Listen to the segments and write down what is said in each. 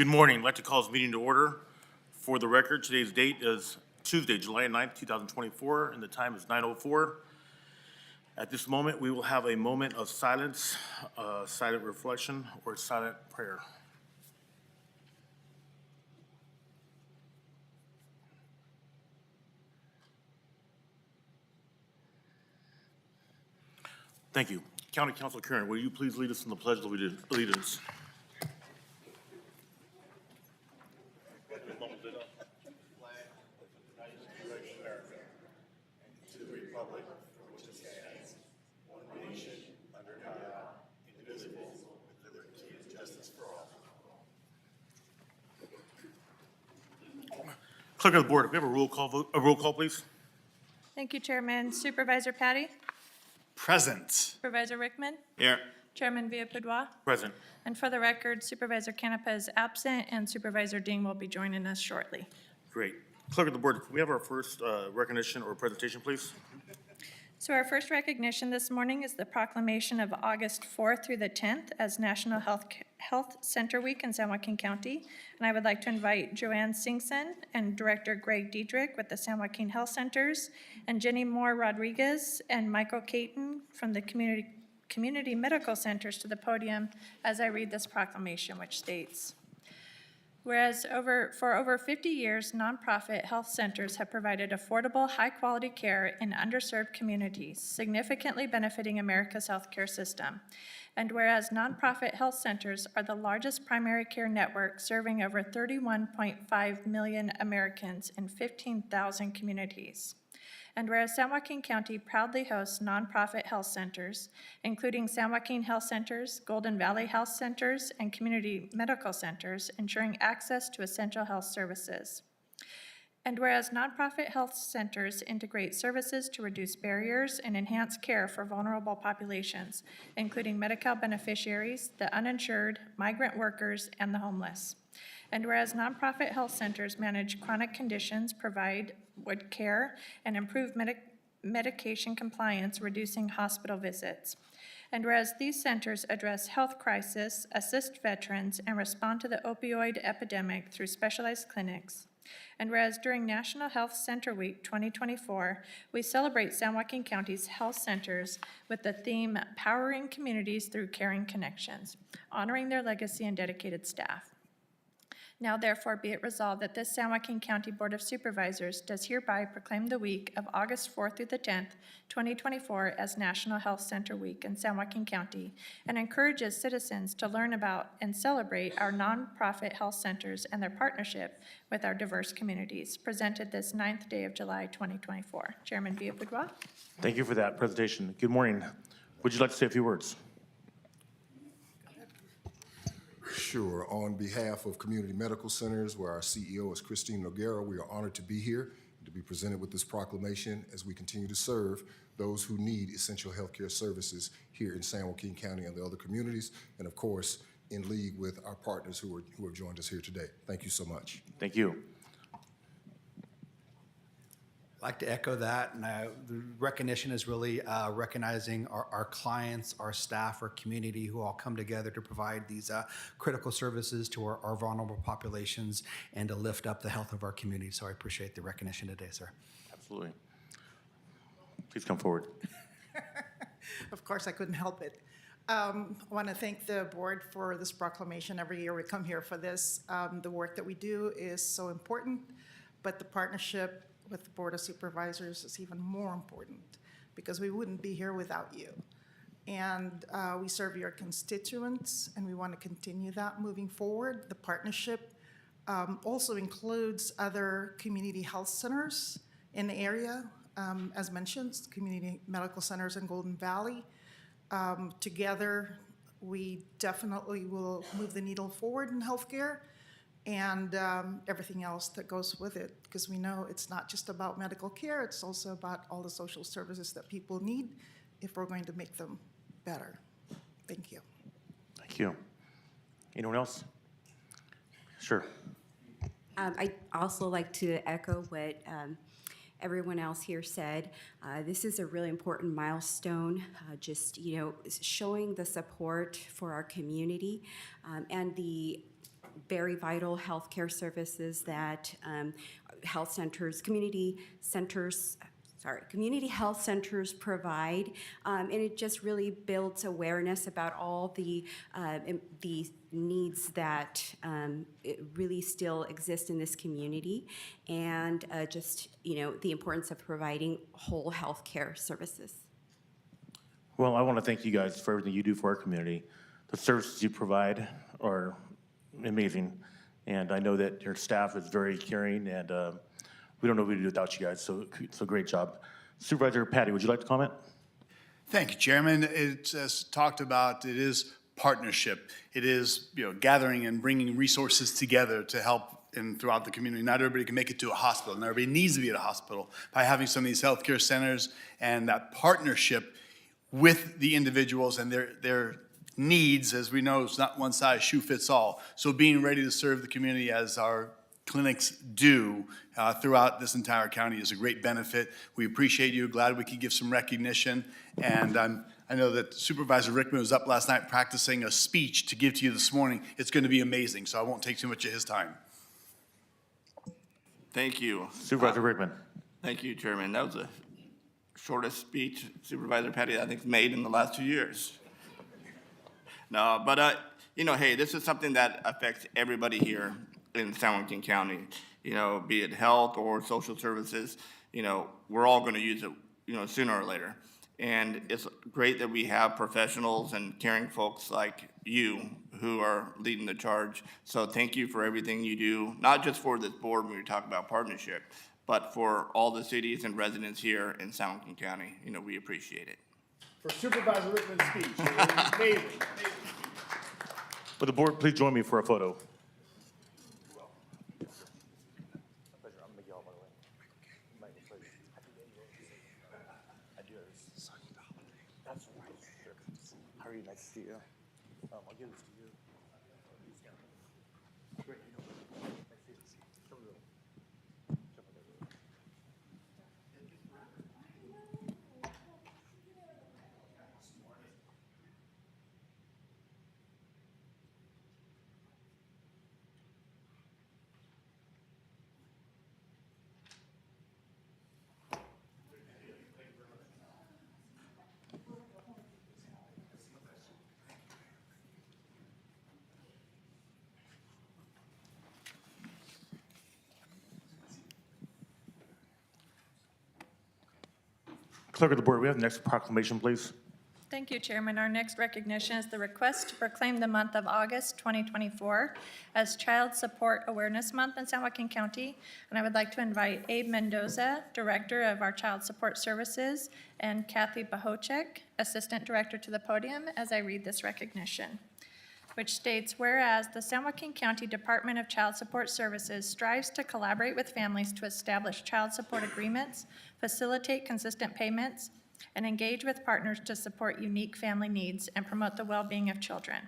Good morning. I'd like to call this meeting to order. For the record, today's date is Tuesday, July 9th, 2024, and the time is 9:04. At this moment, we will have a moment of silence, silent reflection, or silent prayer. Thank you. County Council Karen, will you please lead us in the Pledge of Allegiance? Clerk of the Board, if we have a roll call vote, a roll call, please. Thank you, Chairman. Supervisor Patty? Present. Supervisor Rickman? Here. Chairman Villapudua? Present. And for the record, Supervisor Canepa is absent, and Supervisor Dean will be joining us shortly. Great. Clerk of the Board, can we have our first recognition or presentation, please? So our first recognition this morning is the proclamation of August 4th through the 10th as National Health Center Week in San Joaquin County. And I would like to invite Joanne Singson and Director Greg Diedrich with the San Joaquin Health Centers, and Jenny Moore Rodriguez and Michael Caton from the Community Medical Centers to the podium as I read this proclamation, which states, whereas for over 50 years, nonprofit health centers have provided affordable, high-quality care in underserved communities, significantly benefiting America's healthcare system. And whereas nonprofit health centers are the largest primary care network serving over 31.5 million Americans in 15,000 communities. And whereas San Joaquin County proudly hosts nonprofit health centers, including San Joaquin Health Centers, Golden Valley Health Centers, and community medical centers, ensuring access to essential health services. And whereas nonprofit health centers integrate services to reduce barriers and enhance care for vulnerable populations, including Medi-Cal beneficiaries, the uninsured, migrant workers, and the homeless. And whereas nonprofit health centers manage chronic conditions, provide wood care, and improve medication compliance, reducing hospital visits. And whereas these centers address health crisis, assist veterans, and respond to the opioid epidemic through specialized clinics. And whereas during National Health Center Week 2024, we celebrate San Joaquin County's health centers with the theme Powering Communities Through Caring Connections, honoring their legacy and dedicated staff. Now therefore be it resolved that this San Joaquin County Board of Supervisors does hereby proclaim the week of August 4th through the 10th, 2024 as National Health Center Week in San Joaquin County, and encourages citizens to learn about and celebrate our nonprofit health centers and their partnership with our diverse communities. Presented this 9th day of July, 2024. Chairman Villapudua. Thank you for that presentation. Good morning. Would you like to say a few words? Sure. On behalf of Community Medical Centers, where our CEO is Christine Noguera, we are honored to be here and to be presented with this proclamation as we continue to serve those who need essential healthcare services here in San Joaquin County and the other communities, and of course, in league with our partners who have joined us here today. Thank you so much. Thank you. I'd like to echo that, and the recognition is really recognizing our clients, our staff, our community who all come together to provide these critical services to our vulnerable populations and to lift up the health of our community. So I appreciate the recognition today, sir. Absolutely. Please come forward. Of course, I couldn't help it. I want to thank the board for this proclamation. Every year we come here for this. The work that we do is so important, but the partnership with the Board of Supervisors is even more important because we wouldn't be here without you. And we serve your constituents, and we want to continue that moving forward. The partnership also includes other community health centers in the area, as mentioned, community medical centers in Golden Valley. Together, we definitely will move the needle forward in healthcare and everything else that goes with it, because we know it's not just about medical care, it's also about all the social services that people need if we're going to make them better. Thank you. Thank you. Anyone else? Sure. I'd also like to echo what everyone else here said. This is a really important milestone, showing the support for our community and the very vital healthcare services that health centers, community health centers provide, and it just really builds awareness about all the needs that it really still exist in this community, and just the importance of providing whole health care services. Well, I want to thank you guys for everything you do for our community. The services you provide are amazing, and I know that your staff is very caring, and we don't know what we'd do without you guys, so great job. Supervisor Patty, would you like to comment? Thank you, Chairman. It's as talked about, it is partnership. It is, gathering and bringing resources together to help throughout the community. Not everybody can make it to a hospital. Not everybody needs to be at a hospital. By having some of these healthcare centers and that partnership with the individuals and their needs, as we know, it's not one size shoe fits all. So being ready to serve the community as our clinics do throughout this entire county is a great benefit. We appreciate you. Glad we could give some recognition. And I know that Supervisor Rickman was up last night practicing a speech to give to you this morning. It's going to be amazing, so I won't take too much of his time. Thank you. Supervisor Rickman. Thank you, Chairman. That was the shortest speech Supervisor Petty, I think, made in the last 2 years. No, but, hey, this is something that affects everybody here in San Joaquin County, be it health or social services. We're all going to use it, sooner or later. And it's great that we have professionals and caring folks like you who are leading the charge. So thank you for everything you do, not just for this board when we talk about partnership, but for all the cities and residents here in San Joaquin County. We appreciate it. For Supervisor Rickman's speech, it was amazing. Would the board please join me for a photo? How are you? Nice to see you. I'll give this to you. Clerk of the board, we have the next proclamation, please. Thank you, Chairman. Our next recognition is the request to proclaim the month of August 2024 as Child Support Awareness Month in San Joaquin County. And I would like to invite Abe Mendoza, Director of our Child Support Services, and Kathy Bahocek, Assistant Director, to the podium as I read this recognition, which states, whereas the San Joaquin County Department of Child Support Services strives to collaborate with families to establish child support agreements, facilitate consistent payments, and engage with partners to support unique family needs and promote the well-being of children.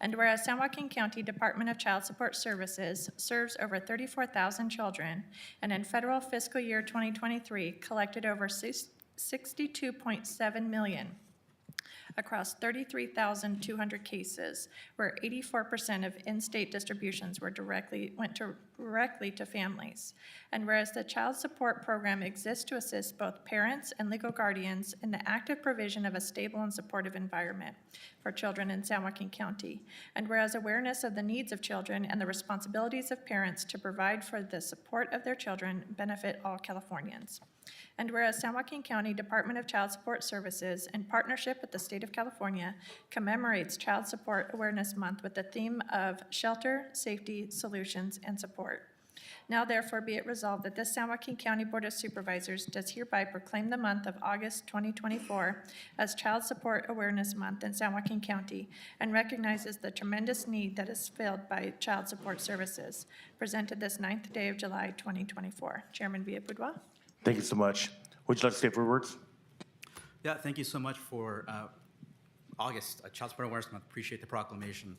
And whereas San Joaquin County Department of Child Support Services serves over 34,000 children, and in federal fiscal year 2023 collected over $62.7 million across 33,200 cases, where 84% of in-state distributions went directly to families. And whereas the child support program exists to assist both parents and legal guardians in the active provision of a stable and supportive environment for children in San Joaquin County. And whereas awareness of the needs of children and the responsibilities of parents to provide for the support of their children benefit all Californians. And whereas San Joaquin County Department of Child Support Services, in partnership with the state of California, commemorates Child Support Awareness Month with the theme of shelter, safety, solutions, and support. Now therefore be it resolved that this San Joaquin County Board of Supervisors does hereby proclaim the month of August 2024 as Child Support Awareness Month in San Joaquin County and recognizes the tremendous need that is filled by child support services. Presented this 9th day of July 2024. Chairman Villaboudois. Thank you so much. Would you like to say a few words? Yeah, thank you so much for August, Child Support Awareness Month. Appreciate the proclamation.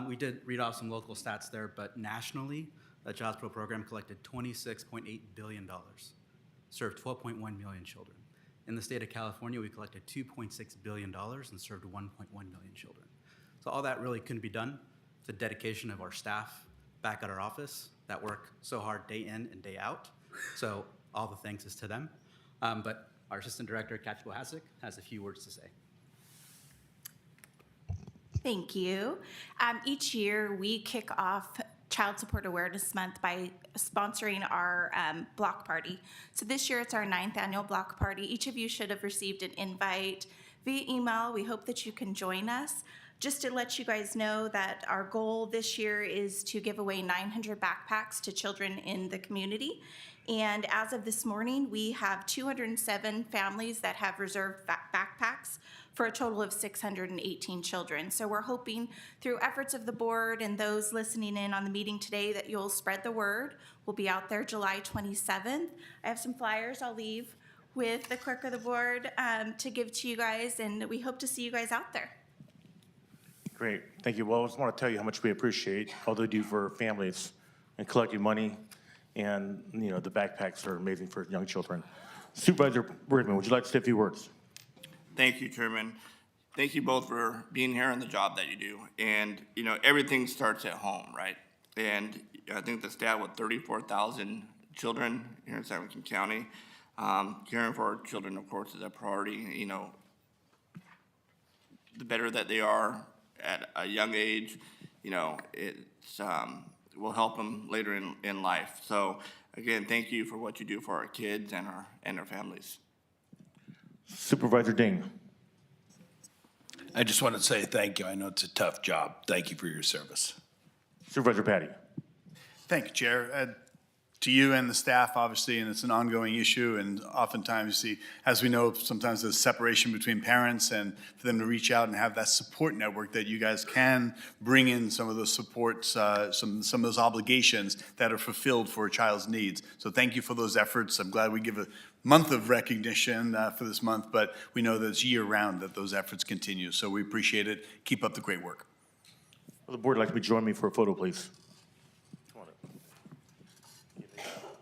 We did read off some local stats there, but nationally, the Child Support Program collected $26.8 billion, served 12.1 million children. In the state of California, we collected $2.6 billion and served 1.1 million children. So all that really couldn't be done. It's a dedication of our staff, back at our office that work so hard day in and day out. So all the thanks is to them. But our Assistant Director, Kathy Bohasic, has a few words to say. Thank you. Each year, we kick off Child Support Awareness Month by sponsoring our block party. So this year, it's our 9th annual block party. Each of you should have received an invite via email. We hope that you can join us. Just to let you guys know that our goal this year is to give away 900 backpacks to children in the community. And as of this morning, we have 207 families that have reserved backpacks for a total of 618 children. So we're hoping through efforts of the board and those listening in on the meeting today that you'll spread the word. We'll be out there July 27th. I have some flyers I'll leave with the clerk of the board to give to you guys, and we hope to see you guys out there. Great, thank you. Well, I just want to tell you how much we appreciate all they do for families and collecting money, and, you know, the backpacks are amazing for young children. Supervisor Bergman, would you like to say a few words? Thank you, Chairman. Thank you both for being here and the job that you do. And, you know, everything starts at home, right? And I think the stat with 34,000 children here in San Joaquin County, caring for our children, of course, is a priority. You know, the better that they are at a young age, you know, it's will help them later in life. So again, thank you for what you do for our kids and our families. Supervisor Ding. I just want to say thank you. I know it's a tough job. Thank you for your service. Supervisor Patty. Thank you, Chair. To you and the staff, obviously, and it's an ongoing issue, and oftentimes, as we know, sometimes there's separation between parents, and for them to reach out and have that support network that you guys can bring in some of those supports, some of those obligations that are fulfilled for a child's needs. So thank you for those efforts. I'm glad we give a month of recognition for this month, but we know that it's year-round that those efforts continue. So we appreciate it. Keep up the great work. Will the board like to join me for a photo, please? Come on up.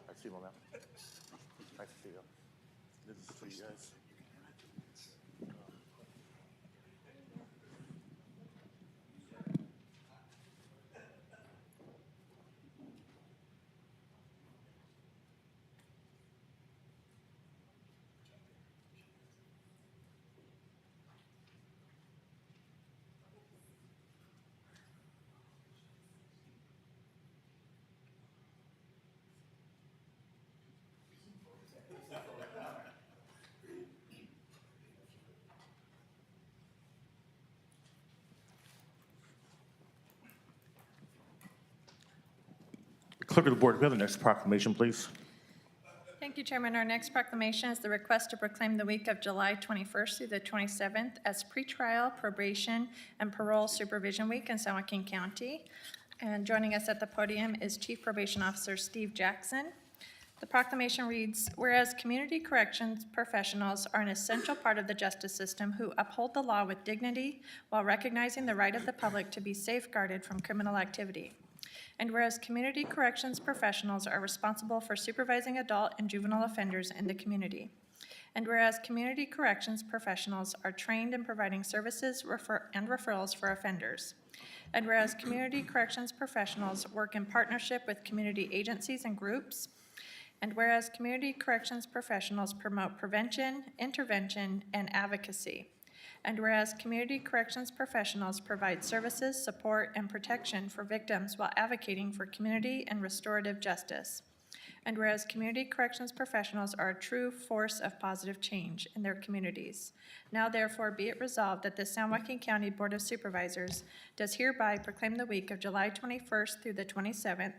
I see you on that. Nice to see you. This is for you guys. Clerk of the board, we have the next proclamation, please. Thank you, Chairman. Our next proclamation is the request to proclaim the week of July 21st through the 27th as pretrial, probation, and parole supervision week in San Joaquin County. And joining us at the podium is Chief Probation Officer Steve Jackson. The proclamation reads, whereas community corrections professionals are an essential part of the justice system who uphold the law with dignity while recognizing the right of the public to be safeguarded from criminal activity. And whereas community corrections professionals are responsible for supervising adult and juvenile offenders in the community. And whereas community corrections professionals are trained in providing services and referrals for offenders. And whereas community corrections professionals work in partnership with community agencies and groups. And whereas community corrections professionals promote prevention, intervention, and advocacy. And whereas community corrections professionals provide services, support, and protection for victims while advocating for community and restorative justice. And whereas community corrections professionals are a true force of positive change in their communities. Now therefore be it resolved that the San Joaquin County Board of Supervisors does hereby proclaim the week of July 21st through the 27th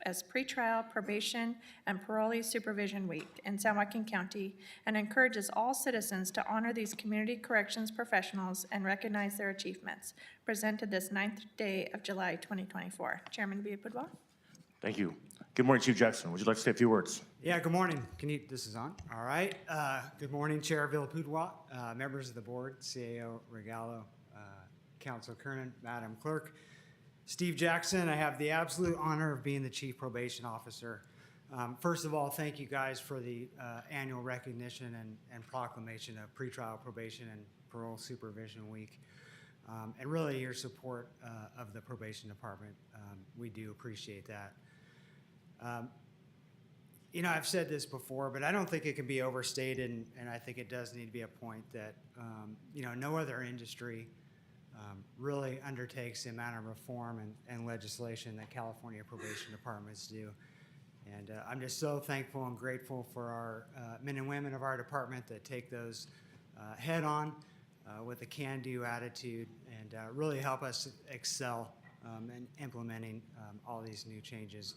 as pretrial, probation, and parolee supervision week in San Joaquin County, and encourages all citizens to honor these community corrections professionals and recognize their achievements. Presented this 9th day of July 2024. Chairman Villalpudua. Thank you. Good morning, Chief Jackson. Would you like to say a few words? Yeah, good morning. This is on? All right. Good morning, Chair Villalpudua, members of the board, CAO Regalo, Council Kernan, Madam Clerk. Steve Jackson, I have the absolute honor of being the Chief Probation Officer. First of all, thank you guys for the annual recognition and proclamation of pretrial probation and parole supervision week. and really your support of the probation department. We do appreciate that. You know, I've said this before, but I don't think it can be overstated, and I think it does need to be a point that, you know, no other industry really undertakes the amount of reform and legislation that California probation departments do. And I'm just so thankful and grateful for our men and women of our department that take those head on with a can-do attitude and really help us excel in implementing all these new changes.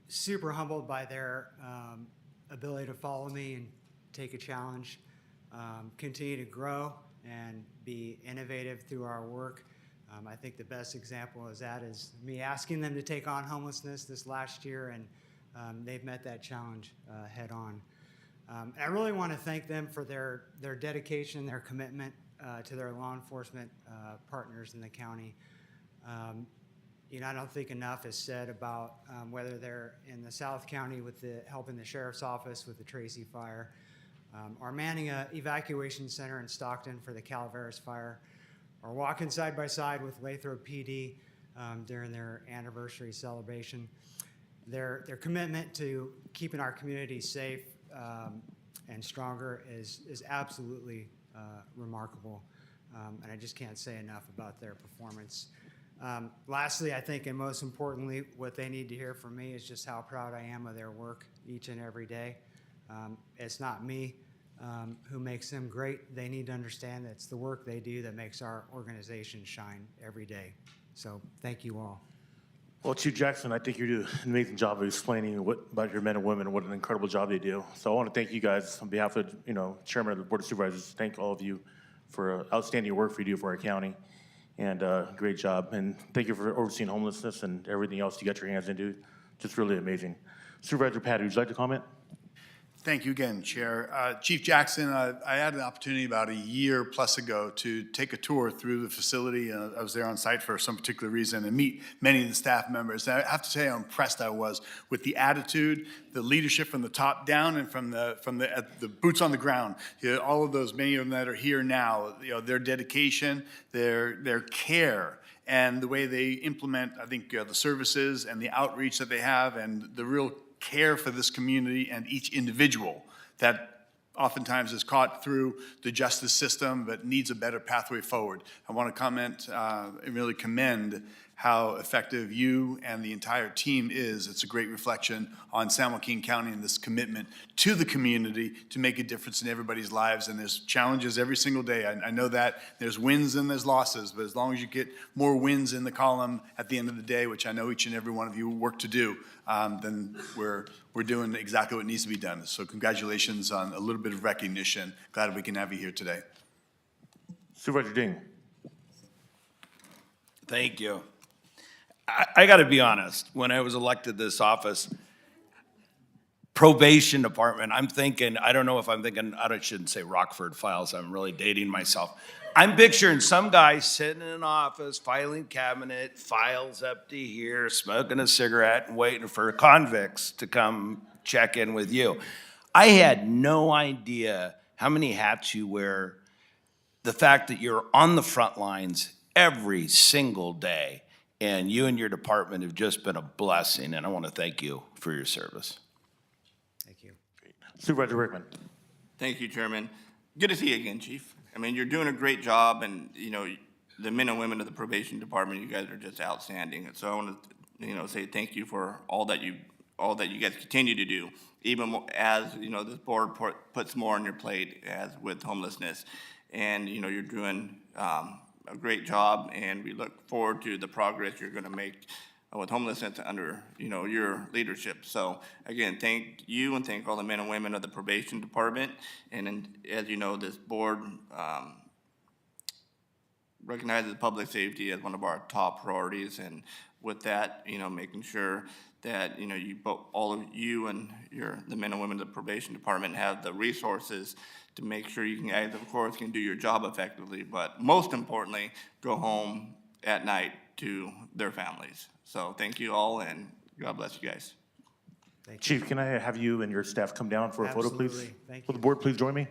Super humbled by their ability to follow me and take a challenge, continue to grow and be innovative through our work. I think the best example is me asking them to take on homelessness this last year, and they've met that challenge head on. I really want to thank them for their dedication, their commitment to their law enforcement partners in the county. You know, I don't think enough is said about whether they're in the South County with the help in the sheriff's office with the Tracy fire, or manning an evacuation center in Stockton for the Calaveras fire, or walking side by side with Lathrop PD during their anniversary celebration. Their commitment to keeping our community safe and stronger is absolutely remarkable, and I just can't say enough about their performance. Lastly, I think, and most importantly, what they need to hear from me is just how proud I am of their work each and every day. It's not me who makes them great. They need to understand that it's the work they do that makes our organization shine every day. So thank you all. Well, Chief Jackson, I think you do an amazing job of explaining about your men and women and what an incredible job they do. So I want to thank you guys on behalf of, you know, Chairman of the Board of Supervisors. Thank all of you for outstanding work you do for our county, and great job. And thank you for overseeing homelessness and everything else you got your hands into. Just really amazing. Supervisor Patty, would you like to comment? Thank you again, Chair. Chief Jackson, I had an opportunity about a year plus ago to take a tour through the facility. I was there on site for some particular reason and meet many of the staff members. And I have to say how impressed I was with the attitude, the leadership from the top down and from the boots on the ground. You know, all of those, many of them that are here now, you know, their dedication, their care, and the way they implement, I think, the services and the outreach that they have, and the real care for this community and each individual that oftentimes is caught through the justice system but needs a better pathway forward. I want to comment and really commend how effective you and the entire team is. It's a great reflection on San Joaquin County and this commitment to the community to make a difference in everybody's lives. And there's challenges every single day. I know that there's wins and there's losses, but as long as you get more wins in the column at the end of the day, which I know each and every one of you work to do, then we're doing exactly what needs to be done. So congratulations on a little bit of recognition. Glad we can have you here today. Supervisor Ding. Thank you. I got to be honest, when I was elected to this office, probation department, I'm thinking, I don't know if I'm thinking, I shouldn't say Rockford Files, I'm really dating myself. I'm picturing some guy sitting in an office, filing cabinet, files up to here, smoking a cigarette and waiting for convicts to come check in with you. I had no idea how many hats you wear, the fact that you're on the front lines every single day. And you and your department have just been a blessing, and I want to thank you for your service. Thank you. Supervisor Rickman. Thank you, Chairman. Good to see you again, Chief. I mean, you're doing a great job, and, you know, the men and women of the probation department, you guys are just outstanding. And so I want to, you know, say thank you for all that you guys continue to do, even as, you know, this board puts more on your plate as with homelessness. And, you know, you're doing a great job, and we look forward to the progress you're going to make with homelessness under, you know, your leadership. So again, thank you and thank all the men and women of the probation department. And as you know, this board recognizes public safety as one of our top priorities. And with that, you know, making sure that, you know, all of you and the men and women of the probation department have the resources to make sure you guys, of course, can do your job effectively, but most importantly, go home at night to their families. So thank you all, and God bless you guys. Thank you. Chief, can I have you and your staff come down for a photo, please? Absolutely. Thank Will you. the board please join me?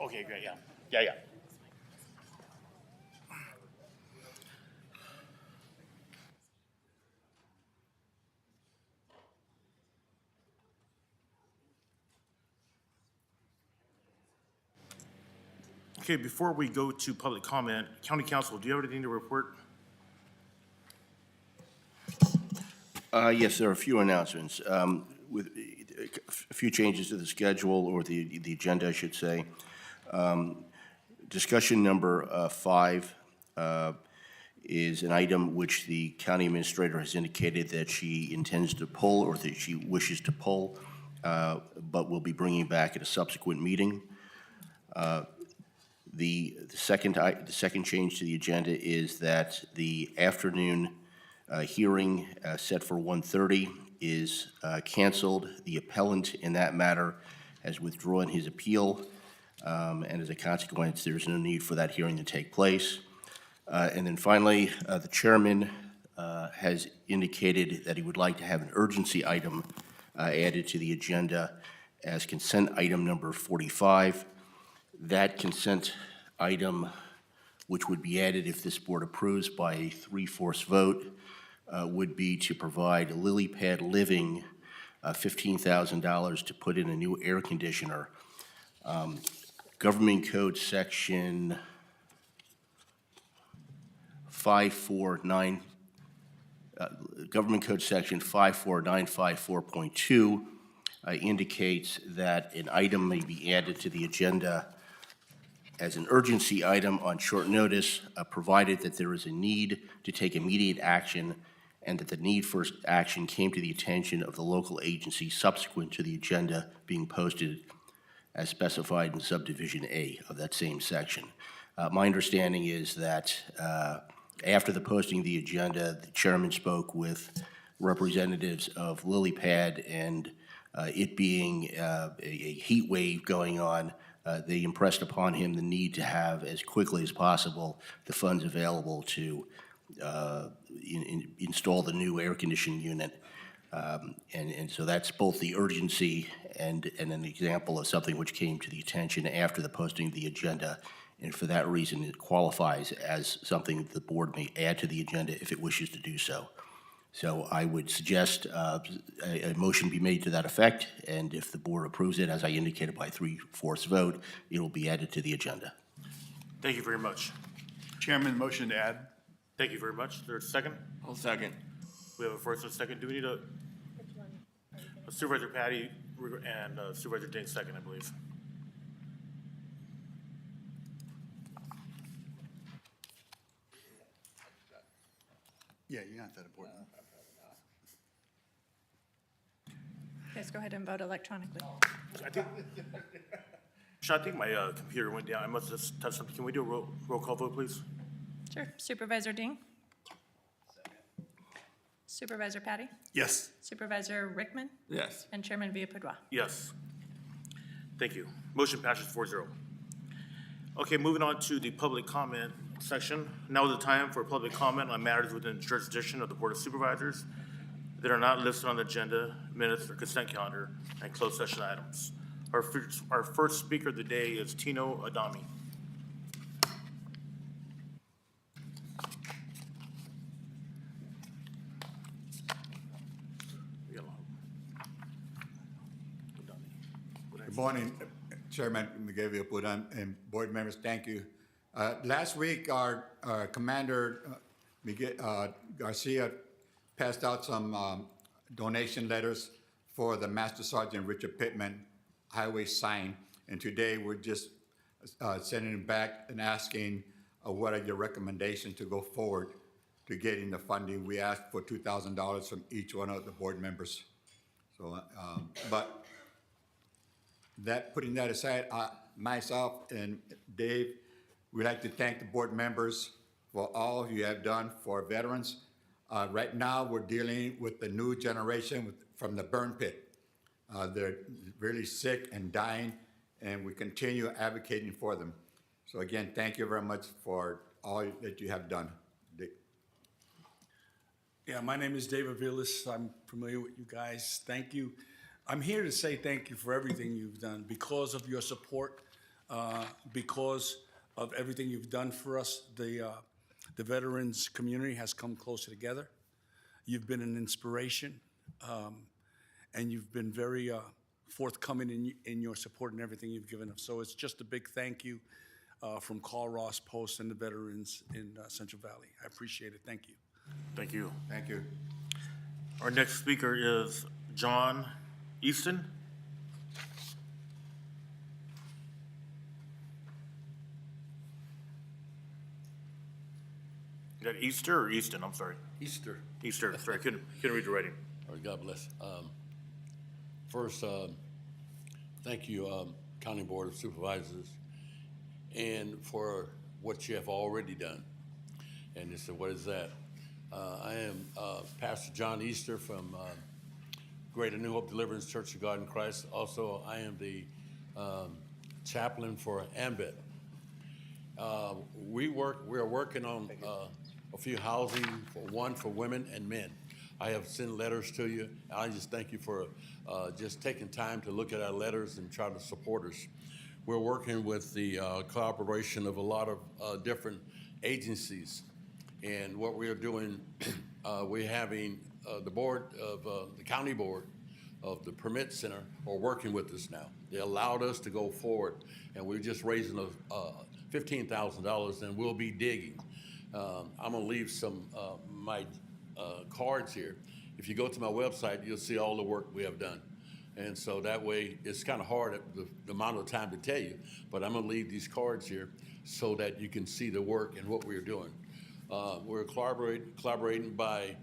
Okay, great, yeah. Yeah, yeah. Okay, before we go to public comment, County Council, do you have anything to report? Yes, there are a few announcements. With a few changes to the schedule, or the agenda, I should say. Discussion number 5 is an item which the county administrator has indicated that she intends to pull, or that she wishes to pull, but will be bringing back at a subsequent meeting. The second change to the agenda is that the afternoon hearing set for 1:30 is canceled. The appellant in that matter has withdrawn his appeal, and as a consequence, there's no need for that hearing to take place. And then finally, the chairman has indicated that he would like to have an urgency item added to the agenda as consent item number 45. That consent item, which would be added if this board approves by a 3/4 vote, would be to provide Lily Pad Living $15,000 to put in a new air conditioner. Government Code Section 549, Government Code Section 54954.2 indicates that an item may be added to the agenda as an urgency item on short notice, provided that there is a need to take immediate action and that the need for action came to the attention of the local agency subsequent to the agenda being posted as specified in subdivision A of that same section. My understanding is that after the posting of the agenda, the chairman spoke with representatives of LilyPad, and it being a heat wave going on, they impressed upon him the need to have, as quickly as possible, the funds available to install the new air conditioning unit. And so that's both the urgency and an example of something which came to the attention after the posting of the agenda. And for that reason, it qualifies as something that the board may add to the agenda if it wishes to do so. So I would suggest a motion be made to that effect, and if the board approves it, as I indicated by 3/4 vote, it will be added to the agenda. Thank you very much. Chairman, motion to add. Thank you very much. There's a second? I'll second. We have a first and a second. Do we need a Supervisor Patty and Supervisor Dane second, I believe? Yeah, you're not that important. Guys, go ahead and vote electronically. I think my computer went down. I must have touched something. Can we do a roll call vote, please? Sure. Supervisor Ding? Supervisor Patty? Yes. Supervisor Rickman? Yes. And Chairman Villapadua? Yes. Thank you. Motion passes 4-0. Okay, moving on to the public comment section. Now is the time for public comment on matters within the jurisdiction of the Board of Supervisors that are not listed on the agenda, minutes, or consent calendar, and closed session items. Our first speaker of the day is Tino Adami. Good morning, Chairman Miguel Villapadua and board members. Thank you. Last week, our Commander Miguel Garcia passed out some donation letters for the Master Sergeant Richard Pittman highway sign, and today we're just sending it back and asking what are your recommendations to go forward to getting the funding. We asked for $2,000 from each one of the board members. So, but putting that aside, myself and Dave, we'd like to thank the board members for all you have done for veterans. Right now, we're dealing with the new generation from the burn pit. They're really sick and dying, and we continue advocating for them. So again, thank you very much for all that you have done. Dick. Yeah, my name is David Villas. I'm familiar with you guys. Thank you. I'm here to say thank you for everything you've done. Because of your support, because of everything you've done for us. The veterans community has come closer together. You've been an inspiration, and you've been very forthcoming in your support and everything you've given us. So it's just a big thank you from Carl Ross Post and the veterans in Central Valley. I appreciate it. Thank you. Thank you. Thank you. Our next speaker is John Easton. Is that Easter or Easton? I'm sorry. Easter. Easter. Sorry, couldn't read the writing. All right, God bless. First, thank you, County Board of Supervisors, and for what you have already done. And you said, what is that? I am Pastor John Easter from Greater New Hope Deliverance Church of God in Christ. Also, I am the chaplain for AMBET. We are working on a few housing, one for women and men. I have sent letters to you. I just thank you for just taking time to look at our letters and try to support us. We're working with the collaboration of a lot of different agencies. And what we are doing, we're having the board of the county board of the permit center are working with us now. They allowed us to go forward, and we're just raising $15,000, and we'll be digging. I'm gonna leave some my cards here. If you go to my website, you'll see all the work we have done. And so that way, it's kind of hard at the amount of time to tell you, but I'm gonna leave these cards here so that you can see the work and what we're doing. We're collaborating by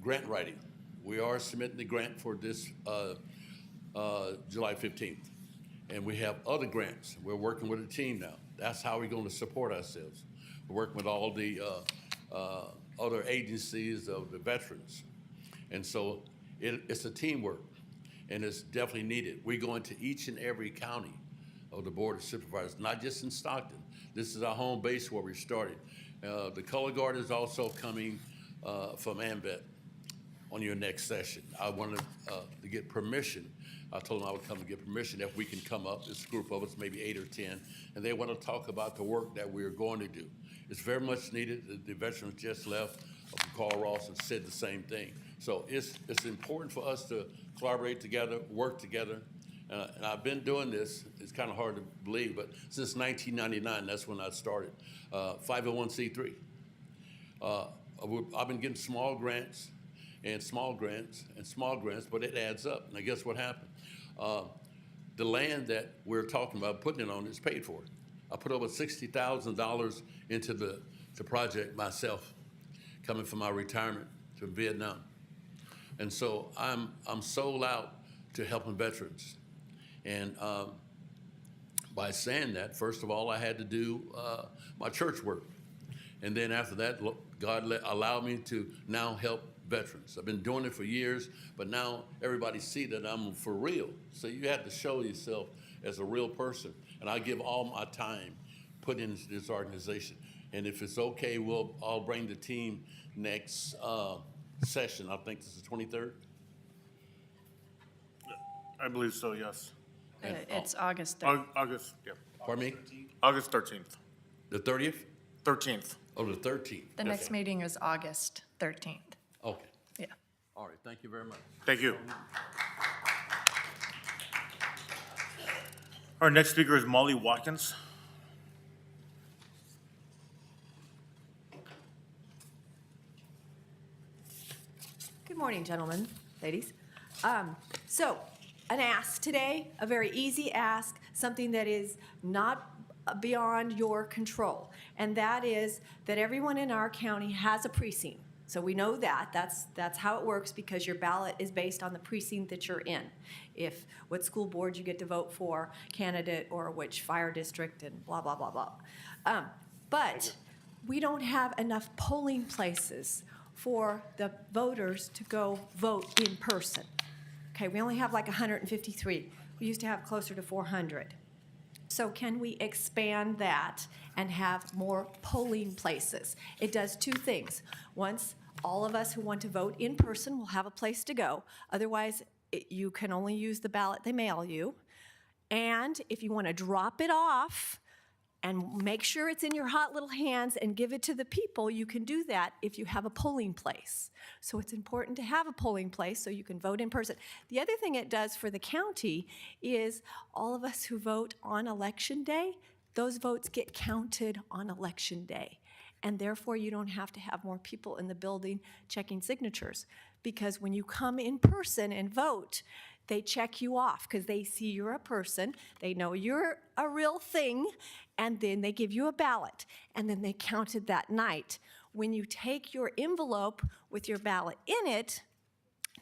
grant writing. We are submitting the grant for this July 15th. And we have other grants. We're working with a team now. That's how we're going to support ourselves. We're working with all the other agencies of the veterans. And so it's a teamwork, and it's definitely needed. We go into each and every county of the Board of Supervisors, not just in Stockton. This is our home base where we started. The color guard is also coming from AMBET on your next session. I wanted to get permission. I told them I would come and get permission if we can come up. This group of us, maybe 8 or 10, and they want to talk about the work that we're going to do. It's very much needed. The veterans just left. Carl Ross and said the same thing. So it's important for us to collaborate together, work together. And I've been doing this, it's kind of hard to believe, but since 1999, that's when I started, 501c3. I've been getting small grants, but it adds up. Now guess what happened? The land that we're talking about putting it on is paid for. I put over $60,000 into the project myself, coming from my retirement from Vietnam. And so I'm sold out to helping veterans. And by saying that, first of all, I had to do my church work. And then after that, God allowed me to now help veterans. I've been doing it for years, but now everybody see that I'm for real. So you have to show yourself as a real person. And I give all my time put into this organization. And if it's okay, I'll bring the team next session. I think this is the 23rd. I believe so, yes. It's August 3rd. August, yeah. Pardon me? August 13th. The 30th? 13th. Oh, the 13th. The next meeting is August 13th. Okay. Yeah. All right. Thank you very much. Thank you. Our next speaker is Molly Watkins. Good morning, gentlemen, ladies. So, an ask today, a very easy ask, something that is not beyond your control, and that is that everyone in our county has a precinct. So we know that. That's how it works, because your ballot is based on the precinct that you're in. If what school board you get to vote for, candidate, or which fire district, and blah, blah, blah, blah. But we don't have enough polling places for the voters to go vote in person. Okay, we only have like 153. We used to have closer to 400. So can we expand that and have more polling places? It does two things. Once, all of us who want to vote in person will have a place to go. Otherwise, you can only use the ballot they mail you. And if you want to drop it off and make sure it's in your hot little hands and give it to the people, you can do that if you have a polling place. So it's important to have a polling place so you can vote in person. The other thing it does for the county is all of us who vote on election day, those votes get counted on election day. And therefore, you don't have to have more people in the building checking signatures. Because when you come in person and vote, they check you off because they see you're a person, they know you're a real thing, and then they give you a ballot. And then they count it that night. When you take your envelope with your ballot in it,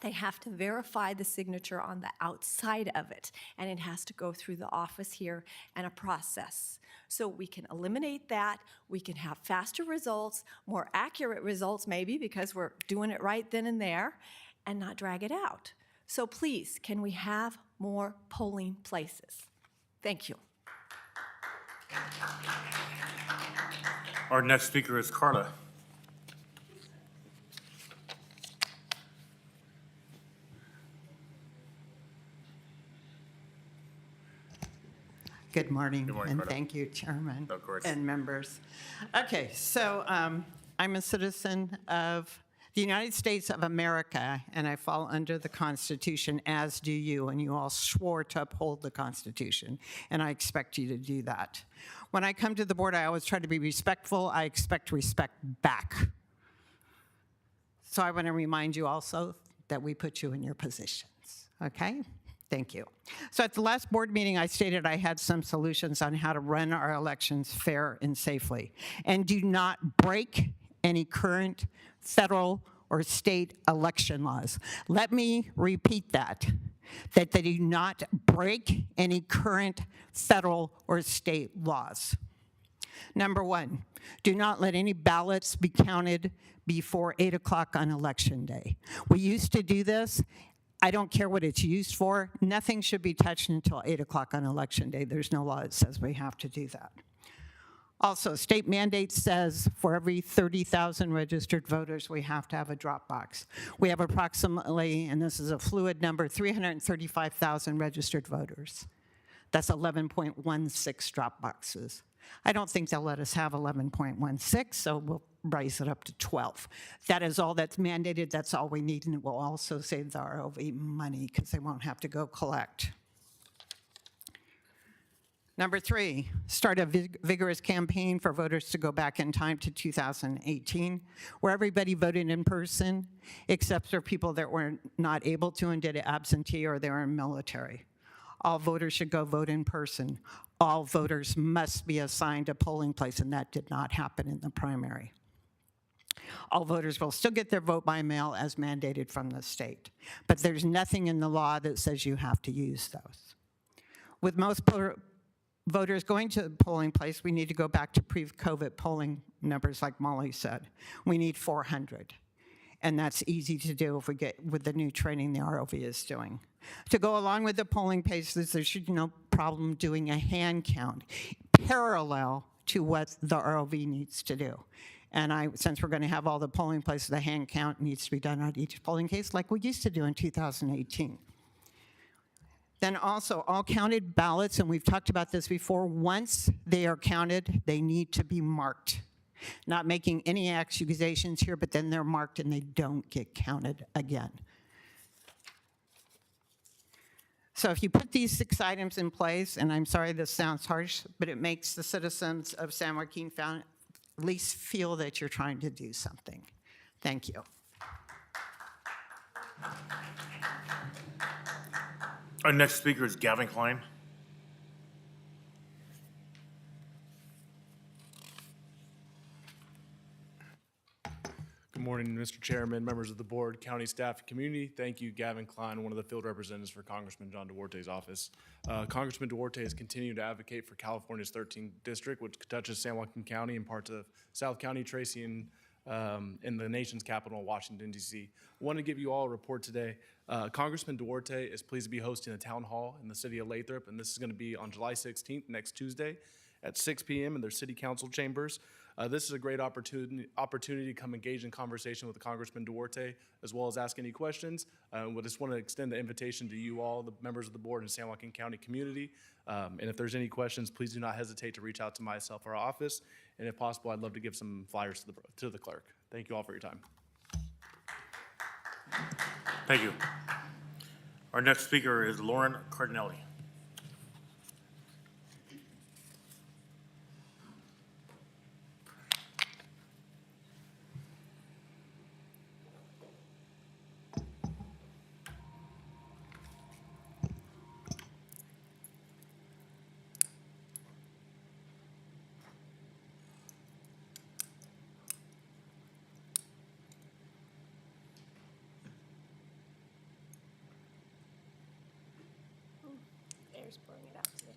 they have to verify the signature on the outside of it, and it has to go through the office here and a process. So we can eliminate that, we can have faster results, more accurate results maybe because we're doing it right then and there, and not drag it out. So please, can we have more polling places? Thank you. Our next speaker is Carla. Good morning, Good morning, and Carla. thank you, Chairman Of course. and members. Okay, so I'm a citizen of the United States of America, and I fall under the Constitution, as do you, and you all swore to uphold the Constitution, and I expect you to do that. When I come to the board, I always try to be respectful. I expect respect back. So I want to remind you also that we put you in your positions, okay? Thank you. So at the last board meeting, I stated I had some solutions on how to run our elections fair and safely, and do not break any current federal or state election laws. Let me repeat that they do not break any current federal or state laws. Number one, do not let any ballots be counted before 8 o'clock on election day. We used to do this. I don't care what it's used for. Nothing should be touched until 8 o'clock on election day. There's no law that says we have to do that. Also, state mandate says for every 30,000 registered voters, we have to have a drop box. We have approximately, and this is a fluid number, 335,000 registered voters. That's 11.16 drop boxes. I don't think they'll let us have 11.16, so we'll raise it up to 12. That is all that's mandated. That's all we need, and it will also save the ROV money because they won't have to go collect. Number three, start a vigorous campaign for voters to go back in time to 2018, where everybody voted in person, except for people that were not able to and did it absentee or they were in military. All voters should go vote in person. All voters must be assigned a polling place, and that did not happen in the primary. All voters will still get their vote by mail as mandated from the state, but there's nothing in the law that says you have to use those. With most voters going to the polling place, we need to go back to pre-COVID polling numbers like Molly said. We need 400. And that's easy to do if we get with the new training the ROV is doing. To go along with the polling places, there should be no problem doing a hand count parallel to what the ROV needs to do. And since we're going to have all the polling places, the hand count needs to be done on each polling case like we used to do in 2018. Then also, all counted ballots, and we've talked about this before, once they are counted, they need to be marked. Not making any accusations here, but then they're marked and they don't get counted again. So if you put these 6 items in place, and I'm sorry this sounds harsh, but it makes the citizens of San Joaquin at least feel that you're trying to do something. Thank you. Our next speaker is Gavin Klein. Good morning, Mr. Chairman, members of the board, county staff, and community. Thank you, Gavin Klein, one of the field representatives for Congressman John Duarte's office. Congressman Duarte has continued to advocate for California's 13th district, which touches San Joaquin County and parts of South County, Tracy, and in the nation's capital, Washington, D.C. I want to give you all a report today. Congressman Duarte is pleased to be hosting a town hall in the city of Lathrop, and this is going to be on July 16th, next Tuesday, at 6 p.m. in their city council chambers. This is a great opportunity to come engage in conversation with Congressman Duarte, as well as ask any questions. We just want to extend the invitation to you all, the members of the board and San Joaquin County community. And if there's any questions, please do not hesitate to reach out to myself or our office. And if possible, I'd love to give some flyers to the clerk. Thank you all for your time. Thank you. Our next speaker is Lauren Cardinelli. Air's pouring it out today.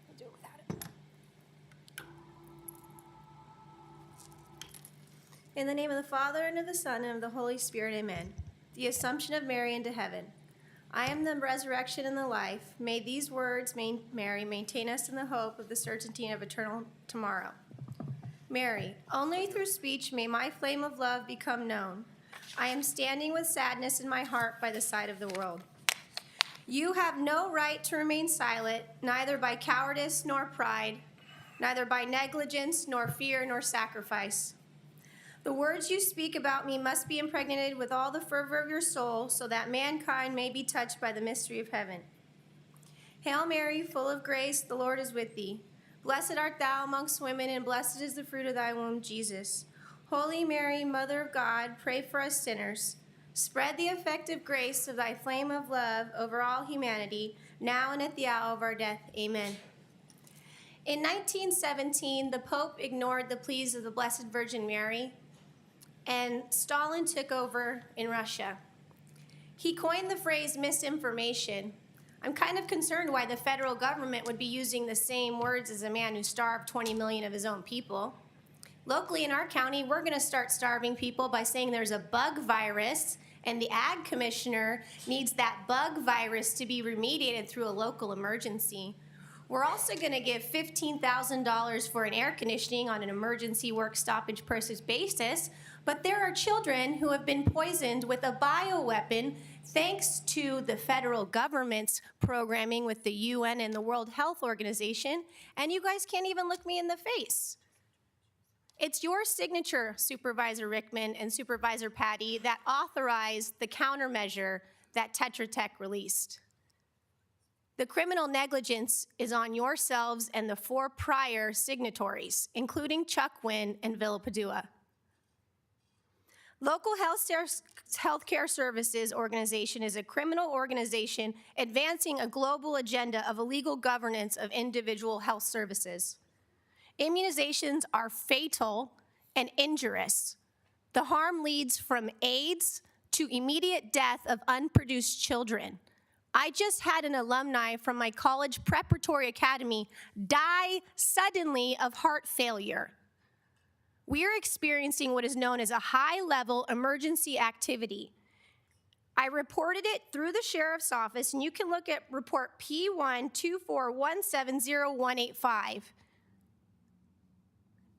I'll do it without it. In the name of the Father, and of the Son, and of the Holy Spirit, amen. The Assumption of Mary into heaven. I am the resurrection and the life. May these words, Mary, maintain us in the hope of the certainty of eternal tomorrow. Mary, only through speech may my flame of love become known. I am standing with sadness in my heart by the side of the world. You have no right to remain silent, neither by cowardice nor pride, neither by negligence nor fear nor sacrifice. The words you speak about me must be impregnated with all the fervor of your soul, so that mankind may be touched by the mystery of heaven. Hail Mary, full of grace, the Lord is with thee. Blessed art thou amongst women, and blessed is the fruit of thy womb, Jesus. Holy Mary, Mother of God, pray for us sinners. Spread the effective grace of thy flame of love over all humanity, now and at the hour of our death. Amen. In 1917, the Pope ignored the pleas of the Blessed Virgin Mary, and Stalin took over in Russia. He coined the phrase misinformation. I'm kind of concerned why the federal government would be using the same words as a man who starved 20 million of his own people. Locally in our county, we're going to start starving people by saying there's a bug virus, and the ag commissioner needs that bug virus to be remediated through a local emergency. We're also going to give $15,000 for an air conditioning on an emergency work stoppage purpose basis, but there are children who have been poisoned with a bioweapon thanks to the federal government's programming with the UN and the World Health Organization, and you guys can't even look me in the face. It's your signature, Supervisor Rickman and Supervisor Patty, that authorized the countermeasure that Tetra Tech released. The criminal negligence is on yourselves and the 4 prior signatories, including Chuck Wynn and Villa Padua. Local Healthcare Services Organization is a criminal organization advancing a global agenda of illegal governance of individual health services. Immunizations are fatal and injurious. The harm leads from AIDS to immediate death of unproduced children. I just had an alumni from my college preparatory academy die suddenly of heart failure. We are experiencing what is known as a high-level emergency activity. I reported it through the sheriff's office, and you can look at report P124170185.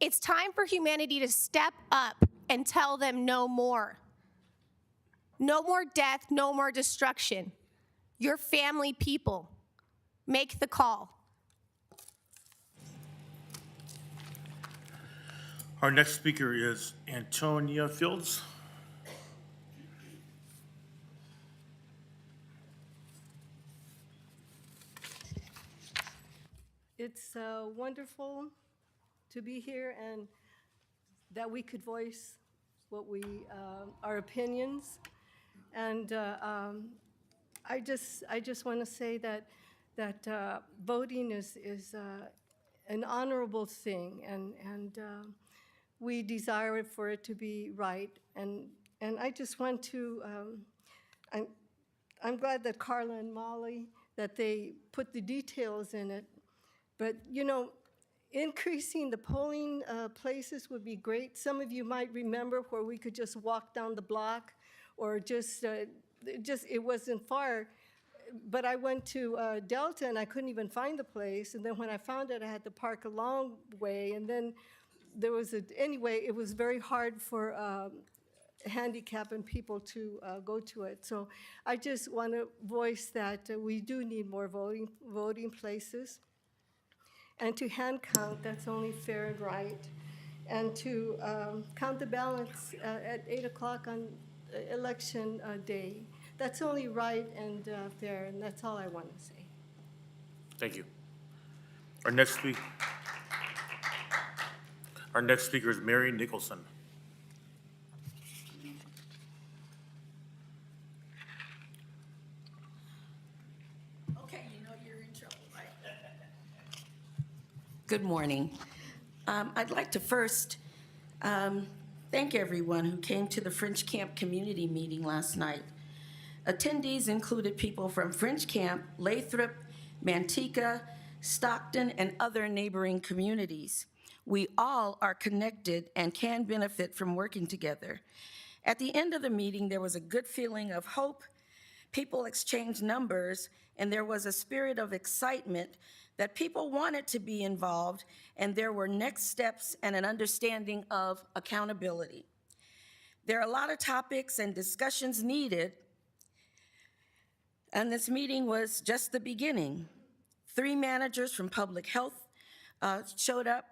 It's time for humanity to step up and tell them no more. No more death, no more destruction. Your family people, make the call. Our next speaker is Antonia Fields. It's wonderful to be here and that we could voice what our opinions. And I just want to say that voting is an honorable thing, and we desire for it to be right. And I just want to, I'm glad that Carla and Molly, that they put the details in it. But, you know, increasing the polling places would be great. Some of you might remember where we could just walk down the block, or it wasn't far. But I went to Delta and I couldn't even find the place. And then when I found it, I had to park a long way. And then anyway, it was very hard for handicapped and people to go to it. So I just want to voice that we do need more voting places. And to hand count, that's only fair and right. And to count the ballots at 8 o'clock on election day, that's only right and fair, and that's all I want to say. Thank you. Our next speaker is Mary Nicholson. Okay, you know you're in trouble, right? Good morning. I'd like to first thank everyone who came to the French Camp community meeting last night. Attendees included people from French Camp, Lathrop, Manteca, Stockton, and other neighboring communities. We all are connected and can benefit from working together. At the end of the meeting, there was a good feeling of hope. People exchanged numbers, and there was a spirit of excitement that people wanted to be involved, and there were next steps and an understanding of accountability. There are a lot of topics and discussions needed, and this meeting was just the beginning. 3 managers from public health showed up,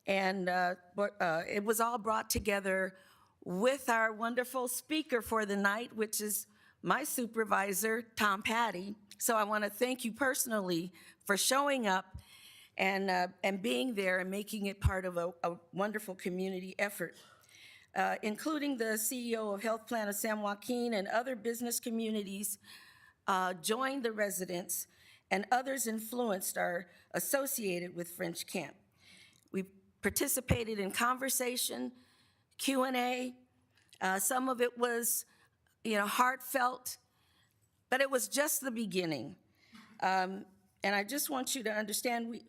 and it was all brought together with our wonderful speaker for the night, which is my supervisor, Tom Patty. So I want to thank you personally for showing up and being there and making it part of a wonderful community effort, including the CEO of Health Plan of San Joaquin and other business communities joined the residents, and others influenced are associated with French Camp. We participated in conversation, Q&A. Some of it was, heartfelt, but it was just the beginning. And I just want you to understand,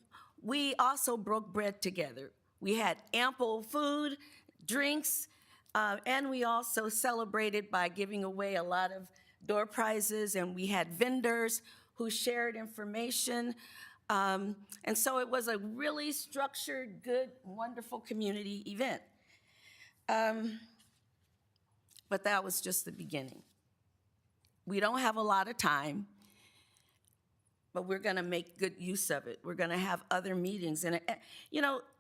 we also broke bread together. We had ample food, drinks, and we also celebrated by giving away a lot of door prizes, and we had vendors who shared information. And so it was a really structured, good, wonderful community event. But that was just the beginning. We don't have a lot of time, but we're going to make good use of it. We're going to have other meetings. And,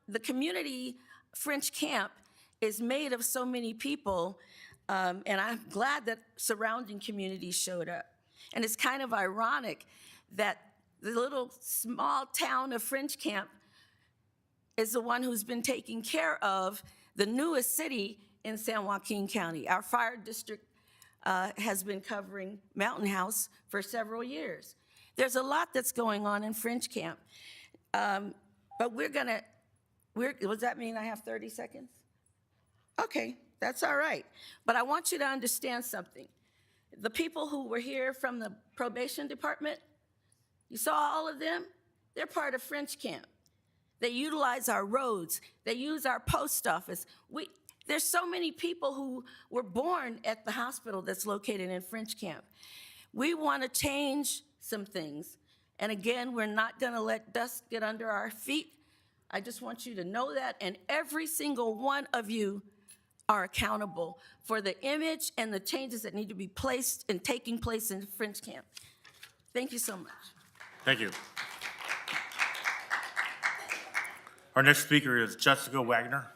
the community French Camp is made of so many people, and I'm glad that surrounding communities showed up. And it's kind of ironic that the little small town of French Camp is the one who's been taking care of the newest city in San Joaquin County. Our fire district has been covering Mountain House for several years. There's a lot that's going on in French Camp. But does that mean I have 30 seconds? Okay, that's all right. But I want you to understand something. The people who were here from the probation department, you saw all of them? They're part of French Camp. They utilize our roads. They use our post office. There's so many people who were born at the hospital that's located in French Camp. We want to change some things. And again, we're not going to let dust get under our feet. I just want you to know that. And every single one of you are accountable for the image and the changes that need to be placed and taking place in French Camp. Thank you so much. Thank you. Our next speaker is Jessica Wagner.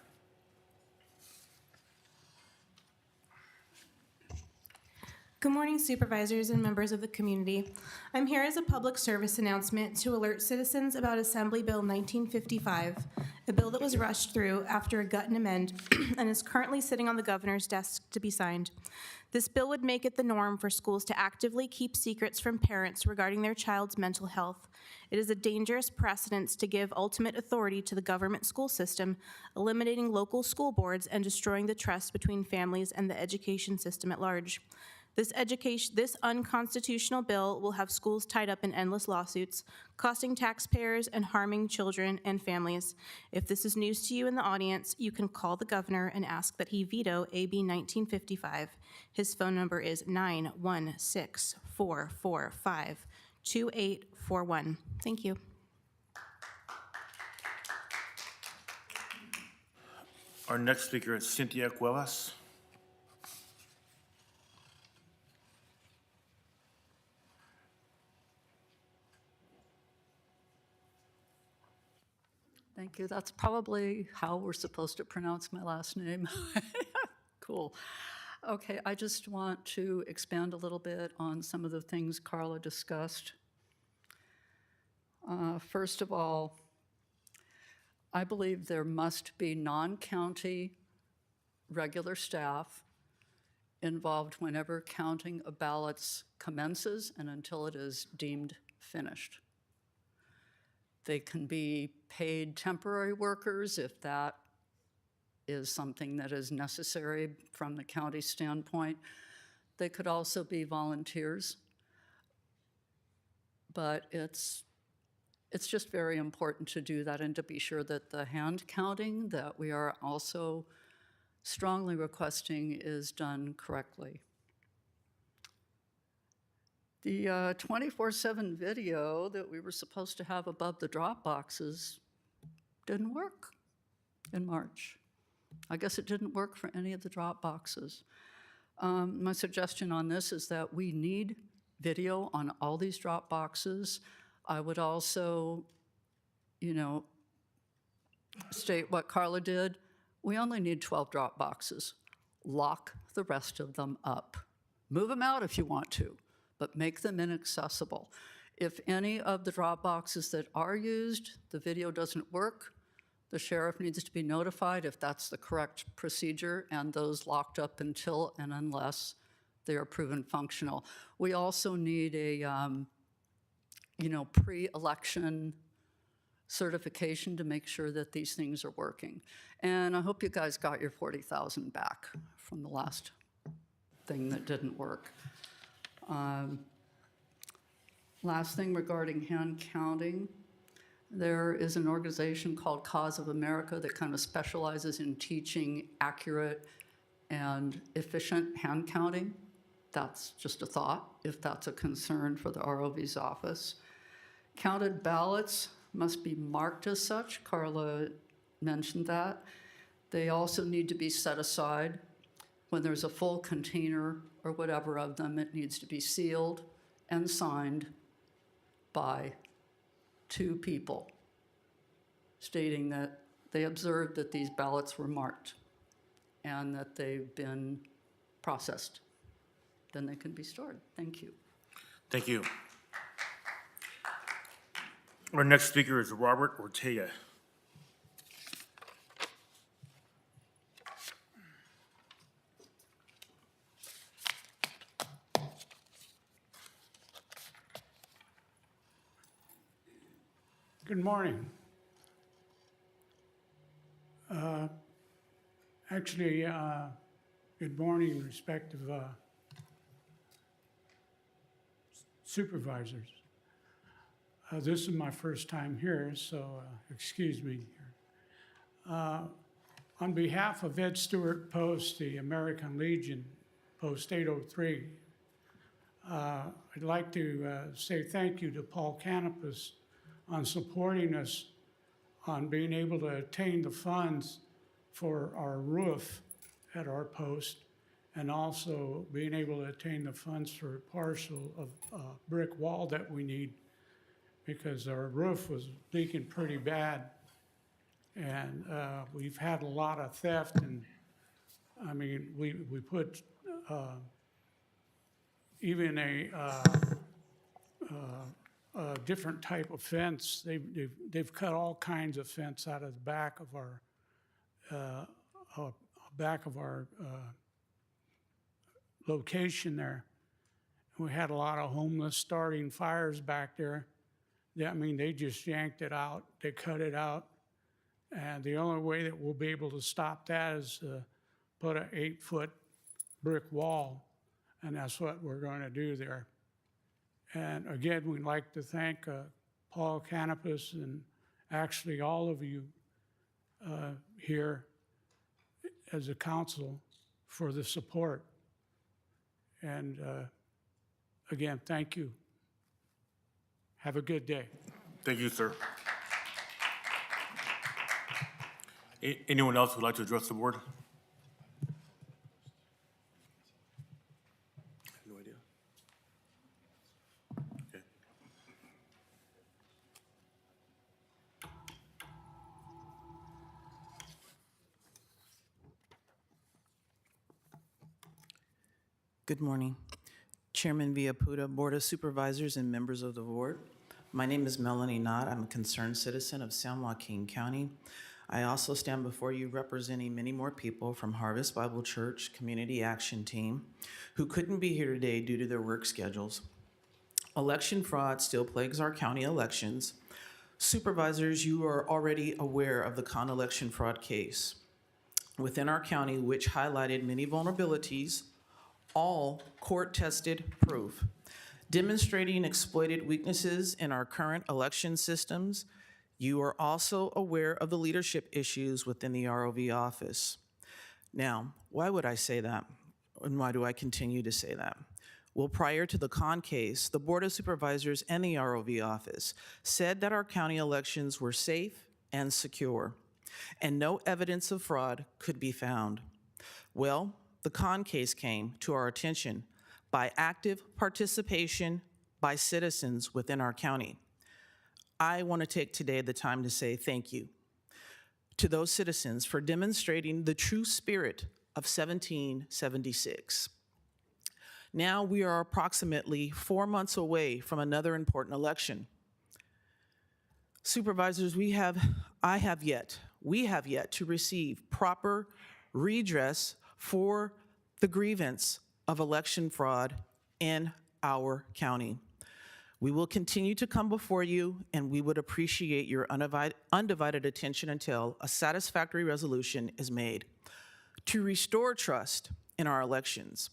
Good morning, supervisors and members of the community. I'm here as a public service announcement to alert citizens about Assembly Bill 1955, a bill that was rushed through after a gut and amend and is currently sitting on the governor's desk to be signed. This bill would make it the norm for schools to actively keep secrets from parents regarding their child's mental health. It is a dangerous precedent to give ultimate authority to the government school system, eliminating local school boards and destroying the trust between families and the education system at large. This unconstitutional bill will have schools tied up in endless lawsuits, costing taxpayers and harming children and families. If this is news to you in the audience, you can call the governor and ask that he veto AB 1955. His phone number is 916-445-2841. Thank you. Our next speaker is Cynthia Cuevas. Thank you. That's probably how we're supposed to pronounce my last name. Cool. Okay, I just want to expand a little bit on some of the things Carla discussed. First of all, I believe there must be non-county regular staff involved whenever counting of ballots commences and until it is deemed finished. They can be paid temporary workers if that is something that is necessary from the county standpoint. They could also be volunteers. But it's just very important to do that and to be sure that the hand counting that we are also strongly requesting is done correctly. The 24/7 video that we were supposed to have above the drop boxes didn't work in March. I guess it didn't work for any of the drop boxes. My suggestion on this is that we need video on all these drop boxes. I would also, state what Carla did. We only need 12 drop boxes. Lock the rest of them up. Move them out if you want to, but make them inaccessible. If any of the drop boxes that are used, the video doesn't work, the sheriff needs to be notified if that's the correct procedure, and those locked up until and unless they are proven functional. We also need a, pre-election certification to make sure that these things are working. And I hope you guys got your 40,000 back from the last thing that didn't work. Last thing regarding hand counting, there is an organization called Cause of America that kind of specializes in teaching accurate and efficient hand counting. That's just a thought, if that's a concern for the ROV's office. Counted ballots must be marked as such. Carla mentioned that. They also need to be set aside. When there's a full container or whatever of them, it needs to be sealed and signed by 2 people, stating that they observed that these ballots were marked and that they've been processed. Then they can be stored. Thank you. Thank you. Our next speaker is Robert Ortega. Good morning. Good morning, respective supervisors. This is my first time here, so excuse me. On behalf of Ed Stewart Post, the American Legion, Post 803, I'd like to say thank you to Paul Canopus on supporting us on being able to attain the funds for our roof at our post, and also being able to attain the funds for a parcel of brick wall that we need, because our roof was leaking pretty bad. And we've had a lot of theft, and I mean, we put even a different type of fence. They've cut all kinds of fence out of the back of our location there. We had a lot of homeless starting fires back there. They just yanked it out. They cut it out. And the only way that we'll be able to stop that is to put an 8-foot brick wall. And that's what we're going to do there. And again, we'd like to thank Paul Canopus and actually all of you here as a council for the support. And again, thank you. Have a good day. Thank you, sir. Anyone else who'd like to address the board? No idea. Okay. Good morning. Chairman Viaputa, Board of Supervisors, and members of the board. My name is Melanie Knott. I'm a concerned citizen of San Joaquin County. I also stand before you representing many more people from Harvest Bible Church Community Action Team who couldn't be here today due to their work schedules. Election fraud still plagues our county elections. Supervisors, you are already aware of the election fraud case within our county, which highlighted many vulnerabilities, all court-tested proof, demonstrating exploited weaknesses in our current election systems. You are also aware of the leadership issues within the ROV office. Now, why would I say that? And why do I continue to say that? Well, prior to the case, the Board of Supervisors and the ROV office said that our county elections were safe and secure, and no evidence of fraud could be found. Well, the case came to our attention by active participation by citizens within our county. I want to take today the time to say thank you to those citizens for demonstrating the true spirit of 1776. Now we are approximately 4 months away from another important election. Supervisors, we have yet to receive proper redress for the grievance of election fraud in our county. We will continue to come before you, and we would appreciate your undivided attention until a satisfactory resolution is made. To restore trust in our elections,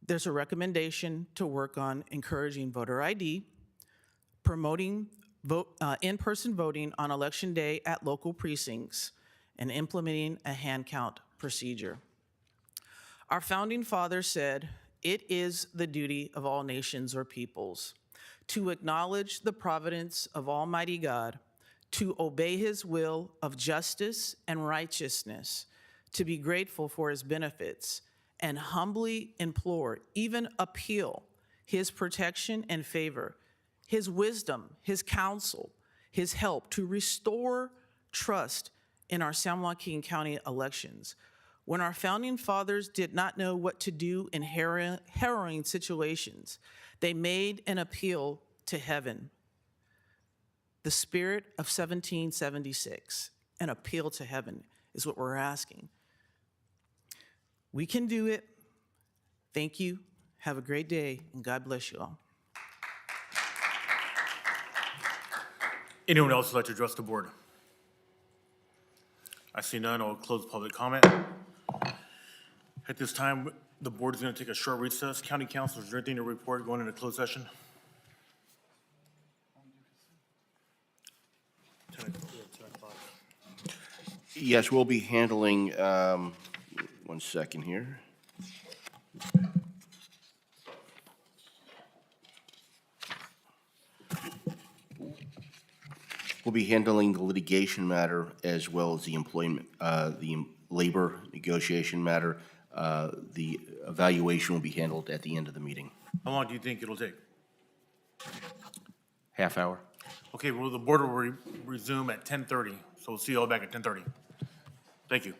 there's a recommendation to work on encouraging voter ID, promoting in-person voting on election day at local precincts, and implementing a hand count procedure. Our founding fathers said, "It is the duty of all nations or peoples to acknowledge the providence of Almighty God, to obey his will of justice and righteousness, to be grateful for his benefits, and humbly implore, even appeal, his protection and favor, his wisdom, his counsel, his help to restore trust in our San Joaquin County elections." When our founding fathers did not know what to do in harrowing situations, they made an appeal to heaven. The spirit of 1776, an appeal to heaven, is what we're asking. We can do it. Thank you. Have a great day, and God bless you all. Anyone else who'd like to address the board? I see none. I'll close public comment. At this time, the board is going to take a short recess. County Council, is there anything to report going into closed session? 10 o'clock. Yes, we'll be handling, 1 second here. We'll be handling the litigation matter as well as the employment, the labor negotiation matter. The evaluation will be handled at the end of the meeting. How long do you think it'll take? Half hour. Okay, well, the board will resume at 10:30, so we'll see you all back at 10:30. Thank you.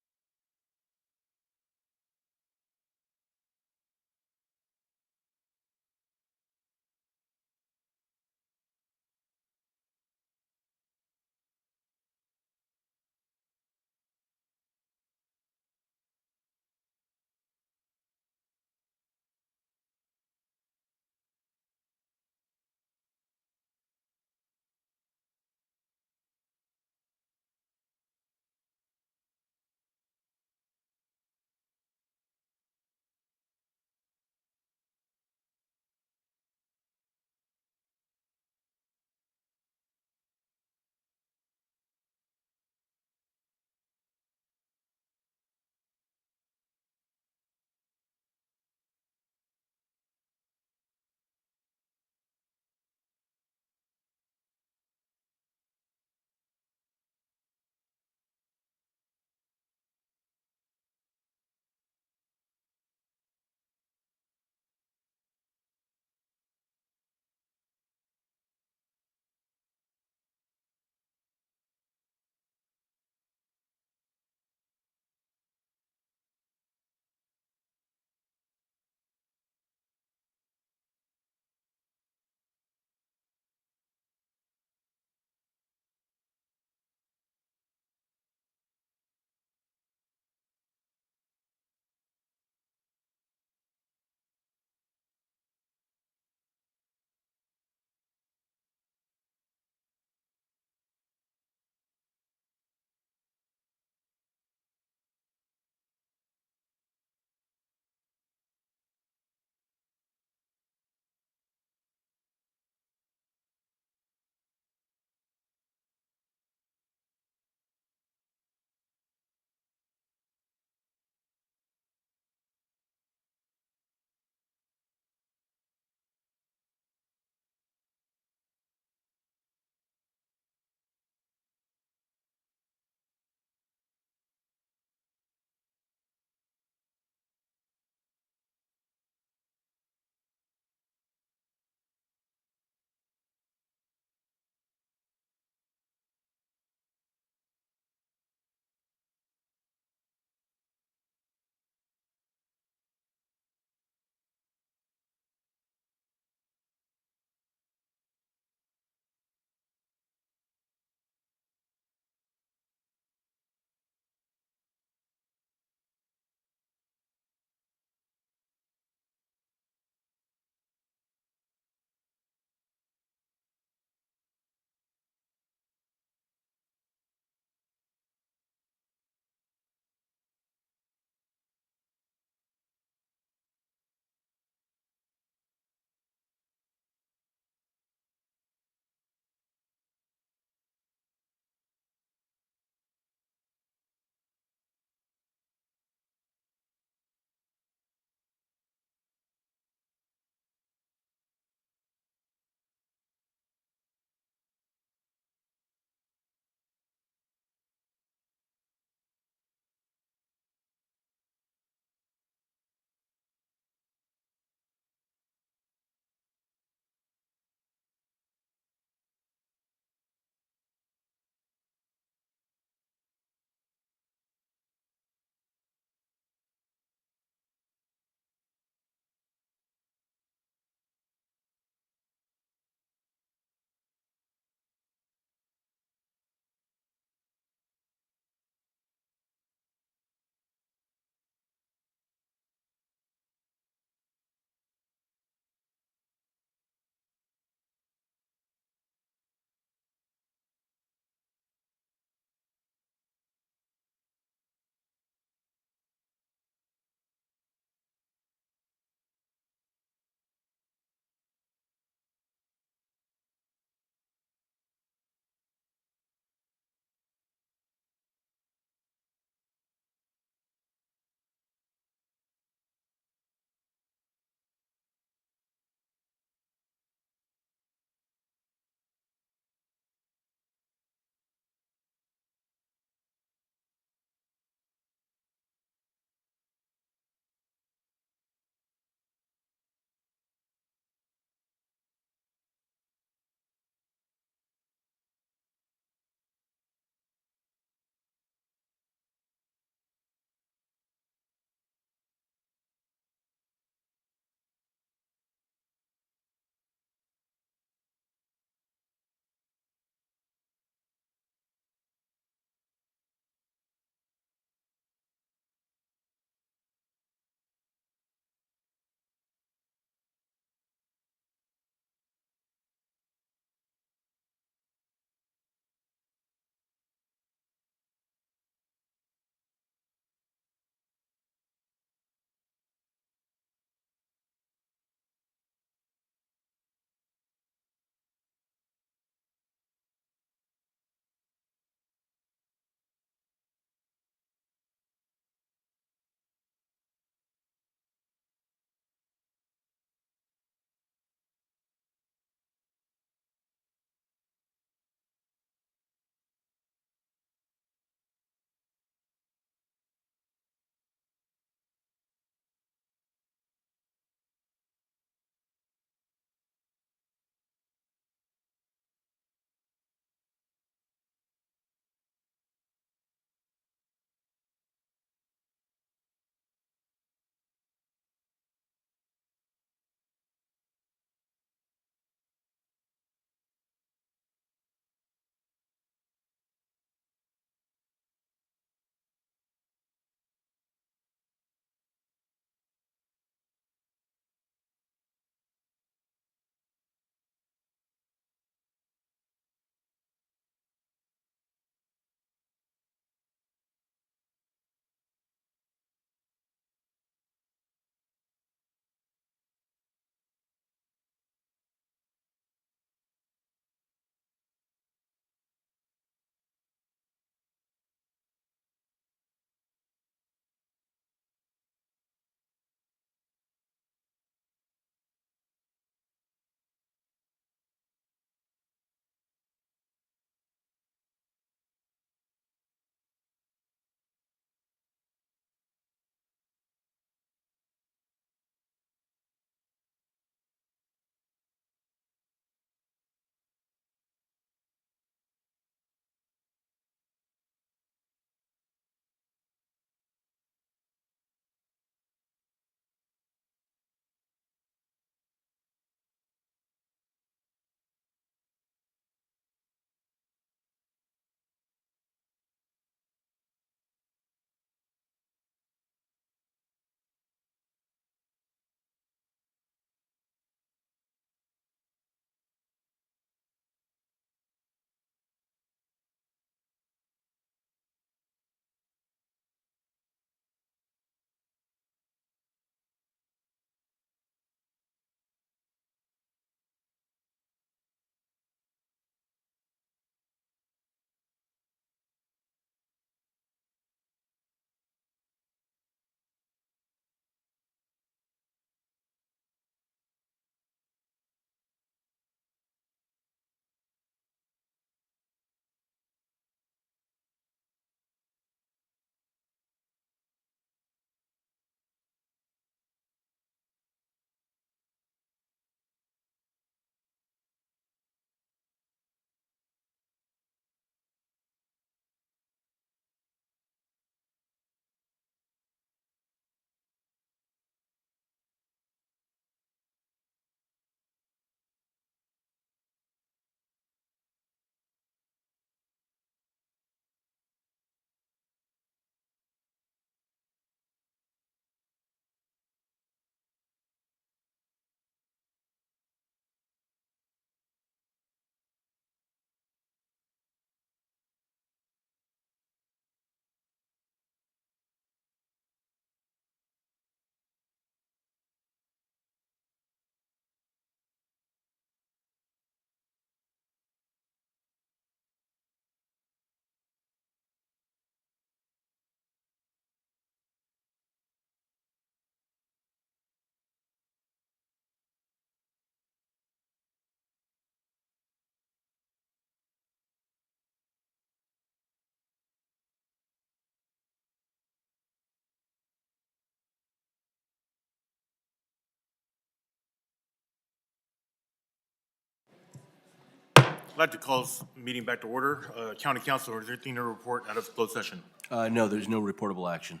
like to call this meeting back to order. County Council, is there anything to report out of closed session? No, there's no reportable action.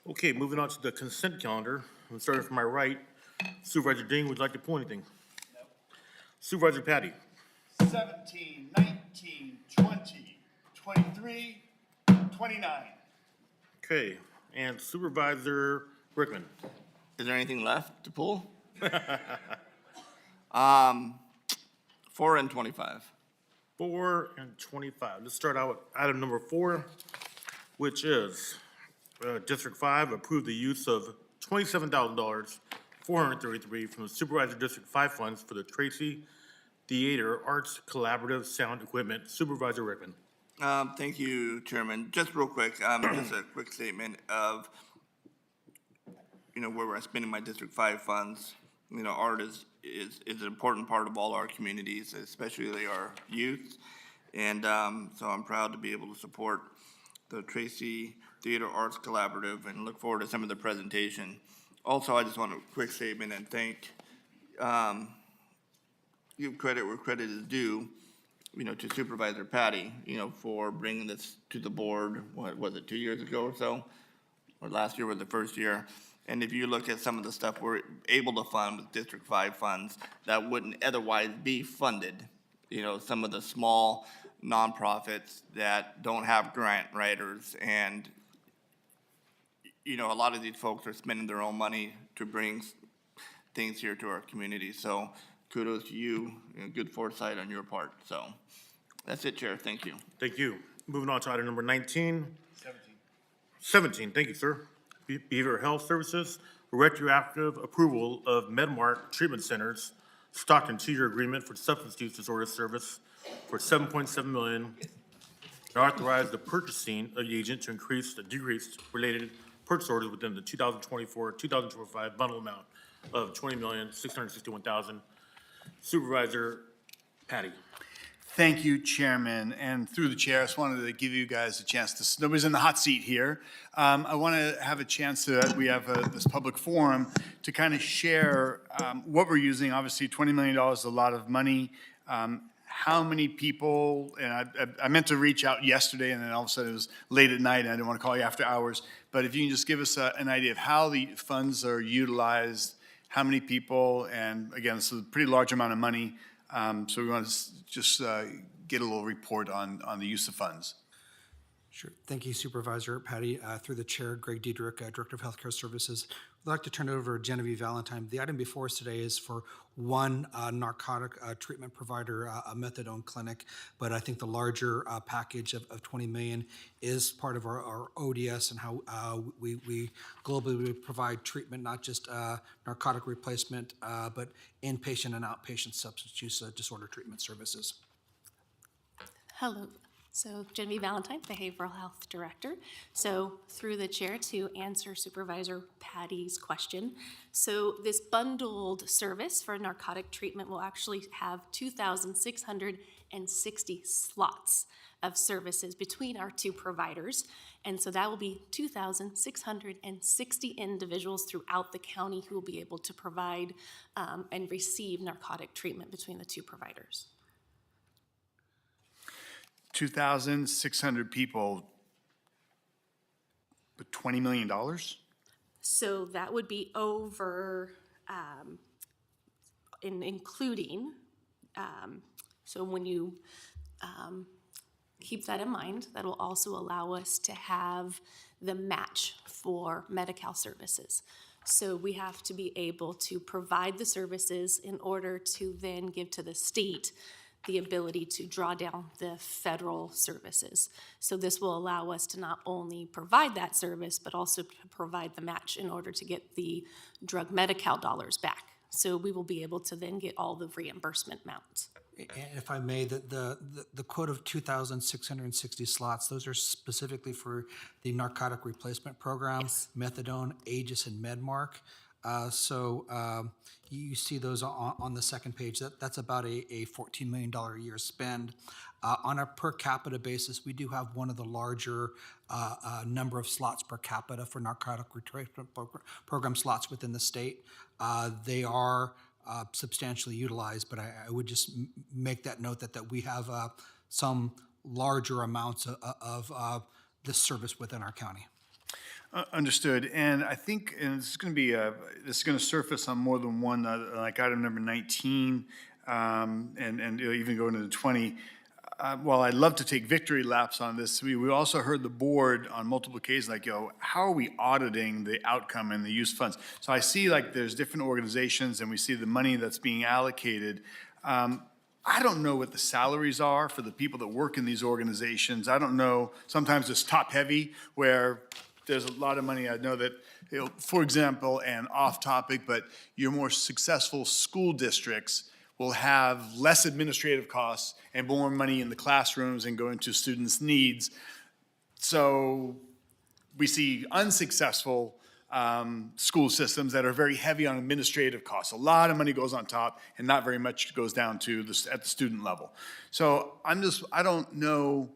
Okay, moving on to the consent calendar. I'm starting from my right. Supervisor Ding, would you like to pull anything? No. Supervisor Patty? 17, 19, 20, 23, 29. Okay, and Supervisor Rickman? Is there anything left to pull? 4 and 25. 4 and 25. Let's start out with item number 4, which is District 5, approve the use of $27,000, 433 from the Supervisor District 5 funds for the Tracy Theater Arts Collaborative Sound Equipment. Supervisor Rickman. Thank you, Chairman. Just real quick, just a quick statement of, where we're spending my District 5 funds. Art is an important part of all our communities, especially our youth. And so I'm proud to be able to support the Tracy Theater Arts Collaborative and look forward to some of the presentation. Also, I just want a quick statement and thank, give credit where credit is due, to Supervisor Patty, for bringing this to the board, what was it, 2 years ago or so? Or last year was the first year. And if you look at some of the stuff we're able to fund with District 5 funds that wouldn't otherwise be funded, some of the small nonprofits that don't have grant writers, and, a lot of these folks are spending their own money to bring things here to our community. So kudos to you, good foresight on your part. So that's it, Chair. Thank you. Thank you. Moving on to item number 19. 17, thank you, sir. Behavioral Health Services, retroactive approval of Medmark Treatment Centers, Stockton 2-year agreement for substance use disorder service for $7.7 million. And authorize the purchasing of the agent to increase the decreased related purchase orders within the 2024-2025 bundle amount of $20,661,000. Supervisor Patty. Thank you, Chairman. And through the chair, I just wanted to give you guys a chance to, nobody's in the hot seat here. I want to have a chance to, we have this public forum to kind of share what we're using. Obviously, $20 million is a lot of money. How many people, and I meant to reach out yesterday, and then all of a sudden it was late at night, and I didn't want to call you after hours. But if you can just give us an idea of how the funds are utilized, how many people, and again, it's a pretty large amount of money. So we want to just get a little report on the use of funds. Sure. Thank you, Supervisor Patty. Through the chair, Greg Diedrich, Director of Healthcare Services. I'd like to turn it over to Genevieve Valentine. The item before us today is for one narcotic treatment provider, a methadone clinic, but I think the larger package of $20 million is part of our ODS and how we globally provide treatment, not just narcotic replacement, but inpatient and outpatient substance use disorder treatment services. Hello. So Genevieve Valentine, Behavioral Health Director. So through the chair to answer Supervisor Patty's question. So this bundled service for narcotic treatment will actually have 2,660 slots of services between our two providers. And so that will be 2,660 individuals throughout the county who will be able to provide and receive narcotic treatment between the two providers. 2,600 people, but $20 million? So that would be over, including, so when you keep that in mind, that will also allow us to have the match for Medi-Cal services. So we have to be able to provide the services in order to then give to the state the ability to draw down the federal services. So this will allow us to not only provide that service, but also to provide the match in order to get the drug Medi-Cal dollars back. So we will be able to then get all the reimbursement amounts. And if I may, the quote of 2,660 slots, those are specifically for the narcotic replacement program, yes. Methadone, Aegis, and Medmark. You see those on the second page. That's about a $14 million a year spend. On a per capita basis, we do have one of the larger number of slots per capita for narcotic replacement program slots within the state. They are substantially utilized, but I would just make that note that we have some larger amounts of this service within our county. Understood. And I think, and this is going to be, this is going to surface on more than one, like item number 19, and even going into 20. While I'd love to take victory laps on this, we also heard the board on multiple occasions, like, how are we auditing the outcome and the use funds? So I see like there's different organizations and we see the money that's being allocated. I don't know what the salaries are for the people that work in these organizations. I don't know, sometimes it's top heavy where there's a lot of money. I know that, for example, and off topic, but your more successful school districts will have less administrative costs and more money in the classrooms and going to students' needs. So we see unsuccessful school systems that are very heavy on administrative costs. A lot of money goes on top and not very much goes down to at the student level. So I don't know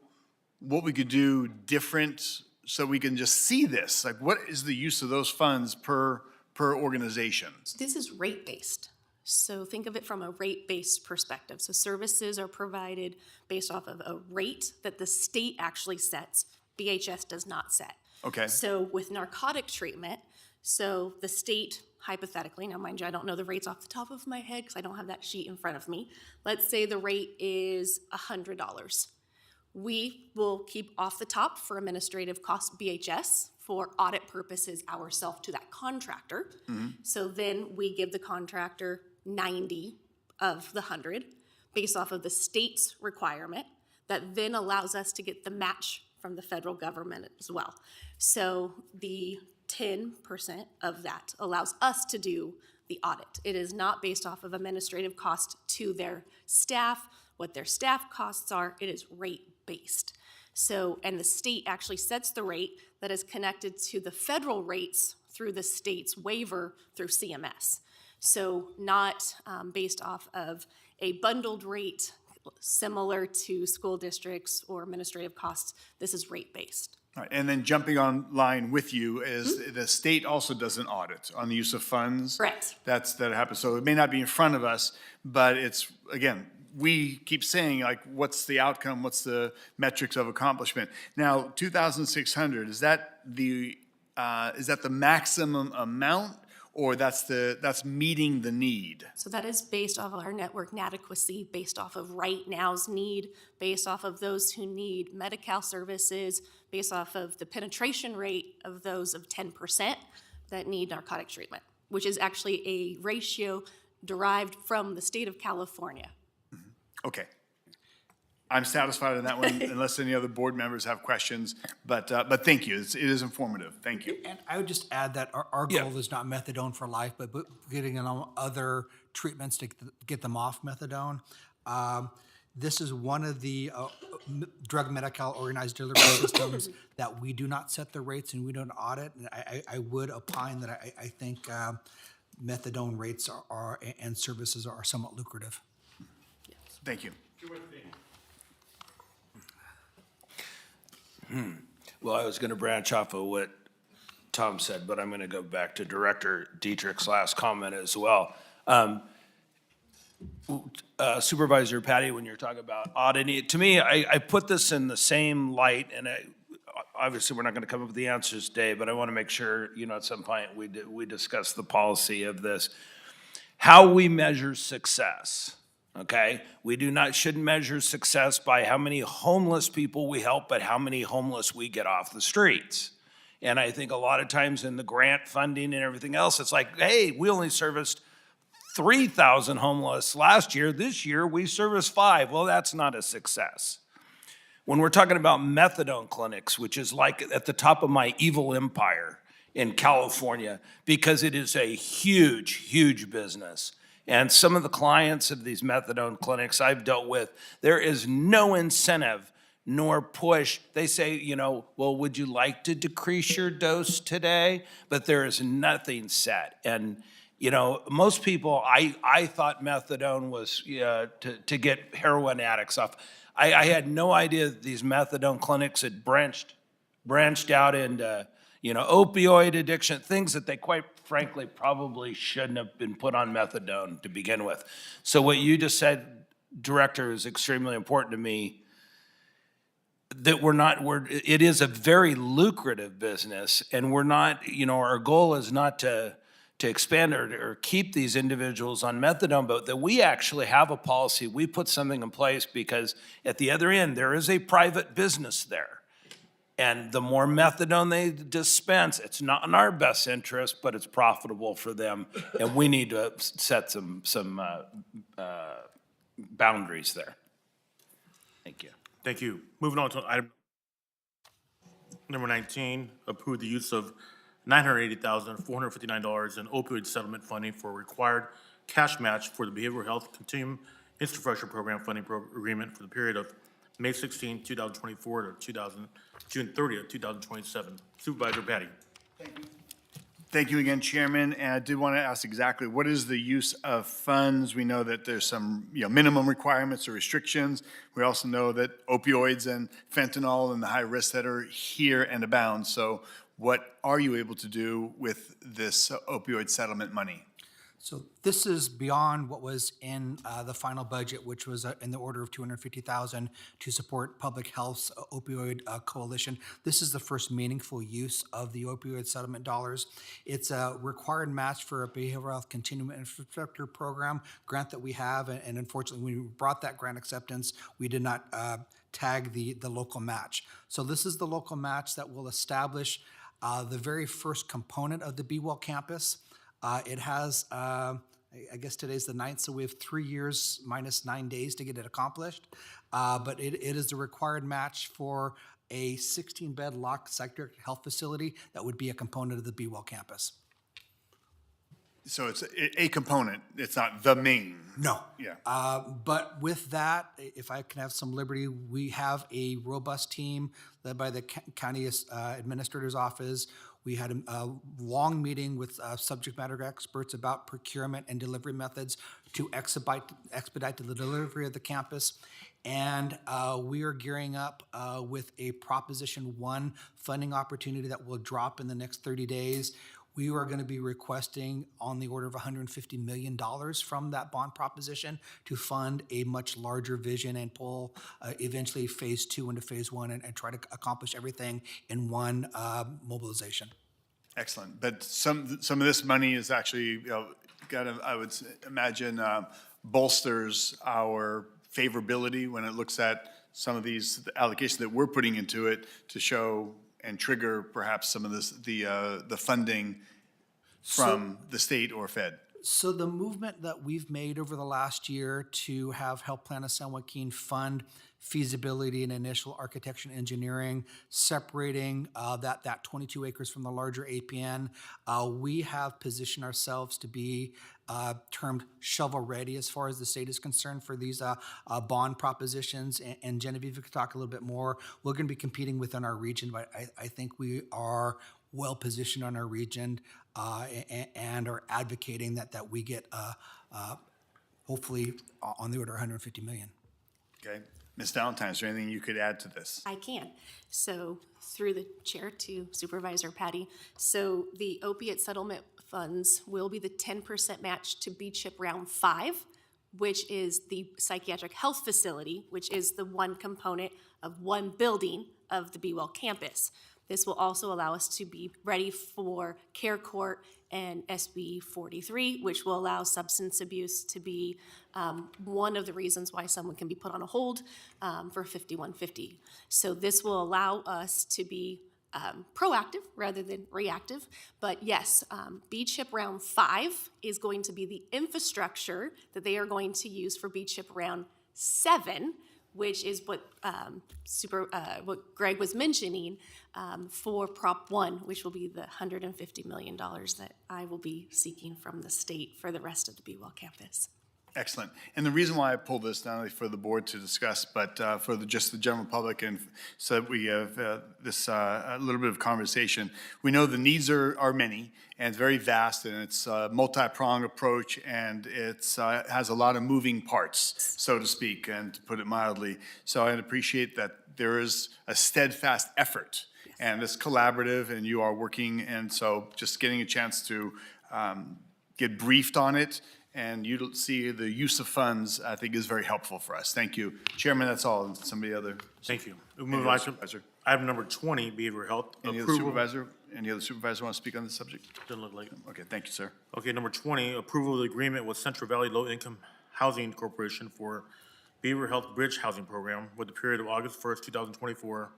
what we could do different so we can just see this. Like, what is the use of those funds per organization? So this is rate-based. So think of it from a rate-based perspective. So services are provided based off of a rate that the state actually sets. BHS does not set. Okay. So with narcotic treatment, so the state, hypothetically, now mind you, I don't know the rates off the top of my head because I don't have that sheet in front of me. Let's say the rate is $100. We will keep off the top for administrative costs BHS for audit purposes ourselves to that contractor. Mm-hmm. So then we give the contractor 90 of the 100 based off of the state's requirement that then allows us to get the match from the federal government as well. So the 10% of that allows us to do the audit. It is not based off of administrative cost to their staff, what their staff costs are. It is rate-based. So, and the state actually sets the rate that is connected to the federal rates through the state's waiver through CMS. So not based off of a bundled rate similar to school districts or administrative costs. This is rate-based. All right, and then jumping on line with you is the state also does an audit on the use of funds. Correct. That happens. So it may not be in front of us, but it's, again, we keep saying, like, what's the outcome? What's the metrics of accomplishment? Now, 2,600, is that the maximum amount, or that's meeting the need? So that is based off of our network inadequacy, based off of right now's need, based off of those who need Medi-Cal services, based off of the penetration rate of those of 10% that need narcotic treatment, which is actually a ratio derived from the state of California. Okay. I'm satisfied on that one, unless any other board members have questions. But thank you. It is informative. Thank you. And I would just add that our goal is not methadone for life, but getting on other treatments to get them off methadone. This is one of the drug Medi-Cal organized delivery systems that we do not set the rates and we don't audit. And I would opine that I think methadone rates are and services are somewhat lucrative. Thank you. Well, I was going to branch off of what Tom said, but I'm going to go back to Director Dietrich's last comment as well. Supervisor Patty, when you're talking about auditing, to me, I put this in the same light, and obviously we're not going to come up with the answers today, but I want to make sure, at some point we discuss the policy of this. How we measure success. Okay, we shouldn't measure success by how many homeless people we help, but how many homeless we get off the streets. And I think a lot of times in the grant funding and everything else, it's like, hey, we only serviced 3,000 homeless last year. This year we serviced 5. Well, that's not a success. When we're talking about methadone clinics, which is like at the top of my evil empire in California, because it is a huge, huge business. And some of the clients of these methadone clinics I've dealt with, there is no incentive nor push. They say, well, would you like to decrease your dose today? But there is nothing set. And, most people, I thought methadone was to get heroin addicts off. I had no idea that these methadone clinics had branched out into, opioid addiction, things that they quite frankly probably shouldn't have been put on methadone to begin with. So what you just said, Director, is extremely important to me, that it is a very lucrative business, and we're not, our goal is not to expand or keep these individuals on methadone, but that we actually have a policy, we put something in place, because at the other end, there is a private business there. And the more methadone they dispense, it's not in our best interest, but it's profitable for them, and we need to set some boundaries there. Thank you. Thank you. Moving on to item number 19, approve the use of $980,459 in opioid settlement funding for required cash match for the Behavioral Health Continuum Infrastructure Program funding agreement for the period of May 16, 2024 to June 30th, 2027. Supervisor Patty. Thank you again, Chairman. And I did want to ask exactly what is the use of funds? We know that there's some minimum requirements or restrictions. We also know that opioids and fentanyl and the high risks that are here and abound. So what are you able to do with this opioid settlement money? So this is beyond what was in the final budget, which was in the order of $250,000 to support Public Health's opioid coalition. This is the first meaningful use of the opioid settlement dollars. It's a required match for a behavioral health continuum infrastructure program grant that we have, and unfortunately, when we brought that grant acceptance, we did not tag the local match. So this is the local match that will establish the very first component of the Be Well campus. It has, I guess today's the 9th, so we have 3 years minus 9 days to get it accomplished. But it is the required match for a 16-bed locked psychiatric health facility that would be a component of the Be Well campus. So it's a component. It's not the main. No. Yeah. But with that, if I can have some liberty, we have a robust team led by the county administrator's office. We had a long meeting with subject matter experts about procurement and delivery methods to expedite the delivery of the campus. And we are gearing up with a Proposition 1 funding opportunity that will drop in the next 30 days. We are going to be requesting on the order of $150 million from that bond proposition to fund a much larger vision and pull eventually phase 2 into phase 1 and try to accomplish everything in one mobilization. Excellent. But some of this money is actually, I would imagine, bolsters our favorability when it looks at some of these allocations that we're putting into it to show and trigger perhaps some of the funding from the state or Fed. So the movement that we've made over the last year to have Health Plan of San Joaquin fund feasibility and initial architecture and engineering, separating that 22 acres from the larger APN, we have positioned ourselves to be termed shovel-ready as far as the state is concerned for these bond propositions. And Genevieve could talk a little bit more. We're going to be competing within our region, but I think we are well positioned on our region and are advocating that we get hopefully on the order of $150 million. Okay. Ms. Valentine, is there anything you could add to this? I can. So through the chair to Supervisor Patty, so the opiate settlement funds will be the 10% match to B-CHIP round 5, which is the psychiatric health facility, which is the one component of one building of the Be Well campus. This will also allow us to be ready for Care Court and SB 43, which will allow substance abuse to be one of the reasons why someone can be put on a hold for 5150. So this will allow us to be proactive rather than reactive. But yes, B-CHIP round 5 is going to be the infrastructure that they are going to use for B-CHIP round 7, which is what what Greg was mentioning for Prop 1, which will be the $150 million that I will be seeking from the state for the rest of the Be Well campus. Excellent. And the reason why I pulled this not only for the board to discuss, but for just the general public, and so that we have this a little bit of conversation. We know the needs are many, and it's very vast, and it's a multi-pronged approach, and it's has a lot of moving parts, so to speak, and to put it mildly. So I'd appreciate that there is a steadfast effort and it's collaborative, and you are working, and so just getting a chance to get briefed on it and you see the use of funds, I think is very helpful for us. Thank you. Chairman, that's all. Somebody other? Thank you. We'll Any move other on to supervisor? item number 20, behavioral health. Any other approval. supervisor? Any other supervisor want to speak on this subject? Doesn't look like it. Okay, thank you, sir. Okay, number 20, approval of the agreement with Central Valley Low Income Housing Corporation for Behavioral Health Bridge Housing Program with the period of August 1st, 2024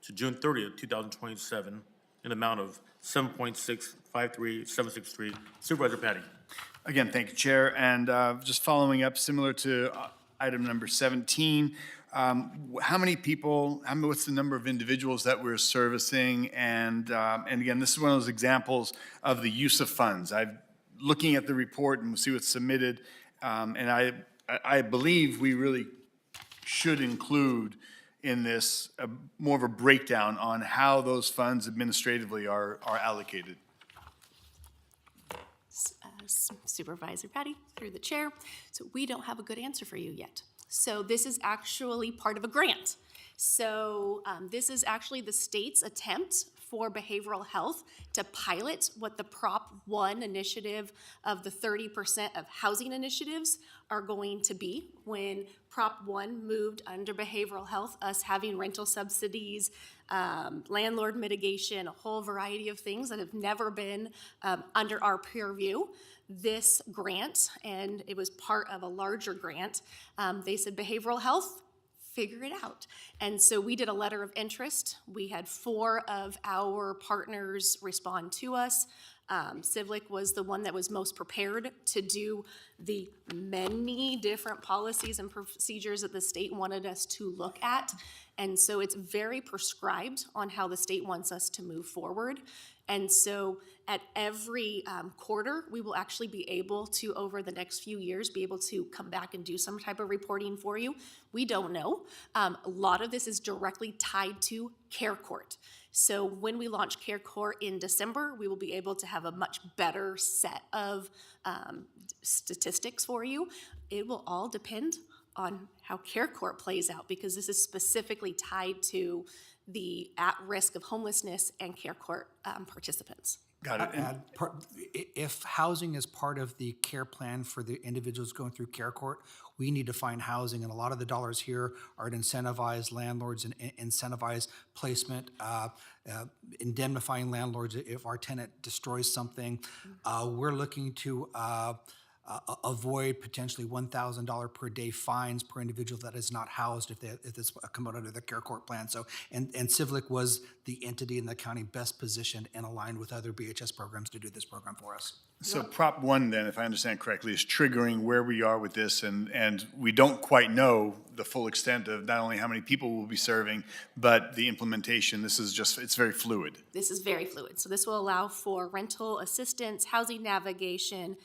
to June 30th, 2027, in the amount of $7.653763. Supervisor Patty. Again, thank you, Chair. And just following up, similar to item number 17, how many people, what's the number of individuals that we're servicing? And again, this is one of those examples of the use of funds. I'm looking at the report and we'll see what's submitted. And I believe we really should include in this more of a breakdown on how those funds administratively are allocated. Supervisor Patty, through the chair. So we don't have a good answer for you yet. So this is actually part of a grant. So this is actually the state's attempt for behavioral health to pilot what the Prop 1 initiative of the 30% of housing initiatives are going to be when Prop 1 moved under behavioral health, us having rental subsidies, landlord mitigation, a whole variety of things that have never been under our purview. This grant, and it was part of a larger grant, they said behavioral health, figure it out. And so we did a letter of interest. We had 4 of our partners respond to us. Civlic was the one that was most prepared to do the many different policies and procedures that the state wanted us to look at. And so it's very prescribed on how the state wants us to move forward. And so at every quarter, we will actually be able to, over the next few years, be able to come back and do some type of reporting for you. We don't know. A lot of this is directly tied to Care Court. So when we launch Care Court in December, we will be able to have a much better set of statistics for you. It will all depend on how Care Court plays out, because this is specifically tied to the at-risk of homelessness and Care Court participants. Got it. If housing is part of the care plan for the individuals going through Care Court, we need to find housing, and a lot of the dollars here are to incentivize landlords and incentivize placement, indemnifying landlords if our tenant destroys something. We're looking to avoid potentially $1,000 per day fines per individual that is not housed if it's come out under the Care Court plan. So, and Civlic was the entity in the county best positioned and aligned with other BHS programs to do this program for us. So Prop 1 then, if I understand correctly, is triggering where we are with this, and we don't quite know the full extent of not only how many people we'll be serving, but the implementation. This is just, it's very fluid. This is very fluid. So this will allow for rental assistance, housing navigation,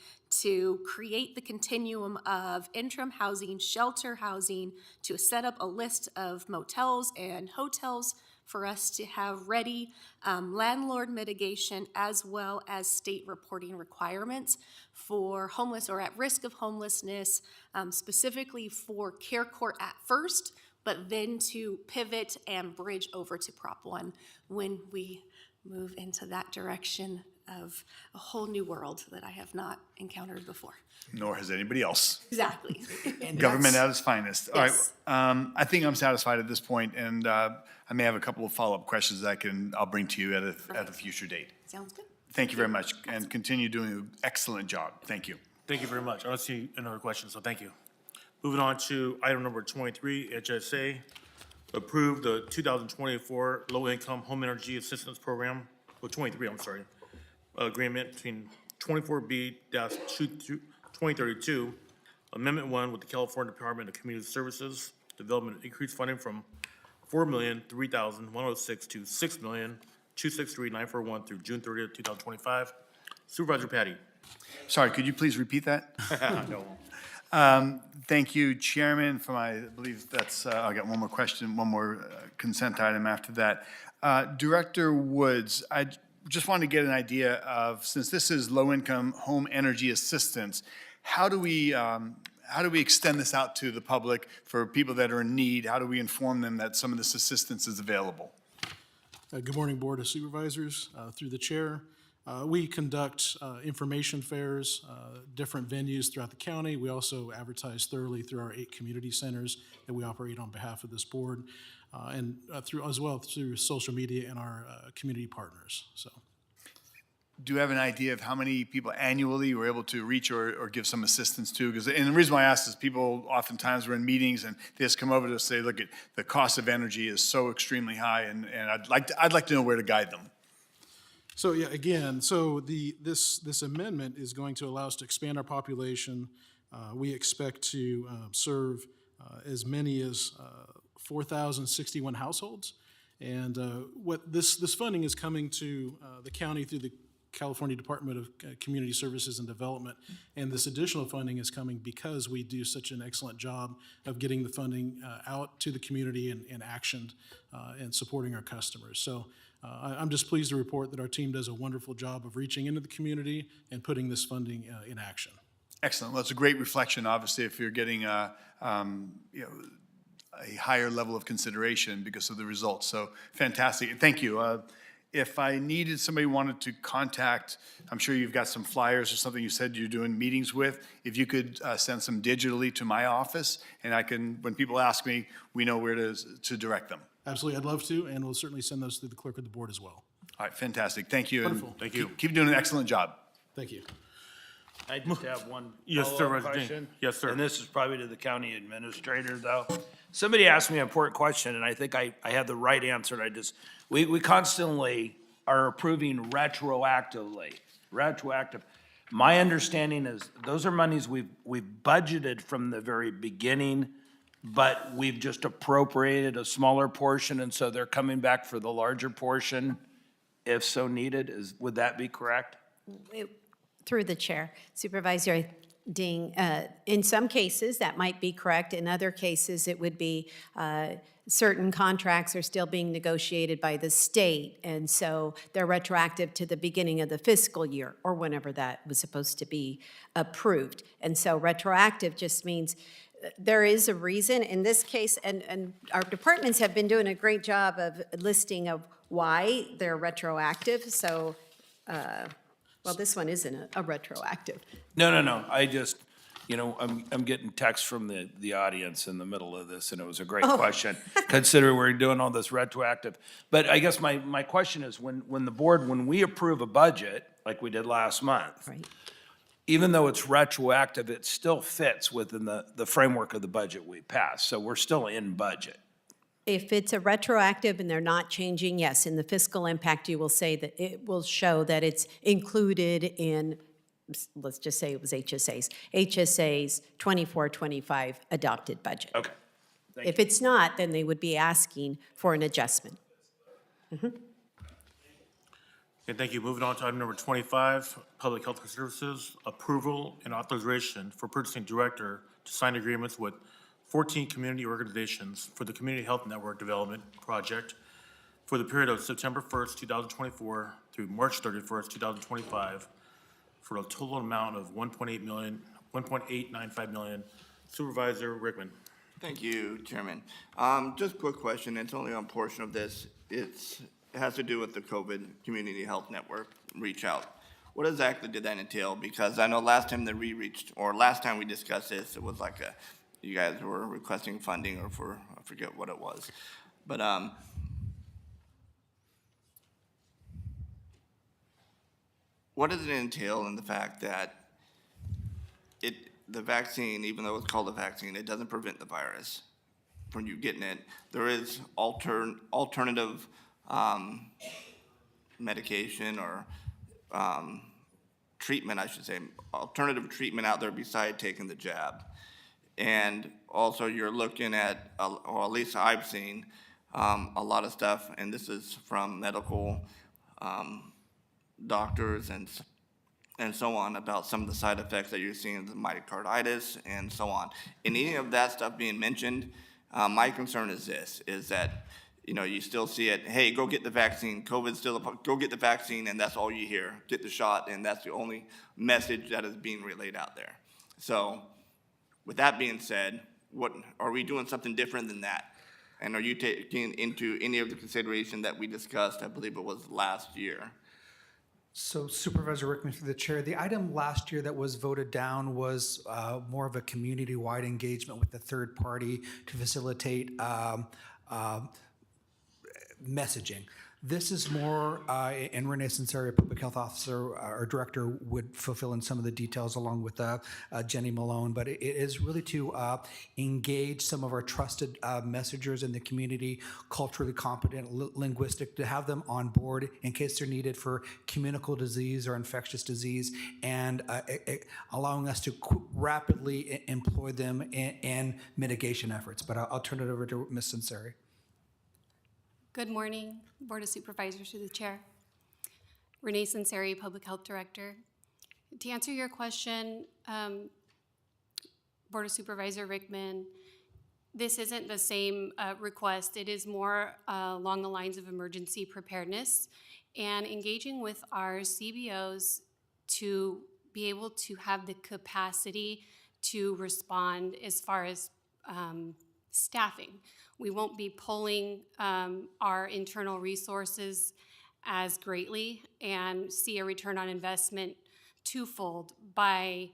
to create the continuum of interim housing, shelter housing, to set up a list of motels and hotels for us to have ready, landlord mitigation, as well as state reporting requirements for homeless or at risk of homelessness, specifically for Care Court at first, but then to pivot and bridge over to Prop 1 when we move into that direction of a whole new world that I have not encountered before. Nor has anybody else. Exactly. Government at its finest. Yes. All right. I think I'm satisfied at this point, and I may have a couple of follow-up questions that I'll bring to you at a future date. Sounds good. Thank you very much, and continue doing an excellent job. Thank you. Thank you very much. I don't see another question, so thank you. Moving on to item number 23, HSA. Approve the 2024 Low-Income Home Energy Assistance Program, or 23, I'm sorry, agreement between 24B-2032, Amendment 1 with the California Department of Community Services, Development increased funding from $4,003,106 to $6,263,941 through June 30th, 2025. Supervisor Patty. Sorry, could you please repeat that? No. Thank you, Chairman, for I believe that's, I got one more question, one more consent item after that. Director Woods, I just wanted to get an idea of, since this is low-income home energy assistance, how do we extend this out to the public for people that are in need? How do we inform them that some of this assistance is available? Good morning, Board of Supervisors. Through the chair, we conduct information fairs, different venues throughout the county. We also advertise thoroughly through our 8 community centers that we operate on behalf of this board, and through as well through social media and our community partners. So, Do you have an idea of how many people annually you were able to reach or give some assistance to? And the reason why I ask is people oftentimes are in meetings and they just come over to say, look, the cost of energy is so extremely high, and I'd like to know where to guide them. so yeah, again, so this amendment is going to allow us to expand our population. We expect to serve as many as 4,061 households. And what this funding is coming to the county through the California Department of Community Services and Development, and this additional funding is coming because we do such an excellent job of getting the funding out to the community and actioned and supporting our customers. So I'm just pleased to report that our team does a wonderful job of reaching into the community and putting this funding in action. Excellent. Well, it's a great reflection, obviously, if you're getting a higher level of consideration because of the results. So fantastic. Thank you. If I needed somebody wanted to contact, I'm sure you've got some flyers or something you said you're doing meetings with. If you could send some digitally to my office, and I can, when people ask me, we know where to direct them. Absolutely, I'd love to, and we'll certainly send those to the clerk of the board as well. All right, fantastic. Thank you. Wonderful. Thank you. Keep doing an excellent job. Thank you. I just have one Yes, sir, follow-up Resident. question. Yes, sir. And this is probably to the county administrator, though. Somebody asked me an important question, and I think I had the right answer, and we constantly are approving retroactively. Retroactive. My understanding is those are monies we've budgeted from the very beginning, but we've just appropriated a smaller portion, and so they're coming back for the larger portion if so needed. Would that be correct? Through the chair, Supervisor Ding, in some cases, that might be correct. In other cases, it would be certain contracts are still being negotiated by the state, and so they're retroactive to the beginning of the fiscal year or whenever that was supposed to be approved. And so retroactive just means there is a reason in this case, and our departments have been doing a great job of listing of why they're retroactive. So, well, this one isn't a retroactive. No. I just, I'm getting texts from the audience in the middle of this, and it was a great question, considering we're doing all this retroactive. But I guess my question is, when we approve a budget, like we did last month, Right. even though it's retroactive, it still fits within the framework of the budget we passed. So we're still in budget. If it's a retroactive and they're not changing, yes, in the fiscal impact, you will say that it will show that it's included in, let's just say it was HSA's 24-25 adopted budget. Okay. If it's not, then they would be asking for an adjustment. Okay, thank you. Moving on to item number 25, Public Health Services, approval and authorization for purchasing director to sign agreements with 14 community organizations for the Community Health Network Development Project for the period of September 1st, 2024 through March 31st, 2025, for a total amount of $1.895 million. Supervisor Rickman. Thank you, Chairman. Just a quick question. It's only on a portion of this. It has to do with the COVID Community Health Network reach out. What exactly did that entail? Because I know last time last time we discussed this, it was like you guys were requesting funding I forget what it was. But what does it entail in the fact that the vaccine, even though it's called a vaccine, it doesn't prevent the virus from you getting it? There is alternative medication or treatment, I should say, alternative treatment out there beside taking the jab. And also you're looking at, or at least I've seen, a lot of stuff, and this is from medical doctors and so on, about some of the side effects that you're seeing, the myocarditis and so on. In any of that stuff being mentioned, my concern is this, is that, you still see it, hey, go get the vaccine, COVID's still go get the vaccine, and that's all you hear, get the shot, and that's the only message that is being relayed out there. So, with that being said, what are we doing something different than that? And are you taking into any of the consideration that we discussed, I believe it was last year? So Supervisor Rickman, through the chair, the item last year that was voted down was more of a community-wide engagement with the third party to facilitate messaging. This is more, and Renee Sinceri, Public Health Officer, our Director, would fulfill in some of the details along with Jenny Malone, but it is really to engage some of our trusted messengers in the community, culturally competent, linguistic, to have them on board in case they're needed for communicable disease or infectious disease, and allowing us to rapidly employ them in mitigation efforts. But I'll turn it over to Ms. Sinceri. Good morning, Board of Supervisors, through the Chair. Renee Sinceri, Public Health Director. To answer your question, Board of Supervisor Rickman, this isn't the same request. It is more along the lines of emergency preparedness and engaging with our CBOs to be able to have the capacity to respond as far as staffing. We won't be pulling our internal resources as greatly and see a return on investment twofold by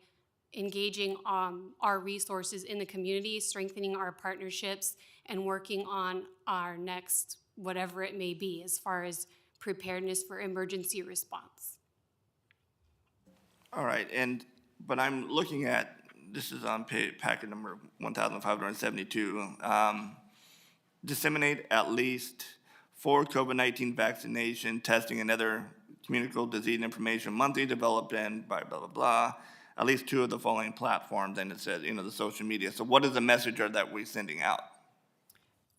engaging our resources in the community, strengthening our partnerships, and working on our next, whatever it may be, as far as preparedness for emergency response. All right, but I'm looking at, this is on packet number 1572, disseminate at least 4 COVID-19 vaccination, testing, and other communicable disease information monthly developed in by blah, blah, blah, at least 2 of the following platforms, and it says, the social media. So what is the message that we're sending out?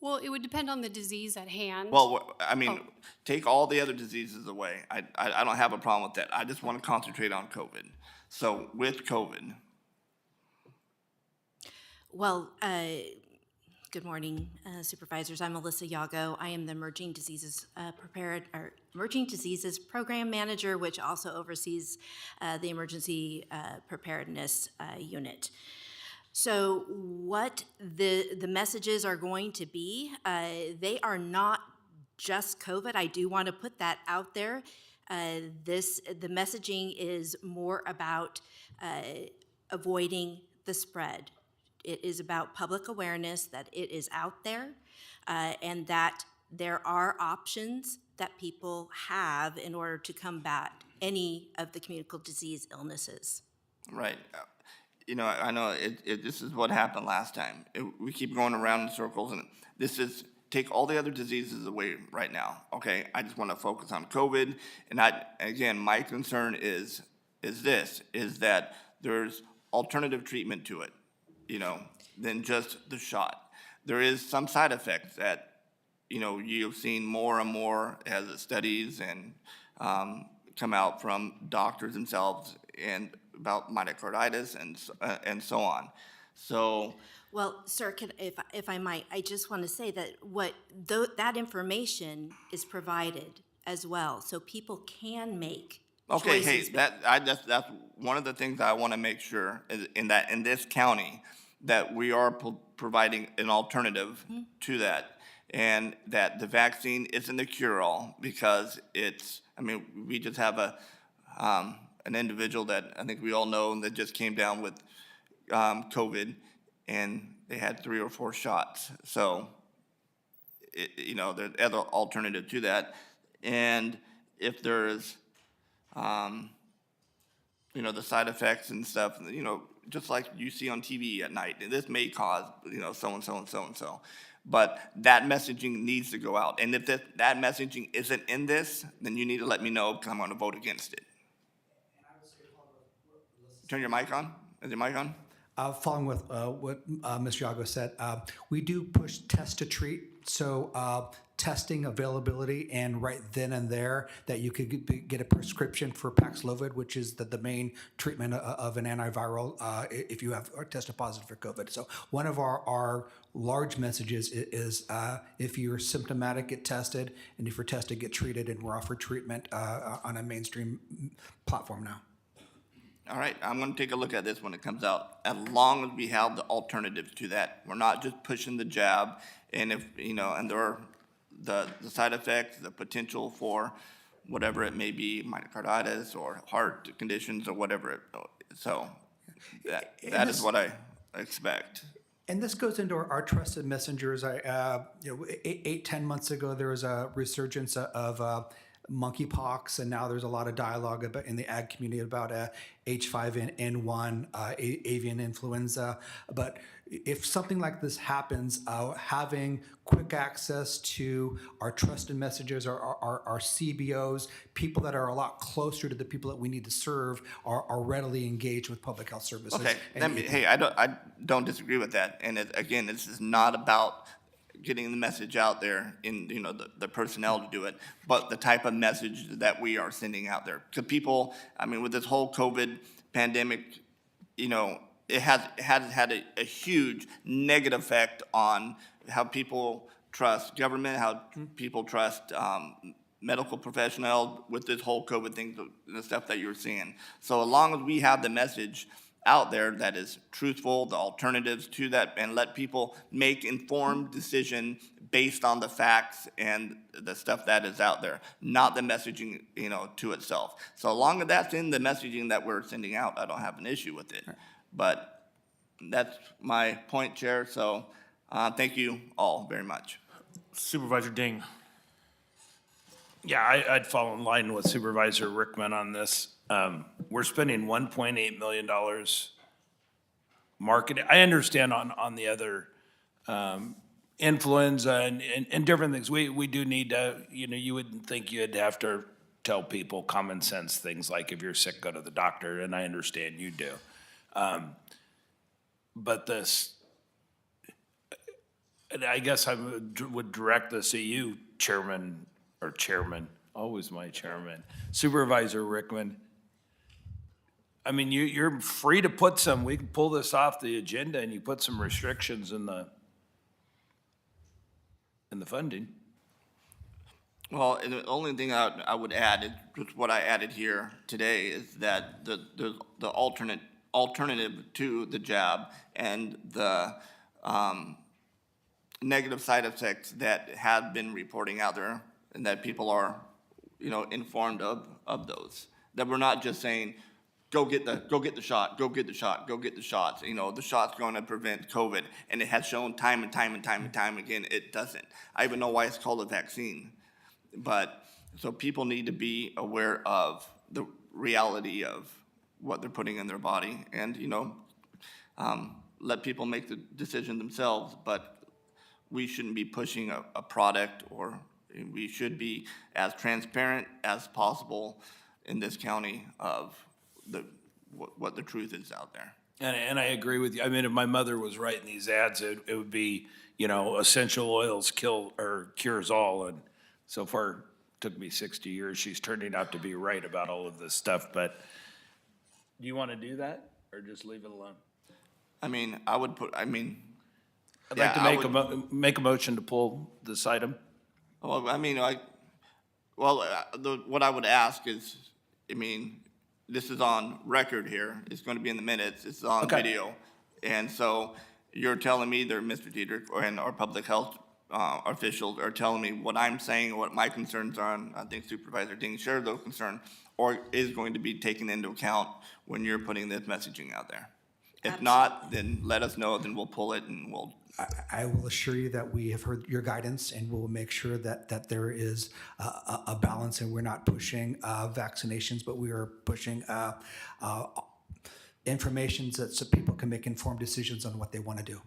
Well, it would depend on the disease at hand. Well, I mean, take all the other diseases away. I don't have a problem with that. I just want to concentrate on COVID. So with COVID. Well, good morning, Supervisors. I'm Alyssa Yago. I am the Emerging Diseases Program Manager, which also oversees the Emergency Preparedness Unit. So what the messages are going to be, they are not just COVID. I do want to put that out there. The messaging is more about avoiding the spread. It is about public awareness that it is out there and that there are options that people have in order to combat any of the communicable disease illnesses. Right. I know this is what happened last time. We keep going around in circles, and this is take all the other diseases away right now. Okay, I just want to focus on COVID, and again, my concern is that there's alternative treatment to it, than just the shot. There is some side effects that you've seen more and more as the studies and come out from doctors themselves and about myocarditis and so on. So, well, sir, if I might, I just want to say that that information is provided as well, so people can make okay, choices. Hey, that's one of the things I want to make sure is in this county that we are providing an alternative to that, and that the vaccine isn't the cure-all because we just have an individual that I think we all know that just came down with COVID, and they had 3 or 4 shots. So, there's other alternative to that. And if there's, the side effects and stuff, just like you see on TV at night, and this may cause, so-and-so and so-and-so. But that messaging needs to go out. And if that messaging isn't in this, then you need to let me know because I'm going to vote against it. Turn your mic on. Is your mic on? Following with what Mr. Yago said, we do push test to treat. So testing availability and right then and there that you could get a prescription for Paxlovid, which is the main treatment of an antiviral if you have tested positive for COVID. So one of our large messages is if you're symptomatic, get tested, and if you're tested, get treated, and we're offered treatment on a mainstream platform now. All right, I'm gonna take a look at this when it comes out, as long as we have the alternatives to that. We're not just pushing the jab, and if, you know, and there are the side effects, the potential for whatever it may be, myocarditis or heart conditions or whatever. So that is what I expect. And this goes into our trusted messengers. 10 months ago, there was a resurgence of monkeypox, and now there's a lot of dialogue about, in the ag community about H5N1, avian influenza. But if something like this happens, having quick access to our trusted messengers, our CBOs, people that are a lot closer to the people that we need to serve, are readily engaged with public health services. Okay, And hey, I don't disagree with that. And again, this is not about getting the message out there in, you know, the personnel to do it, but the type of message that we are sending out there. Because people, I mean, with this whole COVID pandemic, you know, it has had a huge negative effect on how people trust government, how people trust medical professionals with this whole COVID thing, the stuff that you're seeing. So as long as we have the message out there that is truthful, the alternatives to that, and let people make informed decision based on the facts and the stuff that is out there, not the messaging, you know, to itself. So as long as that's in the messaging that we're sending out, I don't have an issue with it. But that's my point, Chair. So thank you all very much. Supervisor Ding. Yeah, I'd fall in line with Supervisor Rickman on this. We're spending $1.8 million marketing. I understand on the other influenza and different things. We do need to, you know, you wouldn't think you'd have to tell people common sense things like if you're sick, go to the doctor, and I understand you do. But this, and I guess I would direct this at you, Chairman, always my chairman, Supervisor Rickman. I mean, you're free to put some, we can pull this off the agenda and you put some restrictions in the funding. Well, and the only thing I would add is just what I added here today is that the alternative to the jab and the negative side effects that have been reporting out there and that people are, you know, informed of those. That we're not just saying, go get the shot, go get the shot, go get the shots. You know, the shot's going to prevent COVID, and it has shown time and time again it doesn't. I even know why it's called a vaccine. But so people need to be aware of the reality of what they're putting in their body, and you know, let people make the decision themselves. But we shouldn't be pushing a product, or we should be as transparent as possible in this county of what the truth is out there. And I agree with you. I mean, if my mother was writing these ads, it would be, you know, essential oils cures all. And so far, it took me 60 years. She's turning out to be right about all of this stuff. But do you want to do that or just leave it alone? I mean, I'd like to make a motion to pull this item. Well, I mean, what I would ask is, I mean, this is on record here. It's going to be in the minutes. It's on video. And so you're telling me that Mr. Diedrich and our public health officials are telling me what I'm saying, what my concerns are, and I think Supervisor Ding shared those concerns, or is going to be taken into account when you're putting this messaging out there. If not, then let us know, then we'll pull it and we'll. I will assure you that we have heard your guidance, and we'll make sure that there is a balance, and we're not pushing vaccinations, but we are pushing information so people can make informed decisions on what they want to do.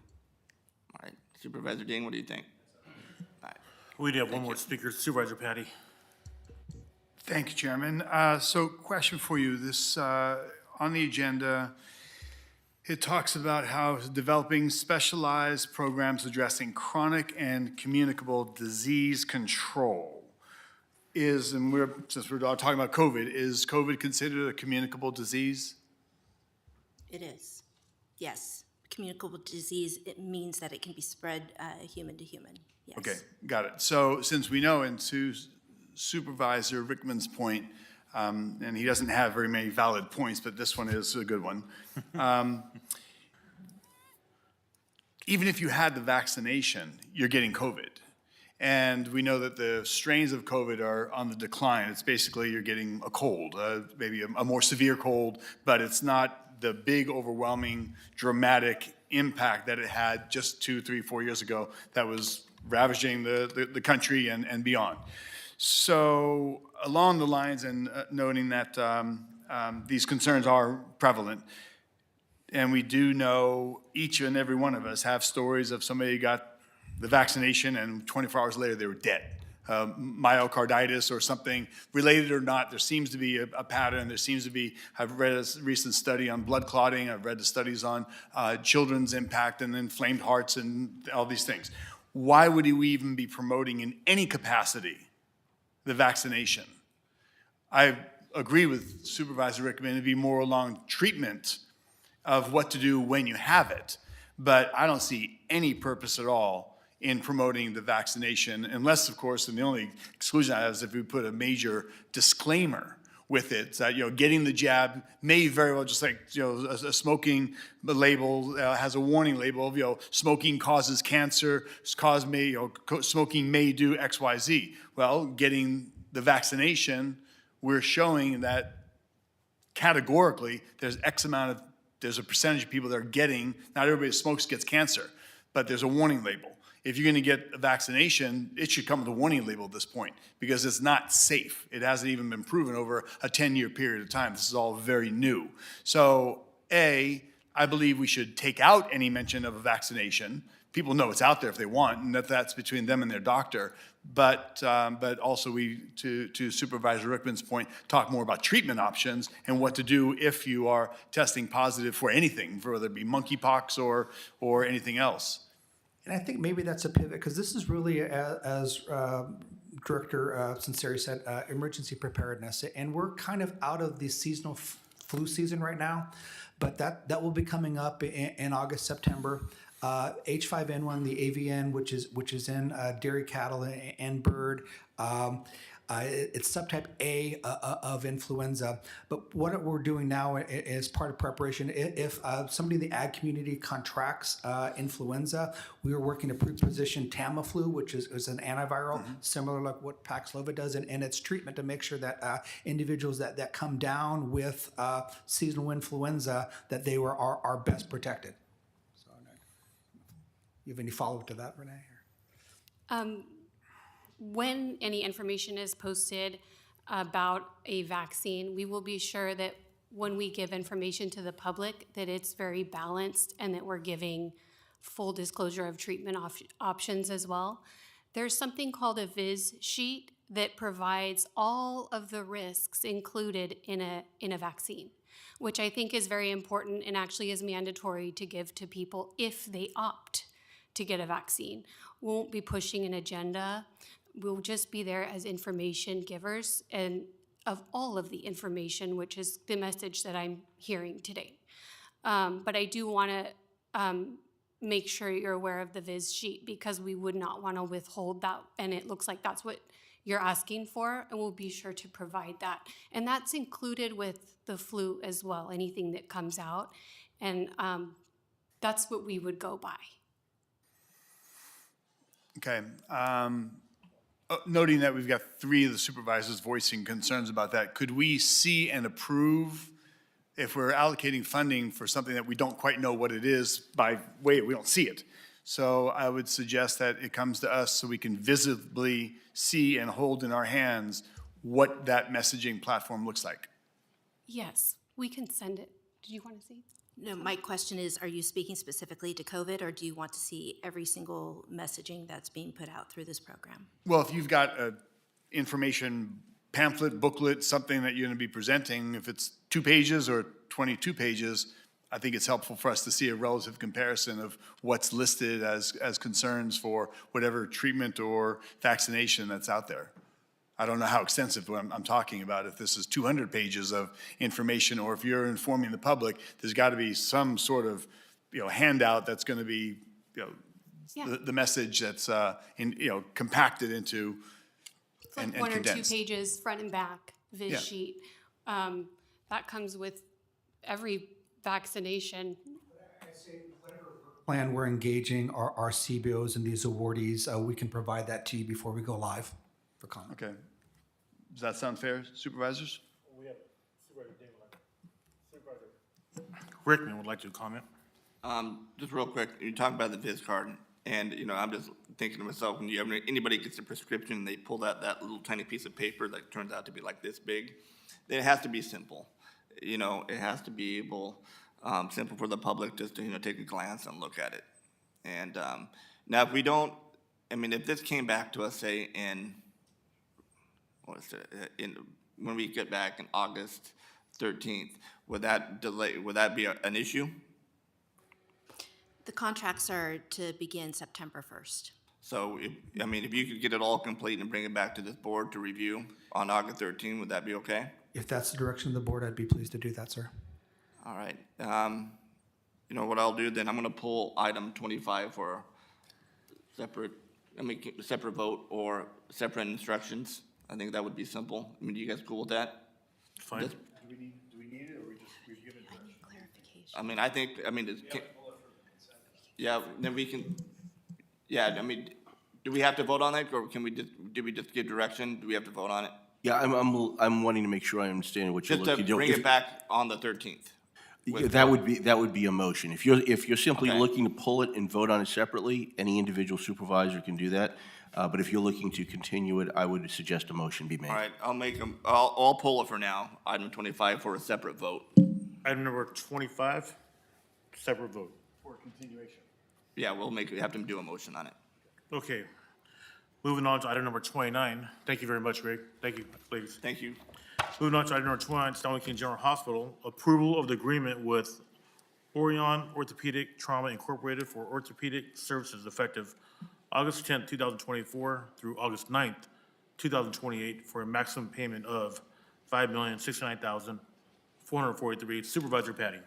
All right, Supervisor Ding, what do you think? All right. We do have one more speaker, Supervisor Patty. Thank you, Chairman. So question for you. This, on the agenda, it talks about how developing specialized programs addressing chronic and communicable disease control is, and since we're all talking about COVID, is COVID considered a communicable disease? It is, yes. Communicable disease, it means that it can be spread human to human, yes. Okay, got it. So since we know, and to Supervisor Rickman's point, And he doesn't have very many valid points, but this one is a good one. Even if you had the vaccination, you're getting COVID. And we know that the strains of COVID are on the decline. It's basically you're getting a cold, maybe a more severe cold, but it's not the big, overwhelming, dramatic impact that it had just 2, 3, 4 years ago that was ravaging the country and beyond. So along the lines and noting that these concerns are prevalent, and we do know each and every one of us have stories of somebody who got the vaccination and 24 hours later they were dead. Myocarditis or something related or not, there seems to be a pattern. There seems to be, I've read a recent study on blood clotting. I've read the studies on children's impact and inflamed hearts and all these things. Why would we even be promoting in any capacity the vaccination? I agree with Supervisor Rickman, it'd be more along treatment of what to do when you have it. But I don't see any purpose at all in promoting the vaccination, unless, of course, and the only exclusion I have is if we put a major disclaimer with it, that, getting the jab may very well, just like, a smoking label has a warning label of, smoking causes cancer, smoking may do X, Y, Z. Well, getting the vaccination, we're showing that categorically there's there's a percentage of people that are getting, not everybody who smokes gets cancer, but there's a warning label. If you're going to get a vaccination, it should come with a warning label at this point because it's not safe. It hasn't even been proven over a 10-year period of time. This is all very new. So, I believe we should take out any mention of a vaccination. People know it's out there if they want, and that's between them and their doctor. But also to Supervisor Rickman's point, talk more about treatment options and what to do if you are testing positive for anything, whether it be monkeypox or anything else. And I think maybe that's a pivot, because this is really, as Director Sinceri said, emergency preparedness. And we're kind of out of the seasonal flu season right now, but that will be coming up in August, September. H5N1, the AVN, which is in dairy cattle and bird. It's subtype A of influenza. But what we're doing now is part of preparation. If somebody in the ag community contracts influenza, we are working to pre-position Tamiflu, which is an antiviral, similar like what Paxlovid does, and its treatment to make sure that individuals that come down with seasonal influenza, that they are best protected. So, you have any follow-up to that, Renee? When any information is posted about a vaccine, we will be sure that when we give information to the public, that it's very balanced and that we're giving full disclosure of treatment options as well. There's something called a VIS sheet that provides all of the risks included in a vaccine, which I think is very important and actually is mandatory to give to people if they opt to get a vaccine. We won't be pushing an agenda. We'll just be there as information givers and of all of the information, which is the message that I'm hearing today. But I do want to make sure you're aware of the VIS sheet, because we would not want to withhold that, and it looks like that's what you're asking for, and we'll be sure to provide that. And that's included with the flu as well, anything that comes out, and that's what we would go by. Okay. Noting that we've got 3 of the supervisors voicing concerns about that, could we see and approve if we're allocating funding for something that we don't quite know what it is by way we don't see it? So I would suggest that it comes to us so we can visibly see and hold in our hands what that messaging platform looks like. Yes, we can send it. Did you want to see? No, my question is, are you speaking specifically to COVID, or do you want to see every single messaging that's being put out through this program? Well, if you've got an information pamphlet, booklet, something that you're going to be presenting, if it's 2 pages or 22 pages, I think it's helpful for us to see a relative comparison of what's listed as concerns for whatever treatment or vaccination that's out there. I don't know how extensive I'm talking about, if this is 200 pages of information, or if you're informing the public, there's got to be some sort of, handout that's going to be, the message that's, compacted into and One or 2 condensed. pages front and back. Viz Yeah. sheet. That comes with every vaccination. Plan we're engaging our CBOs and these awardees. We can provide that to you before we go live for comment. Okay. Does that sound fair, supervisors? Rickman would like to comment. Just real quick, you talk about the Viz card, and, you know, I'm just thinking to myself, when anybody gets a prescription, they pull that little tiny piece of paper that turns out to be like this big, it has to be simple. You know, it has to be simple for the public just to, take a glance and look at it. And now if we don't, if this came back to us, say, when we get back in August 13th, would that be an issue? The contracts are to begin September 1st. So, if you could get it all complete and bring it back to this board to review on August 13th, would that be okay? If that's the direction of the board, I'd be pleased to do that, sir. All right. What I'll do then, I'm gonna pull item 25 for separate vote or separate instructions. I think that would be simple. Do you guys cool with that? Fine. Just- Do we need it, or we give it? I need clarification. Yeah, then we can, do we have to vote on it, or do we just give direction? Do we have to vote on it? Yeah, I'm wanting to make sure I understand what you're Just looking to to do. bring it back on the 13th. Yeah, that would be a motion. If you're simply Okay. looking to pull it and vote on it separately, any individual supervisor can do that. But if you're looking to continue it, I would suggest a motion be made. All right, I'll pull it for now, item 25 for a separate vote. Item number 25, separate vote. For continuation. Yeah, have them do a motion on it. Okay. Moving on to item number 29. Thank you very much, Rick. Thank you, please. Thank you. Moving on to item number 29, San Joaquin General Hospital, approval of the agreement with Orion Orthopedic Trauma Incorporated for orthopedic services effective August 10th, 2024 through August 9th, 2028 for a maximum payment of $5,069,443. Supervisor Patty.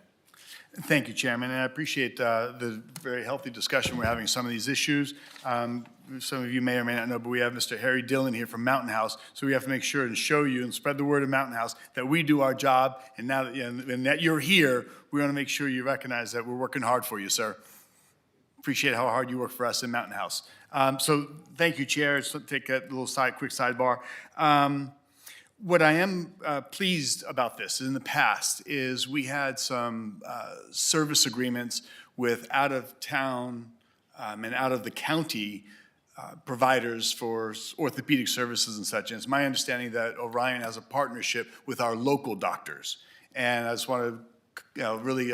Thank you, Chairman, and I appreciate the very healthy discussion we're having on some of these issues. Some of you may or may not know, but we have Mr. Harry Dillon here from Mountain House, so we have to make sure and show you and spread the word of Mountain House that we do our job, and now that, and that you're here, we want to make sure you recognize that we're working hard for you, sir. Appreciate how hard you work for us in Mountain House. So thank you, Chair. Let's take a little quick sidebar. What I am pleased about this in the past is we had some service agreements with out-of-town and out-of-the-county providers for orthopedic services and such. And it's my understanding that Orion has a partnership with our local doctors. And I just want to really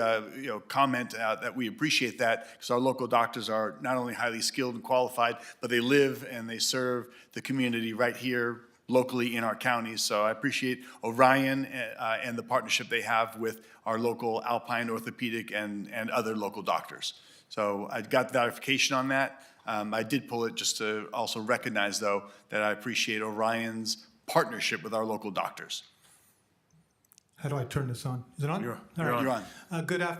comment out that we appreciate that, because our local doctors are not only highly skilled and qualified, but they live and they serve the community right here locally in our counties. So I appreciate Orion and the partnership they have with our local Alpine Orthopedic and other local doctors. So I got verification on that. I did pull it just to also recognize, though, that I appreciate Orion's partnership with our local doctors. How do I turn this on? Is it on? You're All on.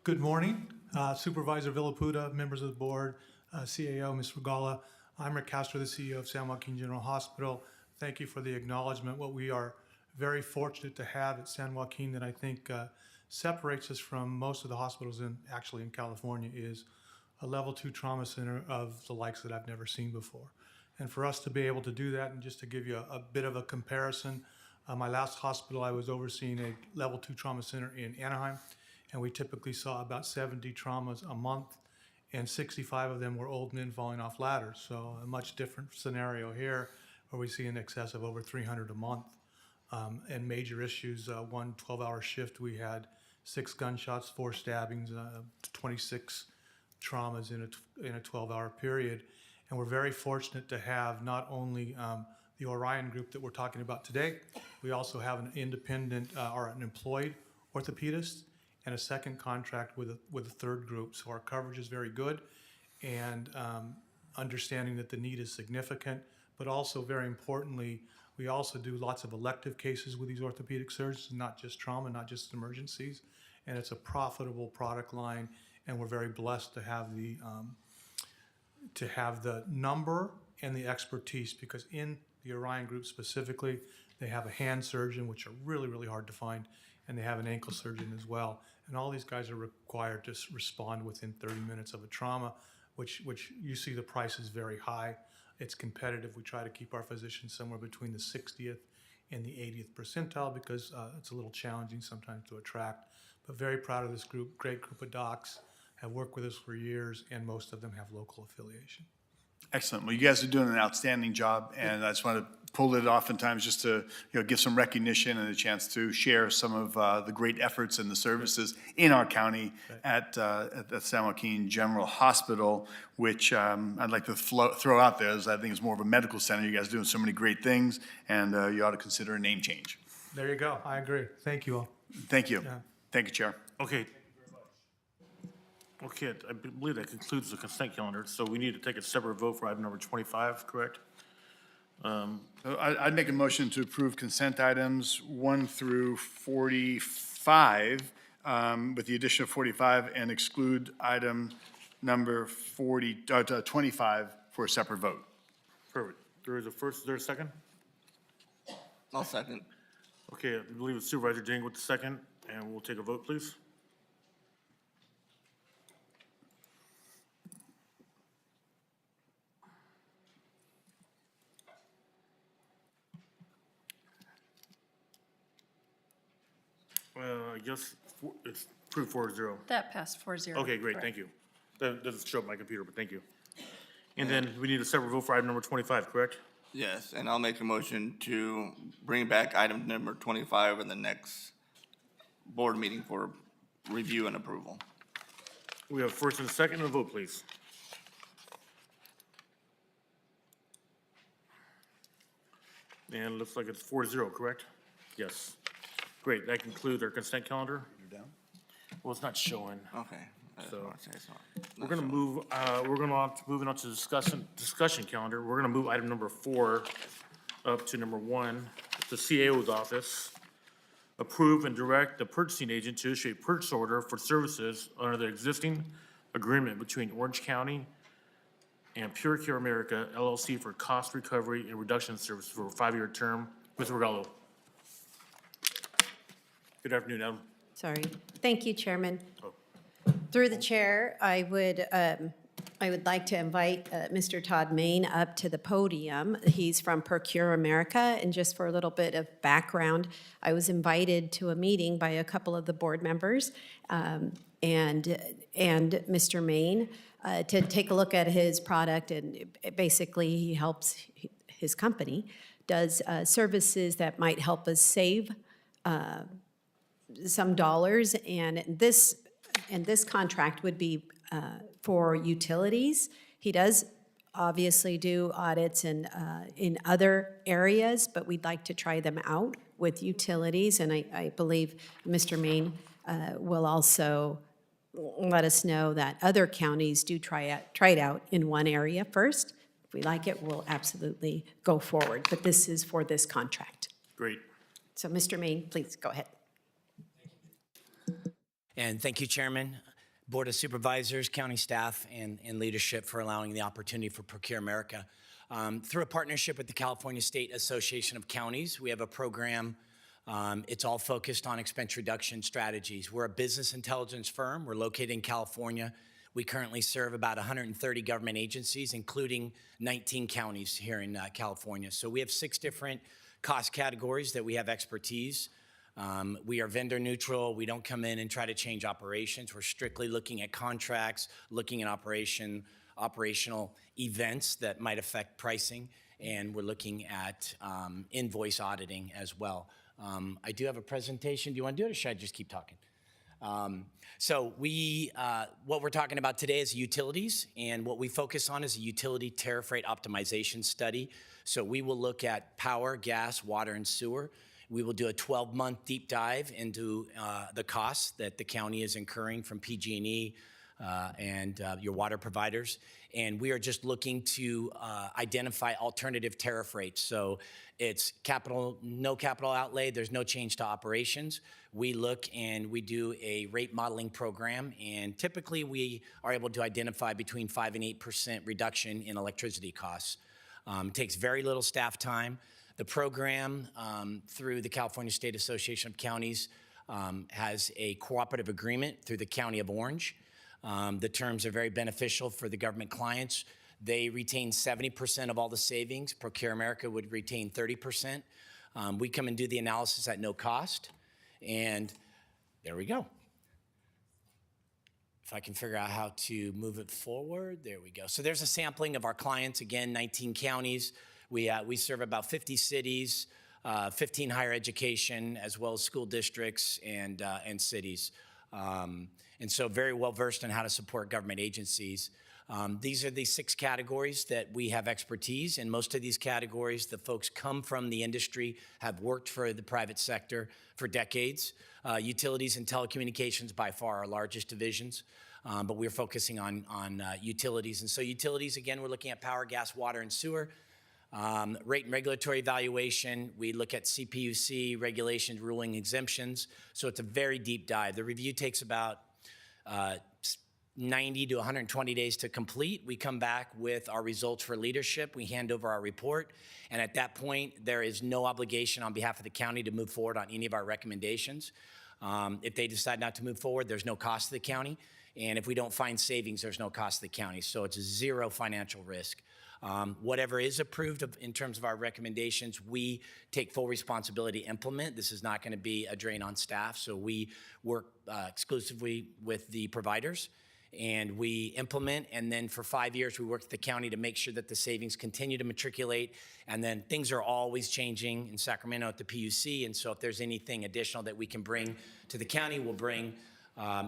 Good morning, Supervisor Villaputa, members of the board, CAO, Ms. Regala. I'm Rick Castro, the CEO of San Joaquin General Hospital. Thank you for the acknowledgement. What we are very fortunate to have at San Joaquin that I think separates us from most of the hospitals in California is a level 2 trauma center of the likes that I've never seen before. And for us to be able to do that, and just to give you a bit of a comparison, my last hospital, I was overseeing a level 2 trauma center in Anaheim, and we typically saw about 70 traumas a month, and 65 of them were old men falling off ladders. So a much different scenario here, where we see in excess of over 300 a month. And major issues, one 12-hour shift, we had 6 gunshots, 4 stabbings, 26 traumas in a 12-hour period. And we're very fortunate to have not only the Orion group that we're talking about today, we also have an independent or an employed orthopedist and a second contract with a third group. So our coverage is very good, and understanding that the need is significant, but also very importantly, we also do lots of elective cases with these orthopedic surgeons, not just trauma, not just emergencies, and it's a profitable product line, and we're very blessed to have the number and the expertise, because in the Orion group specifically, they have a hand surgeon, which are really, really hard to find, and they have an ankle surgeon as well. And all these guys are required to respond within 30 minutes of a trauma, which you see the price is very high. It's competitive. We try to keep our physicians somewhere between the 60th and the 80th percentile because it's a little challenging sometimes to attract. But very proud of this group, great group of docs, have worked with us for years, and most of them have local affiliation. Excellent. Well, you guys are doing an outstanding job, and I just want to pull it oftentimes just to give some recognition and a chance to share some of the great efforts and the services in our county at the San Joaquin General Hospital, which I'd like to throw out there as I think it's more of a medical center. You guys are doing so many great things, and you ought to consider a name change. There you go. I agree. Thank you all. Thank you. Yeah. Thank you, Chair. Okay. Okay, I believe that concludes the consent calendar, so we need to take a separate vote for item number 25, correct? I'd make a motion to approve consent items 1 through 45, with the addition of 45, and exclude item number 25 for a separate vote. Perfect. There is a first, is there a second? I'll second. Okay, I believe it's Supervisor Ding with the second, and we'll take a vote, please. I guess it's approved 4-0. That passed 4-0. Okay, great, thank you. That doesn't show up on my computer, but thank you. And then we need a separate vote for item number 25, correct? Yes, and I'll make a motion to bring back item number 25 in the next board meeting for review and approval. We have first and second, and a vote, please. And it looks like it's 4-0, correct? Yes. Great, that concludes our consent calendar. You're down? Well, it's not showing. Okay. So we're gonna move, moving on to discussion calendar. We're gonna move item number 4 up to number 1, the CAO's office. Approve and direct the purchasing agent to issue a purchase order for services under the existing agreement between Orange County and Pure Care America LLC for cost recovery and reduction services for a 5-year term. Mr. Regallo. Good afternoon, Adam. Sorry. Thank you, Chairman. Oh. Through the chair, I would like to invite Mr. Todd Main up to the podium. He's from Procure America, and just for a little bit of background, I was invited to a meeting by a couple of the board members and Mr. Main to take a look at his product, and basically he helps, his company does services that might help us save some dollars, and this contract would be for utilities. He does obviously do audits in other areas, but we'd like to try them out with utilities, and I believe Mr. Main will also let us know that other counties do try it out in one area first. If we like it, we'll absolutely go forward, but this is for this contract. Great. So Mr. Main, please go ahead. And thank you, Chairman, Board of Supervisors, county staff, and leadership for allowing the opportunity for Procure America. Through a partnership with the California State Association of Counties, we have a program. It's all focused on expense reduction strategies. We're a business intelligence firm. We're located in California. We currently serve about 130 government agencies, including 19 counties here in California. So we have 6 different cost categories that we have expertise. We are vendor neutral. We don't come in and try to change operations. We're strictly looking at contracts, looking at operational events that might affect pricing, and we're looking at invoice auditing as well. I do have a presentation. Do you want to do it, or should I just keep talking? What we're talking about today is utilities, and what we focus on is a utility tariff rate optimization study. So we will look at power, gas, water, and sewer. We will do a 12-month deep dive into the costs that the county is incurring from PG&E and your water providers. And we are just looking to identify alternative tariff rates. So it's no capital outlay. There's no change to operations. We look and we do a rate modeling program. And typically we are able to identify between 5 and 8% reduction in electricity costs. It takes very little staff time. The program, through the California State Association of Counties, has a cooperative agreement through the County of Orange. The terms are very beneficial for the government clients. They retain 70% of all the savings. Procure America would retain 30%. We come and do the analysis at no cost, and there we go. If I can figure out how to move it forward, there we go. So there's a sampling of our clients, again, 19 counties. We serve about 50 cities, 15 higher education, as well as school districts and cities. And so very well versed in how to support government agencies. These are the 6 categories that we have expertise in. Most of these categories, the folks come from the industry, have worked for the private sector for decades. Utilities and telecommunications by far our largest divisions, but we're focusing on utilities. And so utilities, again, we're looking at power, gas, water, and sewer. Rate and regulatory evaluation, we look at CPUC, regulations, ruling, exemptions. So it's a very deep dive. The review takes about 90 to 120 days to complete. We come back with our results for leadership. We hand over our report. And at that point, there is no obligation on behalf of the county to move forward on any of our recommendations. If they decide not to move forward, there's no cost to the county. And if we don't find savings, there's no cost to the county. So it's zero financial risk. Whatever is approved in terms of our recommendations, we take full responsibility to implement. This is not going to be a drain on staff. So we work exclusively with the providers, and we implement, and then for 5 years we work with the county to make sure that the savings continue to matriculate, and then things are always changing in Sacramento at the PUC, and so if there's anything additional that we can bring to the county, we'll bring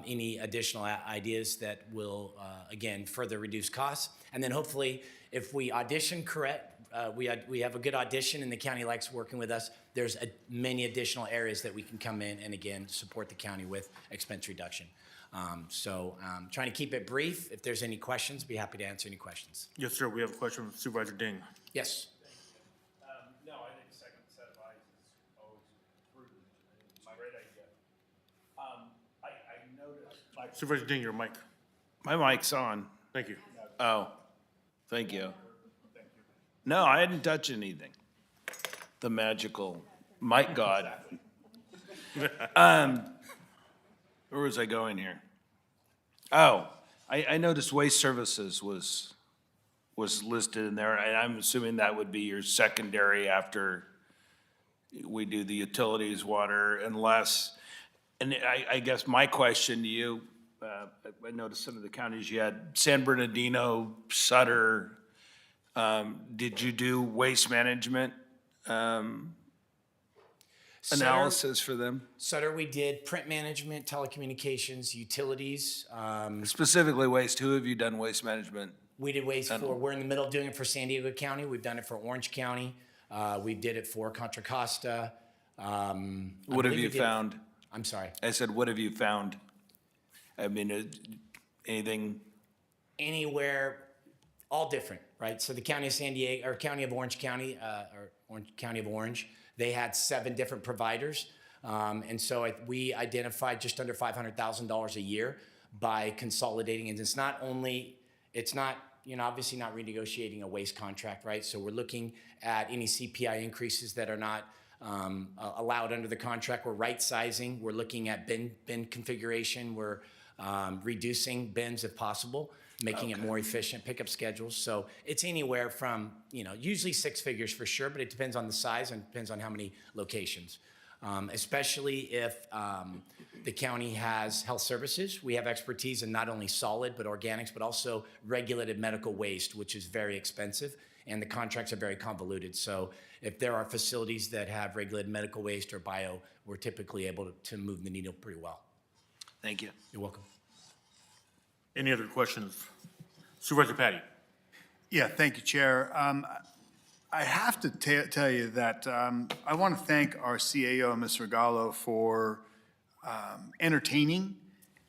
any additional ideas that will, again, further reduce costs. And then hopefully, if we audition correct, we have a good audition and the county likes working with us, there's many additional areas that we can come in and, again, support the county with expense reduction. Trying to keep it brief. If there's any questions, be happy to answer any questions. Yes, sir. We have a question from Supervisor Ding. Yes. No, I think second set of eyes is always prudent. It's a great idea. I noticed. Supervisor Ding, your mic. My mic's on. Thank you. Oh, thank you. No, I didn't touch anything. The magical mic god. Where was I going here? Oh, I noticed waste services was listed in there, and I'm assuming that would be your secondary after we do the utilities, water, unless, and I guess my question to you, I noticed some of the counties you had San Bernardino, Sutter. Did you do waste management analysis for them? Sutter, we did print management, telecommunications, utilities. Specifically waste, who have you done waste management? We did waste for, we're in the middle of doing it for San Diego County. We've done it for Orange County. We did it for Contra Costa. What have you found? I'm sorry. I said, what have you found? I mean, anything? Anywhere, all different, right? So the County of San Diego, or County of Orange County, County of Orange, they had 7 different providers. And so we identified just under $500,000 a year by consolidating. And it's not, obviously not renegotiating a waste contract, right? So we're looking at any CPI increases that are not allowed under the contract. We're right sizing. We're looking at bin configuration. We're reducing bins if possible, making it more efficient, pickup schedules. So it's anywhere from, usually 6 figures for sure, but it depends on the size and depends on how many locations. Especially if the county has health services. We have expertise in not only solid but organics, but also regulated medical waste, which is very expensive, and the contracts are very convoluted. So if there are facilities that have regulated medical waste or bio, we're typically able to move the needle pretty well. Thank you. You're welcome. Any other questions? Supervisor Patty. Yeah, thank you, Chair. I have to tell you that I want to thank our CAO, Ms. Regalo, for entertaining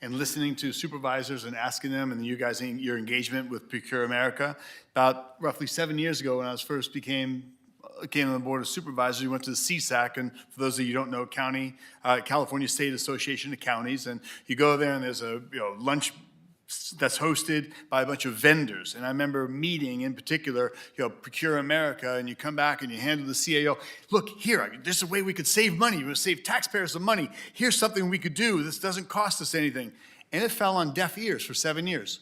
and listening to supervisors and asking them, and you guys, your engagement with Procure America. About roughly 7 years ago, when I was first came on the Board of Supervisors, we went to the CSAC, and for those of you who don't know, California State Association of Counties, and you go there and there's a lunch that's hosted by a bunch of vendors. And I remember a meeting in particular, Procure America, and you come back and you hand to the CAO, look, here, there's a way we could save money. We would save taxpayers some money. Here's something we could do. This doesn't cost us anything. And it fell on deaf ears for 7 years.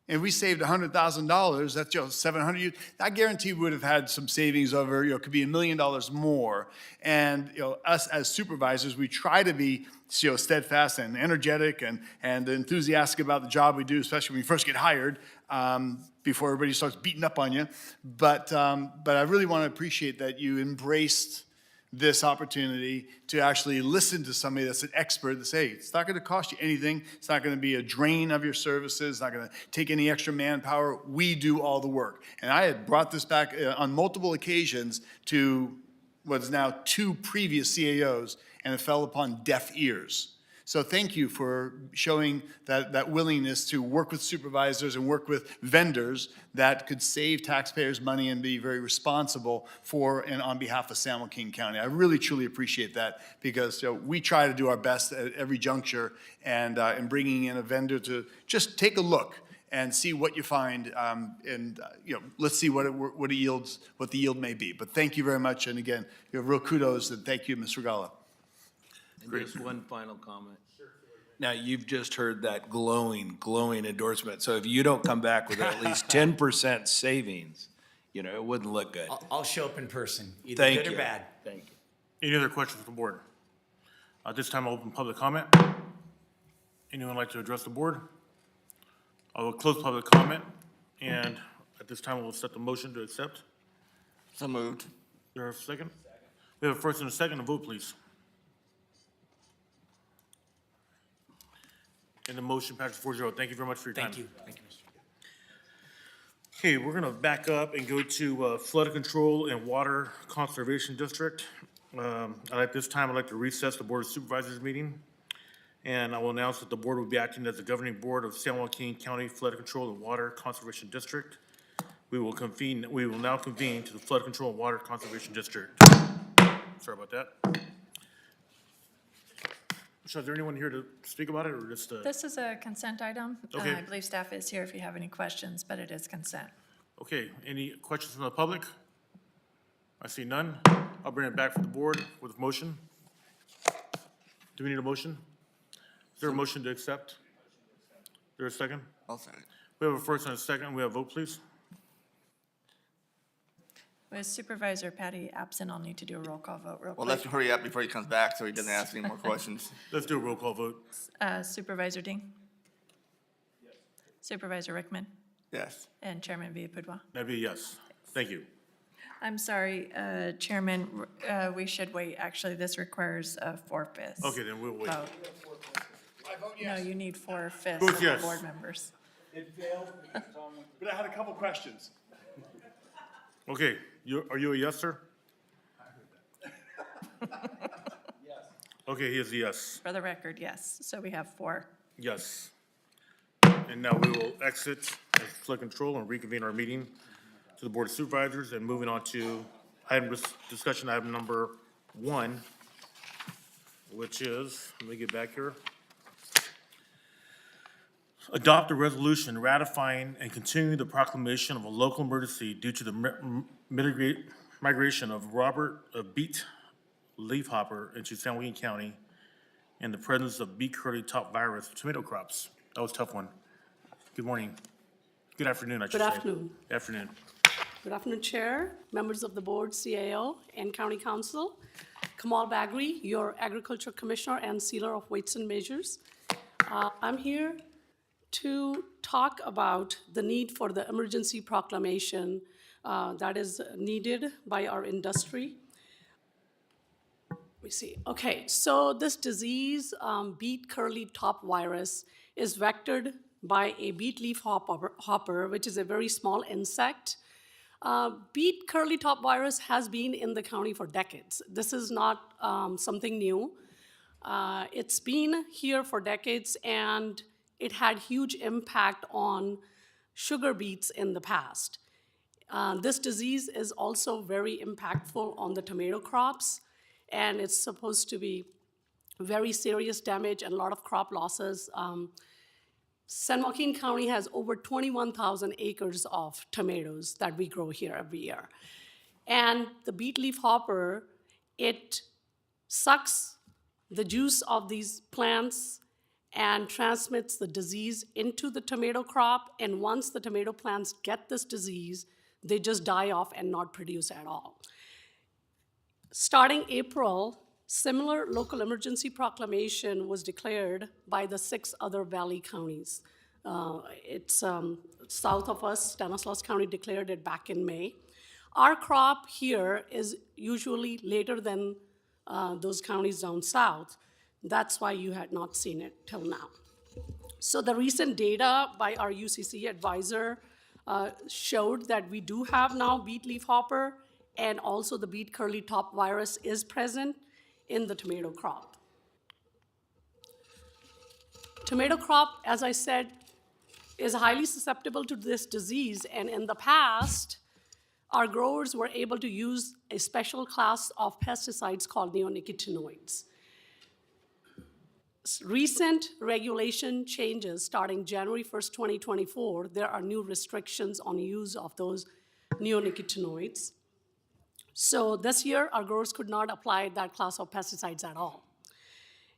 And we saved $100,000, that's 700. I guarantee we would have had some savings over, could be $1 million more. And us as supervisors, we try to be steadfast and energetic and enthusiastic about the job we do, especially when you first get hired, before everybody starts beating up on you. But I really want to appreciate that you embraced this opportunity to actually listen to somebody that's an expert that say, it's not going to cost you anything. It's not going to be a drain of your services. It's not going to take any extra manpower. We do all the work. And I had brought this back on multiple occasions to what is now 2 previous CAOs, and it fell upon deaf ears. So thank you for showing that willingness to work with supervisors and work with vendors that could save taxpayers money and be very responsible for and on behalf of San Joaquin County. I really, truly appreciate that because we try to do our best at every juncture, and in bringing in a vendor to just take a look and see what you find, let's see what the yield may be. But thank you very much, and again, real kudos, and thank you, Ms. Regala. And just one final comment. Now, you've just heard that glowing endorsement. So if you don't come back with at least 10% savings, it wouldn't look good. I'll show up in person, either Thank good you. or bad. Thank you. Any other questions from the board? At this time, I'll open public comment. Anyone like to address the board? I will close public comment, and at this time, we'll set the motion to accept. So moved. Is there a second? We have a first and a second. A vote, please. And the motion passes 4-0. Thank you very much for your time. Thank you. Thank you, Mr. Okay, we're gonna back up and go to Flood Control and Water Conservation District. At this time, I'd like to recess the Board of Supervisors meeting. And I will announce that the board will be acting as the governing board of San Joaquin County Flood Control and Water Conservation District. We will now convene to the Flood Control and Water Conservation District. Sorry about that. Michelle, is there anyone here to speak about it, or just? This is a consent item. Okay. I believe staff is here if you have any questions, but it is consent. Okay, any questions from the public? I see none. I'll bring it back for the board with a motion. Do we need a motion? Is there a motion to accept? Is there a second? I'll second. We have a first and a second. We have a vote, please. With Supervisor Patty absent, I'll need to do a roll call vote real Well, quick. let's hurry up before he comes back so he doesn't ask any more questions. Let's do a roll call vote. Supervisor Ding? Yes. Supervisor Rickman? Yes. And Chairman Villaputua? That'd be a yes. Thank you. I'm sorry, Chairman, we should wait. Actually, this requires a 4/5. Okay, then we'll wait. vote. No, you need 4/5 Vote of the yes. board members. It failed, but I had a couple questions. Okay, are you a yes, sir? Okay, he is a yes. For the record, yes. So we have 4. Yes. And now we will exit flood control and reconvene our meeting to the Board of Supervisors, and moving on to discussion item number 1, which is, let me get back here. Adopt a resolution ratifying and continuing the proclamation of a local emergency due to the migration of beet leafhopper into San Joaquin County and the presence of beet curly top virus tomato crops. That was a tough one. Good morning. Good afternoon, I should say. Good afternoon. Afternoon. Good afternoon, Chair, members of the board, CAO, and County Council. Kamal Bagri, your Agriculture Commissioner and Sealer of Weights and Measures. I'm here to talk about the need for the emergency proclamation that is needed by our industry. Let me see. Okay, so this disease, beet curly top virus, is vectored by a beet leaf hopper, which is a very small insect. Beet curly top virus has been in the county for decades. This is not something new. It's been here for decades, and it had huge impact on sugar beets in the past. This disease is also very impactful on the tomato crops, and it's supposed to be very serious damage and a lot of crop losses. San Joaquin County has over 21,000 acres of tomatoes that we grow here every year. And the beet leaf hopper, it sucks the juice of these plants and transmits the disease into the tomato crop. And once the tomato plants get this disease, they just die off and not produce at all. Starting April, similar local emergency proclamation was declared by the 6 other valley counties. It's south of us, Stanislaus County declared it back in May. Our crop here is usually later than those counties down south. That's why you had not seen it till now. So the recent data by our UCC advisor showed that we do have now beet leaf hopper, and also the beet curly top virus is present in the tomato crop. Tomato crop, as I said, is highly susceptible to this disease, and in the past, our growers were able to use a special class of pesticides called neonicotinoids. Recent regulation changes starting January 1st, 2024, there are new restrictions on use of those neonicotinoids. So this year, our growers could not apply that class of pesticides at all.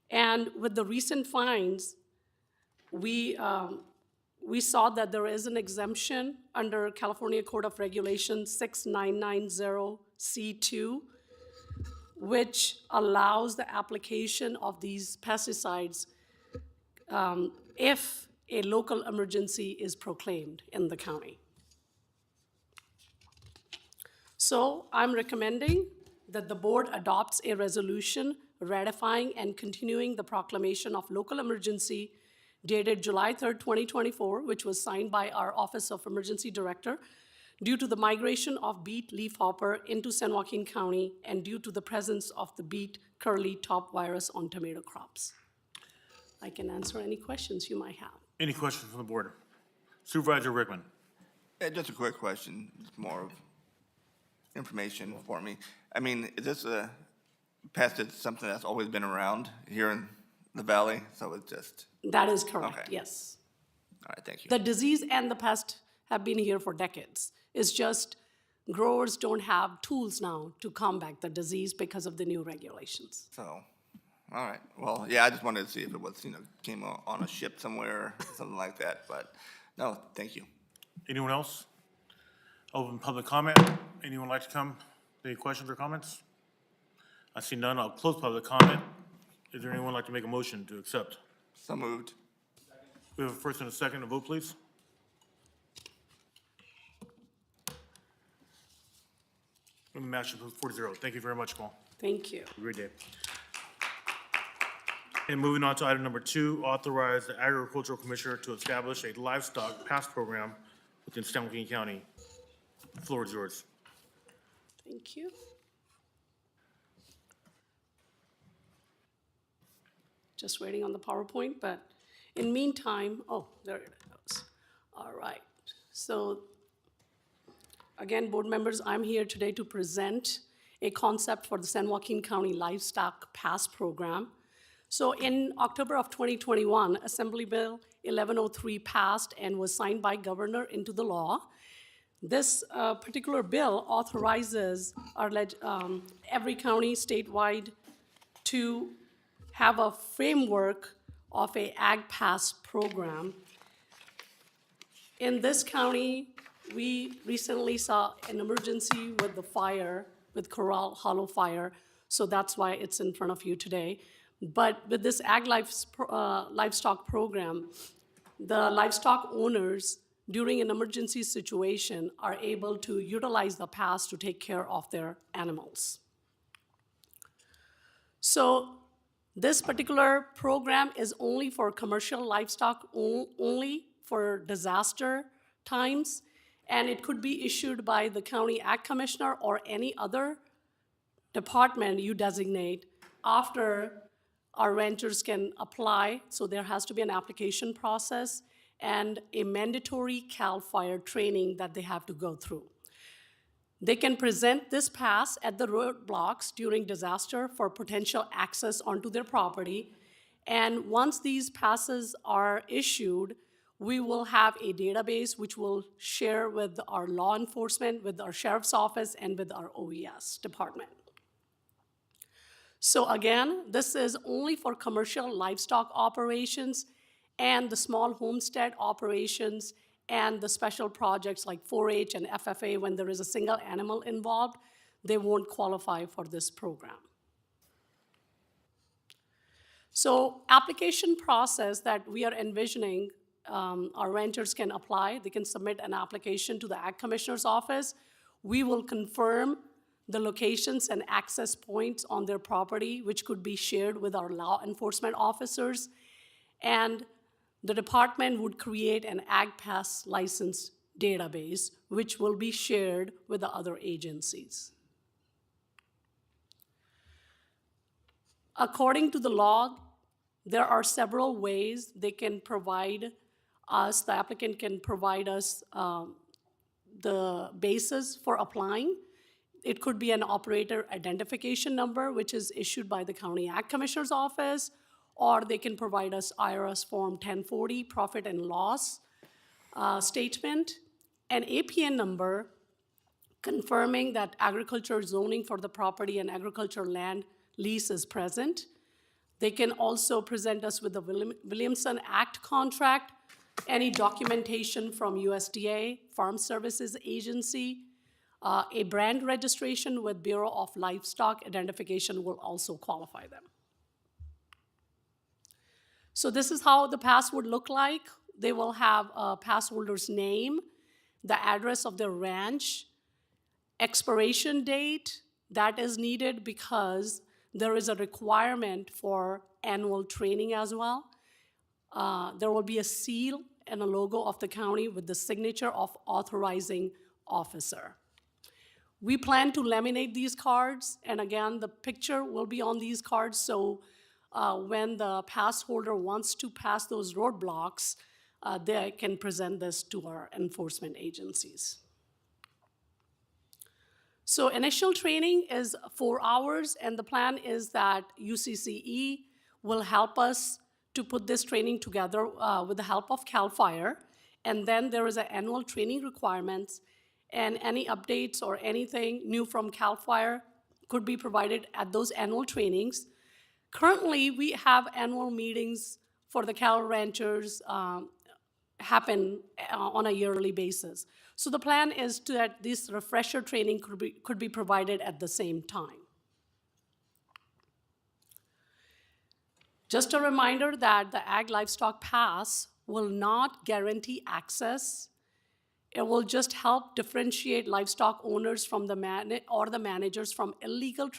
And with the recent fines, we saw that there is an exemption under California Code of Regulations 6990C2, which allows the application of these pesticides if a local emergency is proclaimed in the county. So I'm recommending that the board adopts a resolution ratifying and continuing the proclamation of local emergency dated July 3rd, 2024, which was signed by our Office of Emergency Director, due to the migration of beet leaf hopper into San Joaquin County and due to the presence of the beet curly top virus on tomato crops. I can answer any questions you might have. Any questions from the board? Supervisor Rickman. Just a quick question, it's more of information for me. I mean, is this a pest that's something that's always been around here in the valley? So it's just... That is correct, Okay. yes. All right, thank you. The disease and the pest have been here for decades. It's just growers don't have tools now to combat the disease because of the new regulations. So, all right. Well, yeah, I just wanted to see if it was, came on a ship somewhere, something like that. But no, thank you. Anyone else? Open public comment. Anyone like to come? Any questions or comments? I see none. I'll close public comment. Is there anyone like to make a motion to accept? So moved. We have a first and a second. A vote, please. Match 4-0. Thank you very much, Paul. Thank you. Have a great day. And moving on to item number 2, authorize the Agricultural Commissioner to establish a livestock pass program within San Joaquin County. The floor is yours. Thank you. Just waiting on the PowerPoint, but in meantime, oh, there it goes. All right. So again, board members, I'm here today to present a concept for the San Joaquin County Livestock Pass Program. So in October of 2021, Assembly Bill 1103 passed and was signed by governor into the law. This particular bill authorizes every county statewide to have a framework of a Ag Pass program. In this county, we recently saw an emergency with the fire, with Corral Hollow Fire, so that's why it's in front of you today. But with this Ag Livestock program, the livestock owners during an emergency situation are able to utilize the pass to take care of their animals. So this particular program is only for commercial livestock, only for disaster times, and it could be issued by the county ag commissioner or any other department you designate after our ranchers can apply. So there has to be an application process and a mandatory CAL FIRE training that they have to go through. They can present this pass at the roadblocks during disaster for potential access onto their property. And once these passes are issued, we will have a database which we'll share with our law enforcement, with our sheriff's office, and with our OES department. So again, this is only for commercial livestock operations and the small homestead operations and the special projects like 4-H and FFA. When there is a single animal involved, they won't qualify for this program. So application process that we are envisioning, our ranchers can apply. They can submit an application to the Ag Commissioner's office. We will confirm the locations and access points on their property, which could be shared with our law enforcement officers. And the department would create an Ag Pass license database, which will be shared with the other agencies. According to the law, there are several ways they can provide us, the applicant can provide us the basis for applying. It could be an operator identification number, which is issued by the County Ag Commissioner's office, or they can provide us IRS Form 1040, profit and loss statement, an APN number confirming that agriculture zoning for the property and agriculture land lease is present. They can also present us with the Williamson Act contract, any documentation from USDA, Farm Services Agency, a brand registration with Bureau of Livestock Identification will also qualify them. So this is how the pass would look like. They will have a pass holder's name, the address of their ranch, expiration date. That is needed because there is a requirement for annual training as well. There will be a seal and a logo of the county with the signature of authorizing officer. We plan to laminate these cards, and again, the picture will be on these cards, so when the pass holder wants to pass those roadblocks, they can present this to our enforcement agencies. So initial training is 4 hours, and the plan is that UCCE will help us to put this training together with the help of CAL FIRE, and then there is an annual training requirements, and any updates or anything new from CAL FIRE could be provided at those annual trainings. Currently, we have annual meetings for the Cal ranchers happen on a yearly basis. So the plan is that this refresher training could be provided at the same time. Just a reminder that the Ag Livestock Pass will not guarantee access. It will just help differentiate livestock owners from the managers from illegal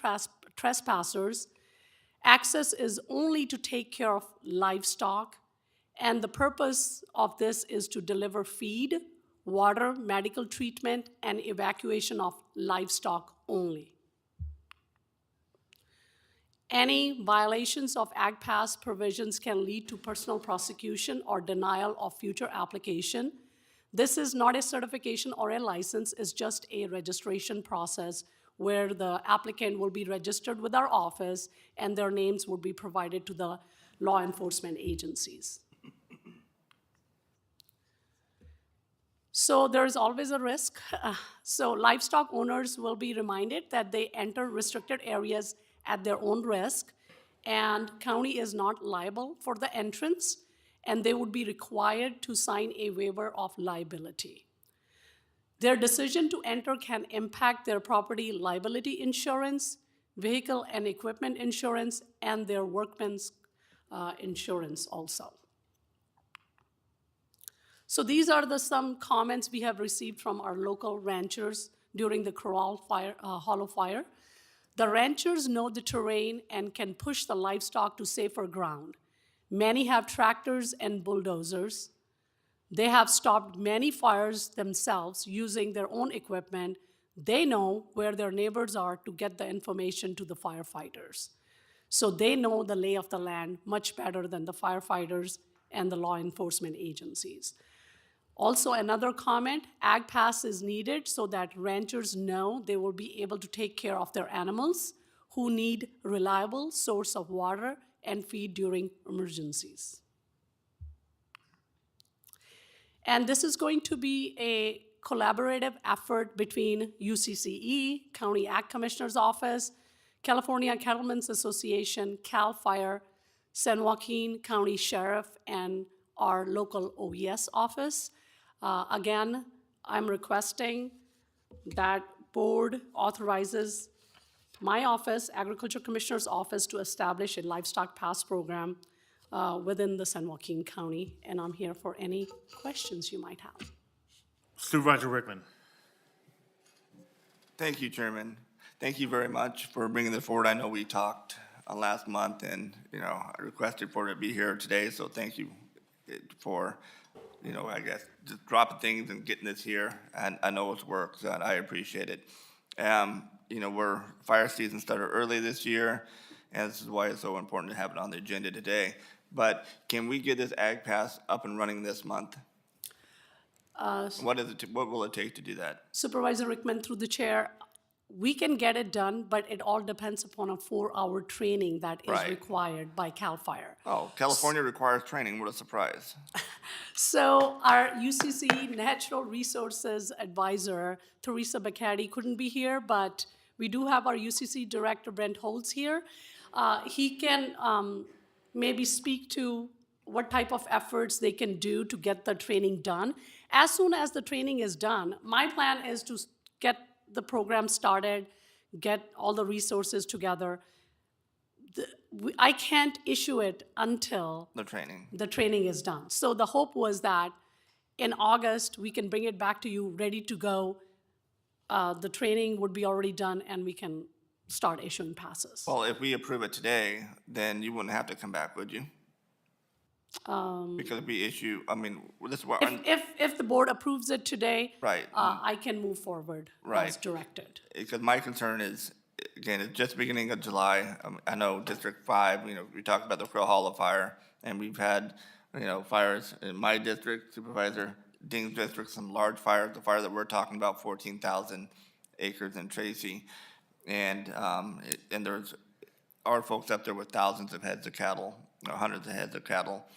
trespassers. Access is only to take care of livestock, and the purpose of this is to deliver feed, water, medical treatment, and evacuation of livestock only. Any violations of Ag Pass provisions can lead to personal prosecution or denial of future application. This is not a certification or a license, it's just a registration process where the applicant will be registered with our office and their names will be provided to the law enforcement agencies. So there's always a risk. So livestock owners will be reminded that they enter restricted areas at their own risk, and county is not liable for the entrance, and they would be required to sign a waiver of liability. Their decision to enter can impact their property liability insurance, vehicle and equipment insurance, and their workman's insurance also. So these are some comments we have received from our local ranchers during the Corral Hollow Fire. The ranchers know the terrain and can push the livestock to safer ground. Many have tractors and bulldozers. They have stopped many fires themselves using their own equipment. They know where their neighbors are to get the information to the firefighters. So they know the lay of the land much better than the firefighters and the law enforcement agencies. Also, another comment, Ag Pass is needed so that ranchers know they will be able to take care of their animals who need reliable source of water and feed during emergencies. And this is going to be a collaborative effort between UCCE, County Ag Commissioner's Office, California Cattlemen's Association, CAL FIRE, San Joaquin County Sheriff, and our local OES office. Again, I'm requesting that board authorizes my office, Agriculture Commissioner's Office, to establish a livestock pass program within the San Joaquin County, and I'm here for any questions you might have. Supervisor Rickman. Thank you, Chairman. Thank you very much for bringing this forward. I know we talked last month, and, I requested for it to be here today, so thank you for, I guess, just dropping things and getting this here. And I know it's work, so I appreciate it. Fire season started early this year, and this is why it's so important to have it on the agenda today. But can we get this Ag Pass up and running this month? What will it take to do that? Supervisor Rickman, through the chair, we can get it done, but it all depends upon a 4-hour training that is Right. required by CAL FIRE. Oh, California requires training. What a surprise. So our UCC Natural Resources Advisor, Teresa Bacchetti, couldn't be here, but we do have our UCC Director, Brent Holtz, here. He can maybe speak to what type of efforts they can do to get the training done. As soon as the training is done, my plan is to get the program started, get all the resources together. I can't issue it until The training. the training is done. So the hope was that in August, we can bring it back to you ready to go. The training would be already done, and we can start issuing passes. Well, if we approve it today, then you wouldn't have to come back, would you? Because we issue, this is what, If the board approves it today, right. I can move forward as Right. directed. Because my concern is, again, it's just beginning of July. I know District 5, we talked about the Quail Hollow fire, and we've had, fires in my district, Supervisor Ding's district, some large fires. The fire that we're talking about, 14,000 acres in Tracy. And there's our folks up there with thousands of heads of cattle, hundreds of heads of cattle.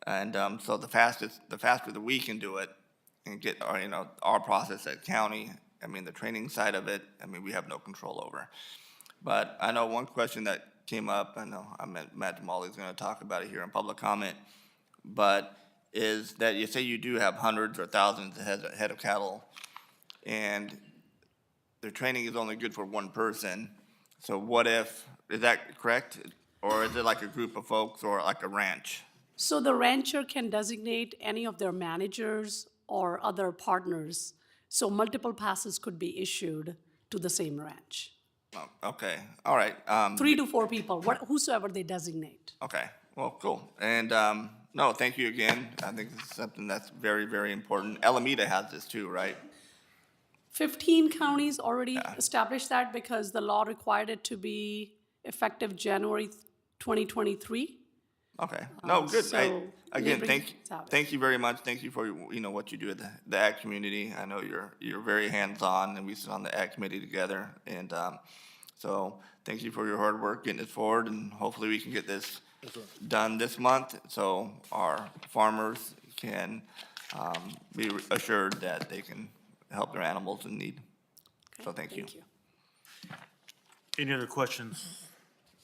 And so the faster that we can do it and get our process at county, the training side of it, we have no control over. But I know one question that came up, I know Matt Jamali's going to talk about it here in public comment, but is that you say you do have hundreds or thousands of head of cattle, and the training is only good for one person. So what if, is that correct? Or is it like a group of folks or like a ranch? So the rancher can designate any of their managers or other partners. So multiple passes could be issued to the same ranch. Oh, okay, all right. 3 to 4 people, whosoever they designate. Okay, well, cool. And no, thank you again. I think this is something that's very, very important. Alameda has this too, right? 15 counties already established that because the law required it to be effective January 2023. Okay, no, good. so Again, neighboring states have it. thank you very much. Thank you for what you do at the ag community. I know you're very hands-on, and we sit on the ag committee together. And so thank you for your hard work getting it forward, and hopefully we can get this done this month so our farmers can be assured that they can help their animals in need. So thank you. Any other questions?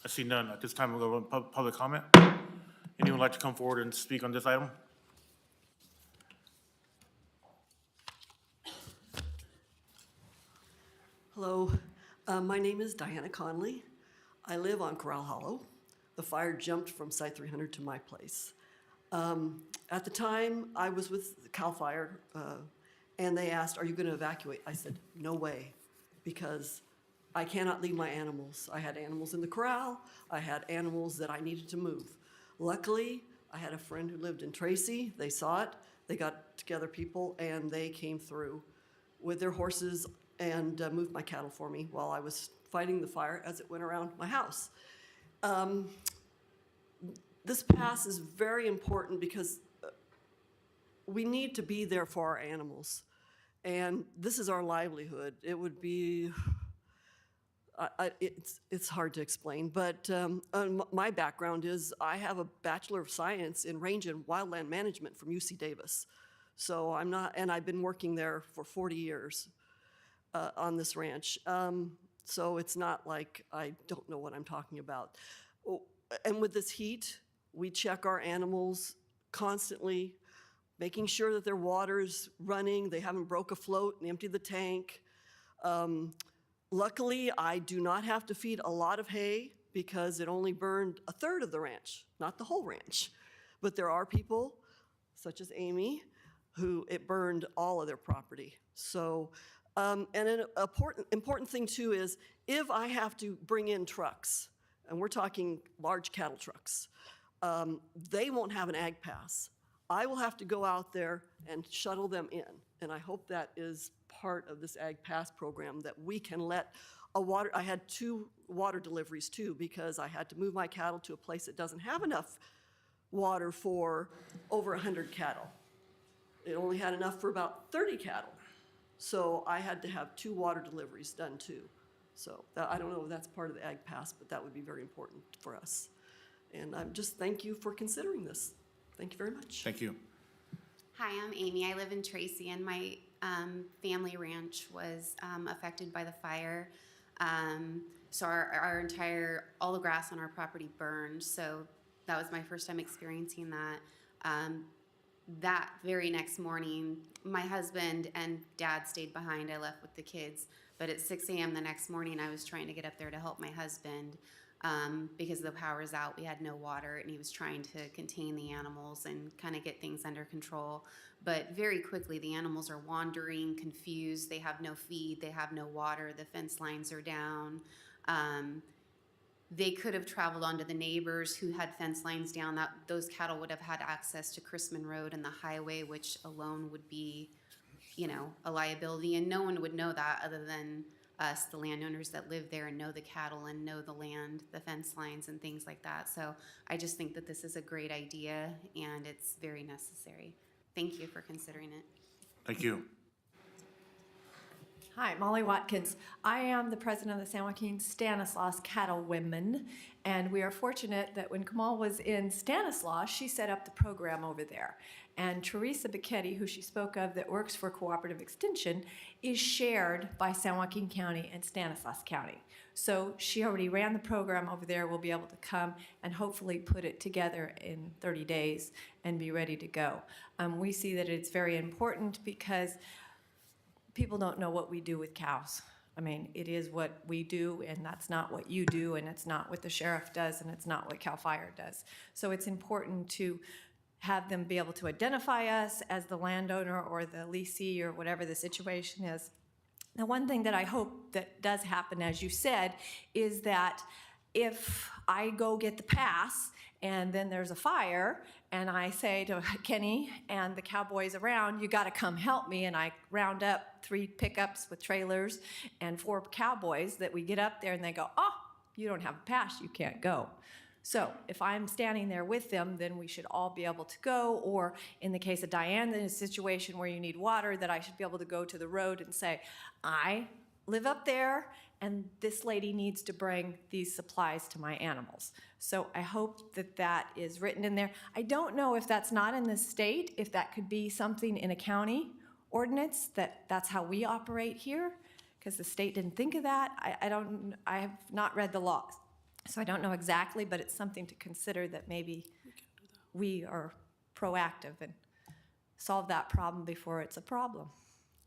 I see none. At this time, we'll go to public comment. Anyone like to come forward and speak on this item? Hello, my name is Diana Conley. I live on Corral Hollow. The fire jumped from Site 300 to my place. At the time, I was with CAL FIRE, and they asked, "Are you going to evacuate?" I said, "No way," because I cannot leave my animals. I had animals in the corral. I had animals that I needed to move. Luckily, I had a friend who lived in Tracy. They saw it. They got together people, and they came through with their horses and moved my cattle for me while I was fighting the fire as it went around my house. This pass is very important because we need to be there for our animals. And this is our livelihood. It would be, it's hard to explain, but my background is I have a Bachelor of Science in Range and Wildland Management from UC Davis. So I'm not, and I've been working there for 40 years on this ranch. So it's not like I don't know what I'm talking about. Oh, and with this heat, we check our animals constantly, making sure that their water's running, they haven't broke a float and emptied the tank. Luckily, I do not have to feed a lot of hay because it only burned a third of the ranch, not the whole ranch. But there are people, such as Amy, who it burned all of their property. So, and an important thing too is if I have to bring in trucks, and we're talking large cattle trucks, they won't have an ag pass. I will have to go out there and shuttle them in. And I hope that is part of this Ag Pass program, that we can let I had 2 water deliveries too, because I had to move my cattle to a place that doesn't have enough water for over 100 cattle. It only had enough for about 30 cattle. So I had to have 2 water deliveries done too. So I don't know if that's part of the Ag Pass, but that would be very important for us. And I'm just thank you for considering this. Thank you very much. Thank you. Hi, I'm Amy. I live in Tracy, and my family ranch was affected by the fire. So our entire, all the grass on our property burned. So that was my first time experiencing that. That very next morning, my husband and dad stayed behind. I left with the kids. But at 6 a.m. the next morning, I was trying to get up there to help my husband. Because the power was out, we had no water, and he was trying to contain the animals and kind of get things under control. But very quickly, the animals are wandering, confused. They have no feed, they have no water. The fence lines are down. They could have traveled onto the neighbors who had fence lines down. Those cattle would have had access to Chrisman Road and the highway, which alone would be, a liability. And no one would know that other than us, the landowners that live there and know the cattle and know the land, the fence lines and things like that. So I just think that this is a great idea and it's very necessary. Thank you for considering it. Thank you. Hi, Molly Watkins. I am the president of the San Joaquin Stanislaus Cattle Women, and we are fortunate that when Kamal was in Stanislaus, she set up the program over there. And Teresa Bicchetti, who she spoke of, that works for Cooperative Extension, is shared by San Joaquin County and Stanislaus County. So she already ran the program over there. We'll be able to come and hopefully put it together in 30 days and be ready to go. We see that it's very important because people don't know what we do with cows. I mean, it is what we do, and that's not what you do, and it's not what the sheriff does, and it's not what CAL FIRE does. So it's important to have them be able to identify us as the landowner or the leasee or whatever the situation is. Now, one thing that I hope that does happen, as you said, is that if I go get the pass and then there's a fire and I say to Kenny and the cowboys around, you got to come help me, and I round up 3 pickups with trailers and 4 cowboys, that we get up there and they go, oh, you don't have a pass, you can't go. So if I'm standing there with them, then we should all be able to go. Or in the case of Diane, in a situation where you need water, that I should be able to go to the road and say, I live up there, and this lady needs to bring these supplies to my animals. So I hope that that is written in there. I don't know if that's not in the state, if that could be something in a county ordinance, that's how we operate here, because the state didn't think of that. I have not read the laws, so I don't know exactly, but it's something to consider, that maybe we are proactive and solve that problem before it's a problem.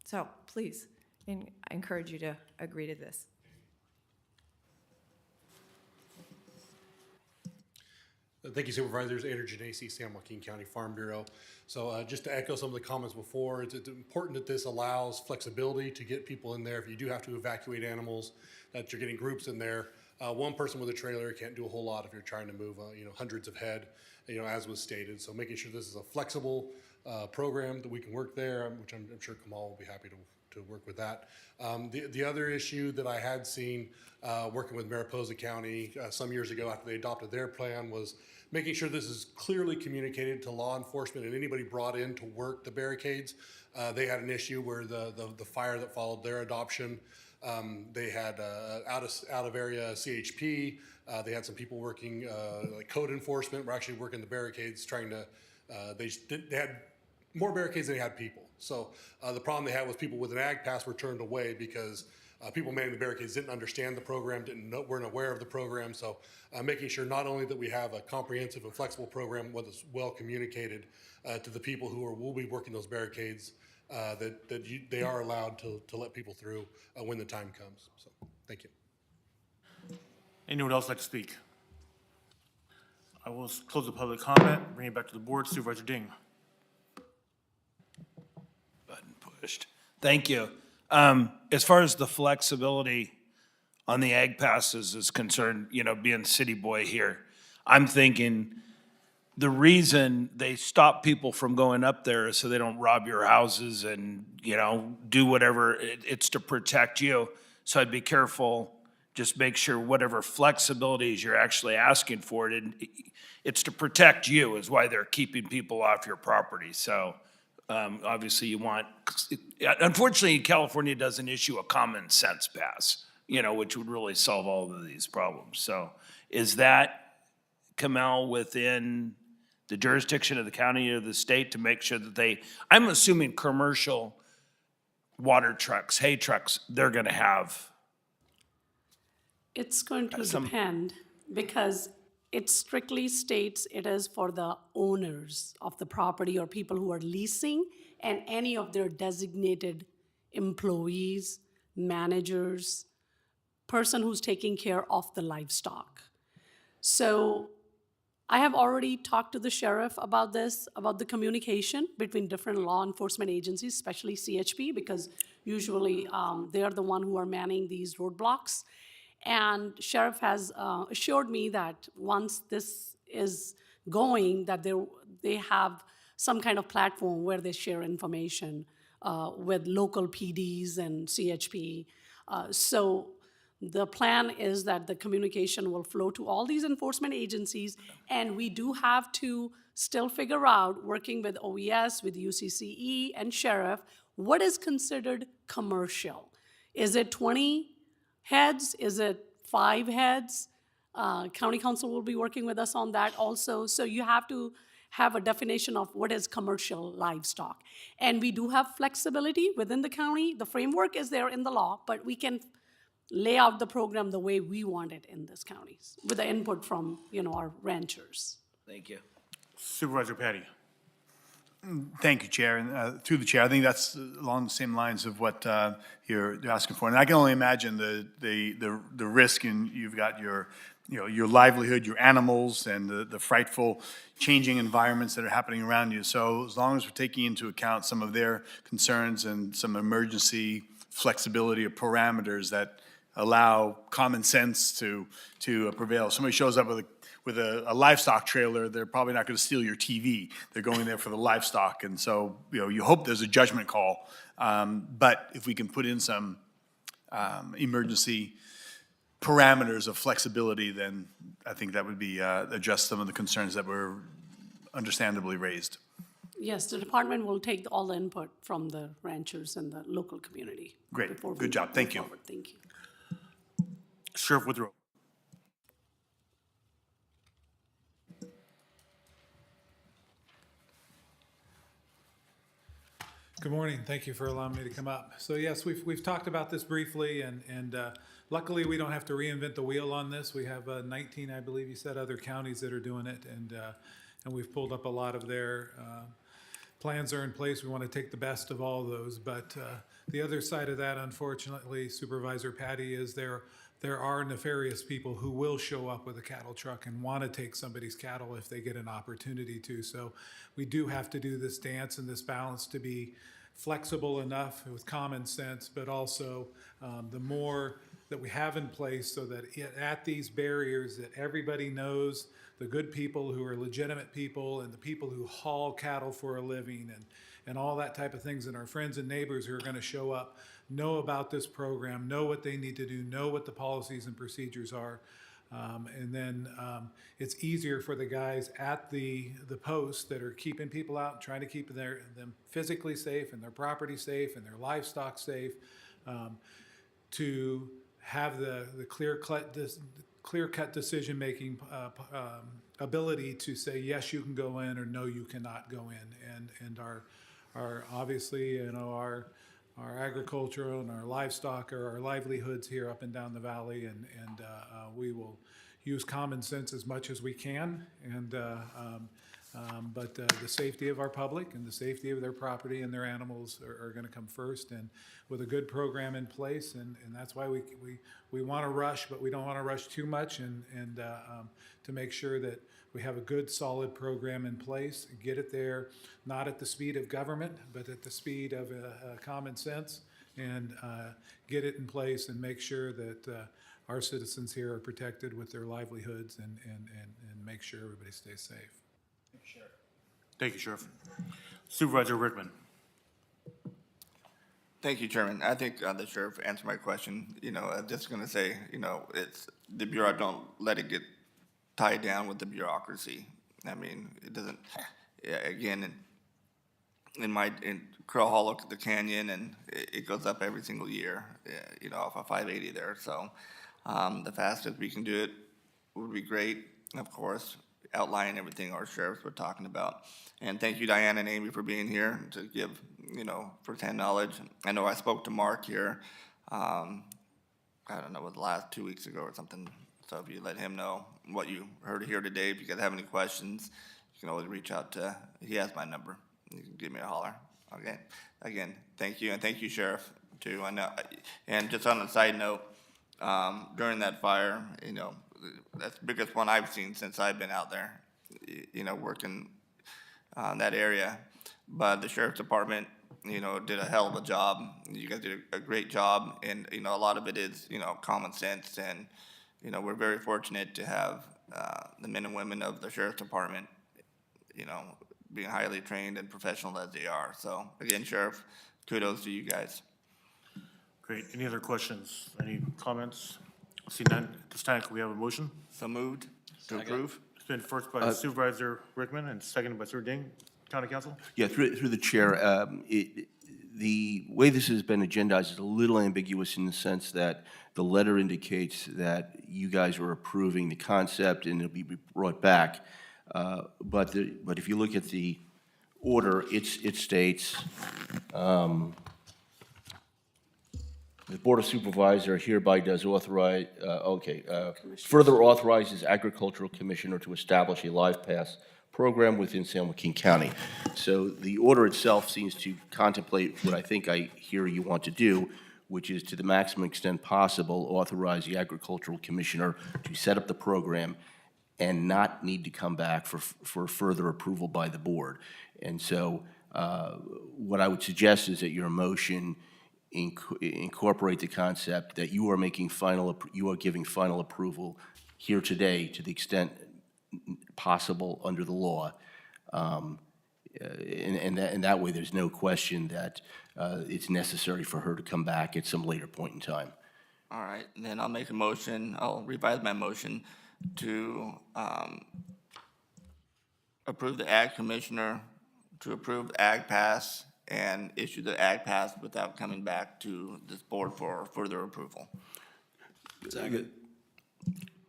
So please, I encourage you to agree to this. Thank you, Supervisors. Andrew Genesi, San Joaquin County Farm Bureau. So just to echo some of the comments before, it's important that this allows flexibility to get people in there. If you do have to evacuate animals, that you're getting groups in there. One person with a trailer can't do a whole lot if you're trying to move, hundreds of head, as was stated. So making sure this is a flexible program that we can work there, which I'm sure Kamal will be happy to work with that. The other issue that I had seen working with Mariposa County some years ago after they adopted their plan was making sure this is clearly communicated to law enforcement and anybody brought in to work the barricades. They had an issue where the fire that followed their adoption, they had out of area CHP. They had some people working like code enforcement. Were actually working the barricades, trying to. They had more barricades than they had people. So the problem they had was people with an ag pass were turned away because people manning the barricades didn't understand the program, weren't aware of the program. So making sure not only that we have a comprehensive and flexible program, whether it's well communicated to the people who will be working those barricades, they are allowed to let people through when the time comes. So thank you. Anyone else like to speak? I will close the public comment, bring it back to the board. Supervisor Ding. Button pushed. Thank you. As far as the flexibility on the ag passes is concerned, you know, being city boy here, I'm thinking the reason they stop people from going up there is so they don't rob your houses and, you know, do whatever. It's to protect you. So I'd be careful. Just make sure whatever flexibilities you're actually asking for it, and it's to protect you is why they're keeping people off your property. So obviously you want, unfortunately California doesn't issue a common sense pass, you know, which would really solve all of these problems. So is that, Kamel, within the jurisdiction of the county or the state to make sure that I'm assuming commercial water trucks, hay trucks, they're gonna have. It's going to depend, because it strictly states it is for the owners of the property or people who are leasing and any of their designated employees, managers, person who's taking care of the livestock. So I have already talked to the sheriff about this, about the communication between different law enforcement agencies, especially CHP, because usually they are the one who are manning these roadblocks. And sheriff has assured me that once this is going, that they have some kind of platform where they share information with local PDs and CHP. So the plan is that the communication will flow to all these enforcement agencies, and we do have to still figure out, working with OES, with UCCE and sheriff, what is considered commercial. Is it 20 heads? Is it 5 heads? County council will be working with us on that also. So you have to have a definition of what is commercial livestock. And we do have flexibility within the county. The framework is there in the law, but we can lay out the program the way we want it in this county with the input from, you know, our ranchers. Thank you. Supervisor Patty. Thank you, Chair. And through the Chair, I think that's along the same lines of what you're asking for. And I can only imagine the risk, and you've got your livelihood, your animals, and the frightful changing environments that are happening around you. So as long as we're taking into account some of their concerns and some emergency flexibility or parameters that allow common sense to prevail. If somebody shows up with a livestock trailer, they're probably not going to steal your TV. They're going there for the livestock. And so, you hope there's a judgment call. But if we can put in some emergency parameters of flexibility, then I think that would be address some of the concerns that were understandably raised. Yes, the department will take all the input from the ranchers and the local community. Great, good job, thank you. Thank you. Sheriff Woodrow. Good morning. Thank you for allowing me to come up. So yes, we've talked about this briefly, and luckily we don't have to reinvent the wheel on this. We have 19, I believe you said, other counties that are doing it, and we've pulled up a lot of their plans are in place. We want to take the best of all those, but the other side of that, unfortunately, Supervisor Patty, is there are nefarious people who will show up with a cattle truck and want to take somebody's cattle if they get an opportunity to. So we do have to do this dance and this balance to be flexible enough with common sense, but also the more that we have in place so that at these barriers that everybody knows the good people who are legitimate people and the people who haul cattle for a living and all that type of things, and our friends and neighbors who are going to show up know about this program, know what they need to do, know what the policies and procedures are. And then it's easier for the guys at the posts that are keeping people out, trying to keep them physically safe and their property safe and their livestock safe, to have the clear-cut decision-making ability to say, yes, you can go in, or no, you cannot go in. And our obviously, our agriculture and our livestock are our livelihoods here up and down the valley, and we will use common sense as much as we can, but the safety of our public and the safety of their property and their animals are going to come first, and with a good program in place, and that's why we want to rush, but we don't want to rush too much, and to make sure that we have a good, solid program in place, get it there, not at the speed of government, but at the speed of common sense, and get it in place and make sure that our citizens here are protected with their livelihoods, and make sure everybody stays safe. Thank you, Sheriff. Supervisor Rickman. Thank you, Chairman. I think the sheriff answered my question. I'm just going to say, it's the Bureau, don't let it get tied down with the bureaucracy. I mean, it doesn't, again, in Curl Hollow, the canyon, and it goes up every single year, off of 580 there. So the fastest we can do it would be great, of course, outlining everything our sheriffs were talking about. And thank you, Diana and Amy, for being here to give, firsthand knowledge. I know I spoke to Mark here, I don't know, the last 2 weeks ago or something. So if you let him know what you heard here today, if you guys have any questions, you can always reach out to, he has my number. You can give me a holler. Okay. Again, thank you. And thank you, Sheriff, too. I know. And just on a side note, during that fire, that's the biggest one I've seen since I've been out there, working on that area. But the Sheriff's Department, did a hell of a job. You guys did a great job. And, a lot of it is, common sense. And, we're very fortunate to have the men and women of the Sheriff's Department, being highly trained and professional as they are. So, again, Sheriff, kudos to you guys. Great. Any other questions? Any comments? See none. At this time, can we have a motion? So moved to approve. It's been first by Supervisor Rickman and seconded by Supervisor Ding. County Council? Yeah, through the chair, the way this has been agendized is a little ambiguous in the sense that the letter indicates that you guys are approving the concept and it'll be brought back. But if you look at the order, it states, the Board of Supervisors hereby does authorize, further authorizes Agricultural Commissioner to establish a live pass program within San Joaquin County. So the order itself seems to contemplate what I think I hear you want to do, which is to the maximum extent possible, authorize the Agricultural Commissioner to set up the program and not need to come back for further approval by the board. And so what I would suggest is that your motion incorporate the concept that you are making you are giving final approval here today to the extent possible under the law. And that way there's no question that it's necessary for her to come back at some later point in time. All right, and then I'll make a motion, I'll revise my motion to approve the Ag Commissioner to approve the Ag Pass and issue the Ag Pass without coming back to this board for further approval. Second.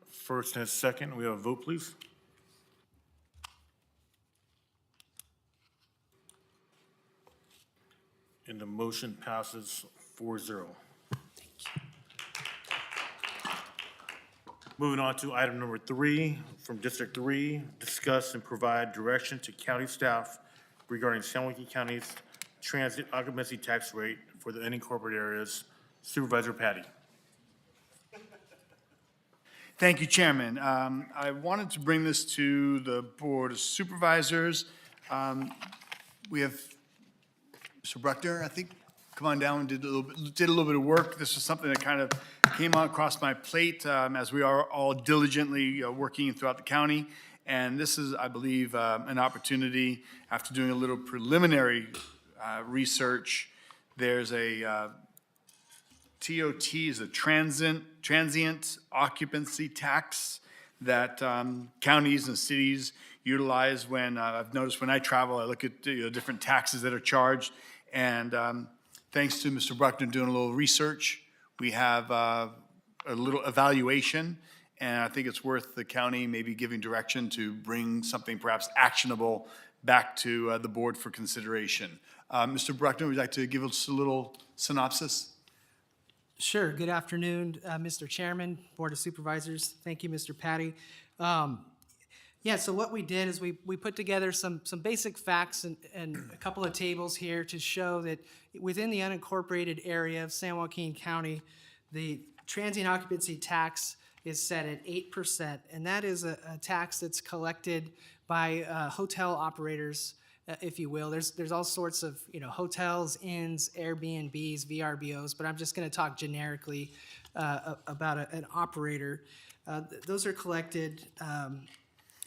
First and second, we have a vote, please. And the motion passes 4-0. Thank you. Moving on to item number 3 from District 3, discuss and provide direction to county staff regarding San Joaquin County's transit occupancy tax rate for the unincorporated areas. Supervisor Patty. Thank you, Chairman. I wanted to bring this to the Board of Supervisors. We have Mr. Bruckner, I think, come on down and did a little bit of work. This was something that kind of came across my plate as we are all diligently working throughout the county. And this is, I believe, an opportunity after doing a little preliminary research. There's a TOT is a transient occupancy tax that counties and cities utilize when I've noticed when I travel, I look at different taxes that are charged. And thanks to Mr. Bruckner doing a little research, we have a little evaluation, And I think it's worth the county maybe giving direction to bring something perhaps actionable back to the board for consideration. Mr. Bruckner, would you like to give us a little synopsis? Sure. Good afternoon, Mr. Chairman, Board of Supervisors. Thank you, Mr. Patty. Yeah, so what we did is we put together some basic facts and a couple of tables here to show that within the unincorporated area of San Joaquin County, the transient occupancy tax is set at 8%, and that is a tax that's collected by hotel operators, if you will. There's all sorts of hotels, inns, Airbnbs, VRBOs, but I'm just going to talk generically about an operator. Those are collected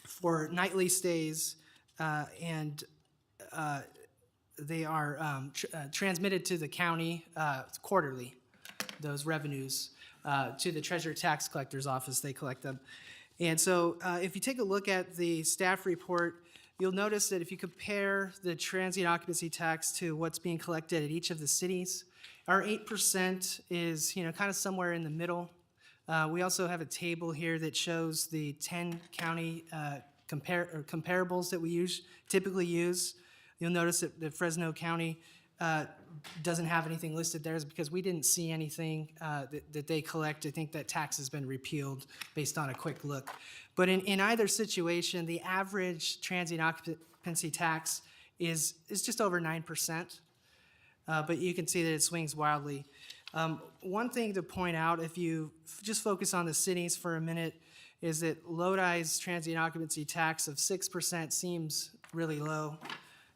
for nightly stays, and they are transmitted to the county quarterly. Those revenues to the Treasurer Tax Collector's Office, they collect them. And so if you take a look at the staff report, you'll notice that if you compare the transient occupancy tax to what's being collected at each of the cities, our 8% is kind of somewhere in the middle. We also have a table here that shows the 10 county comparables that we typically use. You'll notice that Fresno County doesn't have anything listed there is because we didn't see anything that they collect. I think that tax has been repealed based on a quick look. But in either situation, the average transient occupancy tax is just over 9%. But you can see that it swings wildly. One thing to point out, if you just focus on the cities for a minute, is that Lodi's transient occupancy tax of 6% seems really low.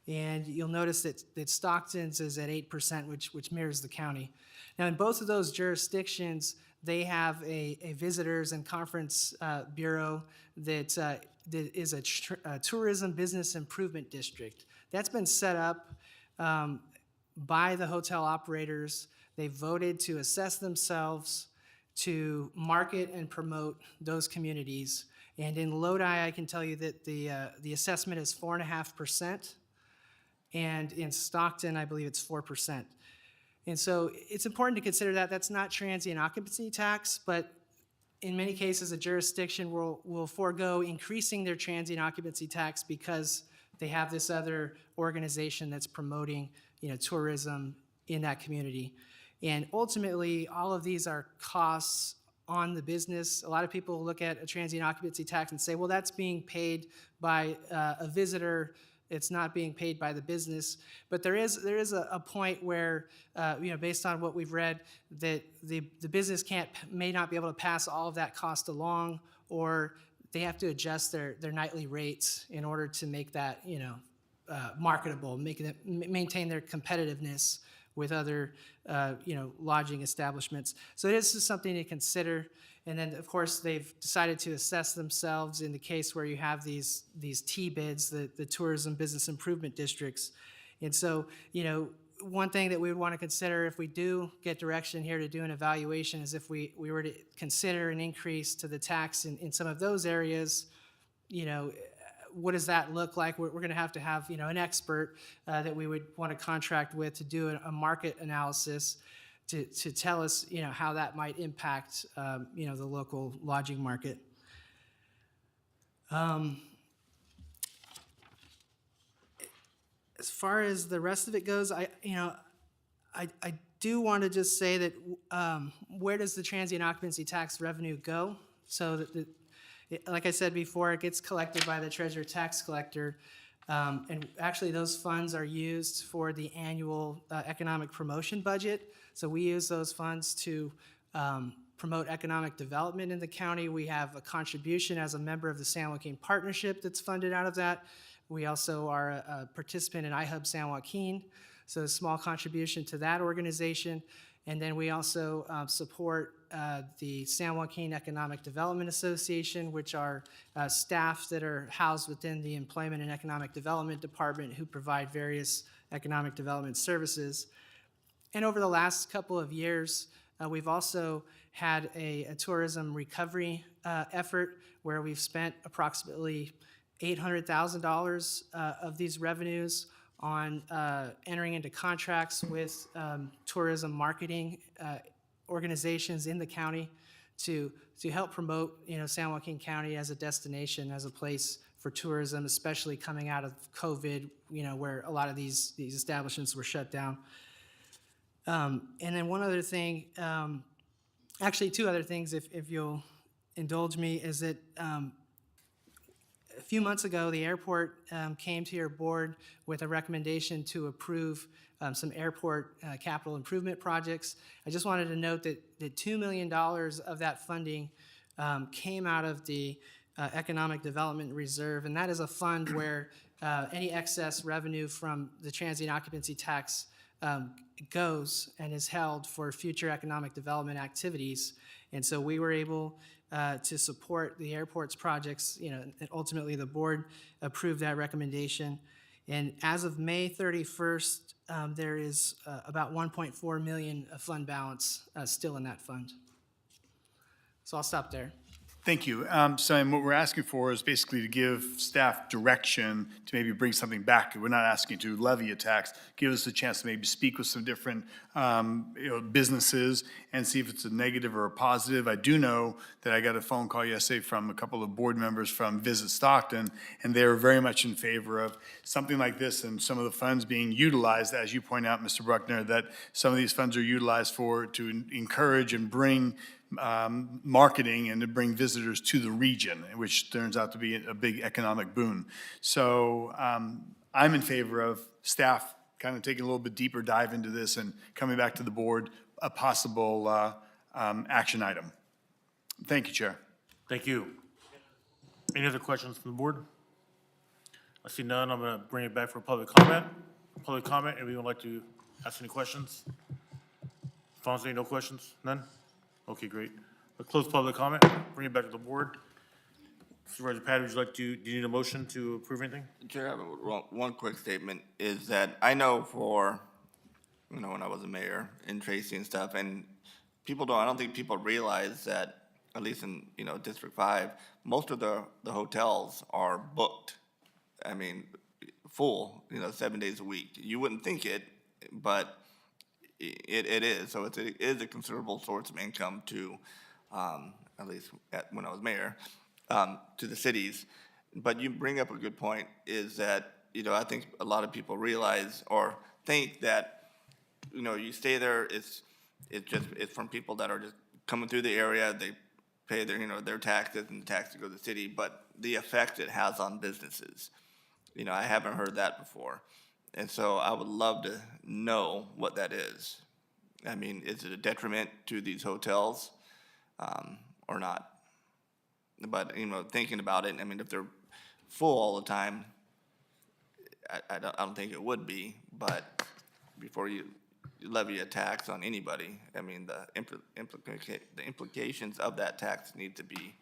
And you'll notice that Stockton's is at 8%, which mirrors the county. Now, in both of those jurisdictions, they have a visitors and conference bureau that is a tourism business improvement district. That's been set up by the hotel operators. They voted to assess themselves to market and promote those communities. And in Lodi, I can tell you that the assessment is 4.5%. And in Stockton, I believe it's 4%. And so it's important to consider that that's not transient occupancy tax, but in many cases, a jurisdiction will forego increasing their transient occupancy tax because they have this other organization that's promoting, tourism in that community. And ultimately, all of these are costs on the business. A lot of people look at a transient occupancy tax and say, well, that's being paid by a visitor. It's not being paid by the business. But there is a point where, based on what we've read, that the business may not be able to pass all of that cost along, or they have to adjust their nightly rates in order to make that, marketable, maintain their competitiveness with other, lodging establishments. So this is something to consider. And then, of course, they've decided to assess themselves in the case where you have these T-bids, the tourism business improvement districts. And so, one thing that we would want to consider if we do get direction here to do an evaluation is if we were to consider an increase to the tax in some of those areas, what does that look like? We're going to have, an expert that we would want to contract with to do a market analysis to tell us, how that might impact, the local lodging market. As far as the rest of it goes, I do want to just say that where does the transient occupancy tax revenue go? So that like I said before, it gets collected by the Treasurer Tax Collector. And actually, those funds are used for the annual economic promotion budget. So we use those funds to promote economic development in the county. We have a contribution as a member of the San Joaquin Partnership that's funded out of that. We also are a participant in iHub San Joaquin, so a small contribution to that organization. And then we also support the San Joaquin Economic Development Association, which are staff that are housed within the Employment and Economic Development Department who provide various economic development services. And over the last couple of years, we've also had a tourism recovery effort where we've spent approximately $800,000 of these revenues on entering into contracts with tourism marketing organizations in the county to help promote, San Joaquin County as a destination, as a place for tourism, especially coming out of COVID, where a lot of these establishments were shut down. And then one other thing, actually two other things, if you'll indulge me, is that a few months ago, the airport came to your board with a recommendation to approve some airport capital improvement projects. I just wanted to note that $2 million of that funding came out of the Economic Development Reserve, and that is a fund where any excess revenue from the transient occupancy tax goes and is held for future economic development activities. And so we were able to support the airport's projects, and ultimately the board approved that recommendation. And as of May 31st, there is about 1.4 million of fund balance still in that fund. So I'll stop there. Thank you. So and what we're asking for is basically to give staff direction to maybe bring something back. We're not asking to levy a tax. Give us a chance to maybe speak with some different businesses and see if it's a negative or a positive. I do know that I got a phone call yesterday from a couple of board members from Visit Stockton, and they're very much in favor of something like this and some of the funds being utilized, as you point out, Mr. Bruckner, that some of these funds are utilized to encourage and bring marketing and to bring visitors to the region, which turns out to be a big economic boon. So I'm in favor of staff kind of taking a little bit deeper dive into this and coming back to the board, a possible action item. Thank you, Chair. Thank you. Any other questions from the board? I see none. I'm going to bring it back for public comment. Public comment, anyone would like to ask any questions? Fonzie, no questions? None? Okay, great. We'll close public comment, bring it back to the board. Supervisor Patty, would you like to, do you need a motion to approve anything? Chair, I have one quick statement, is that I know for, when I was a mayor in Tracy and stuff, and I don't think people realize that, at least in, District 5, most of the hotels are booked. I mean, full, 7 days a week. You wouldn't think it, but it is. So it is a considerable source of income to, at least when I was mayor, to the cities. But you bring up a good point, is that, I think a lot of people realize or think that, you stay there, it's from people that are just coming through the area, they pay their taxes and the taxes go to the city, but the effect it has on businesses, I haven't heard that before. And so I would love to know what that is. I mean, is it a detriment to these hotels or not? But, thinking about it, I mean, if they're full all the time, I don't think it would be. But before you levy a tax on anybody, I mean, the implications of that tax need to be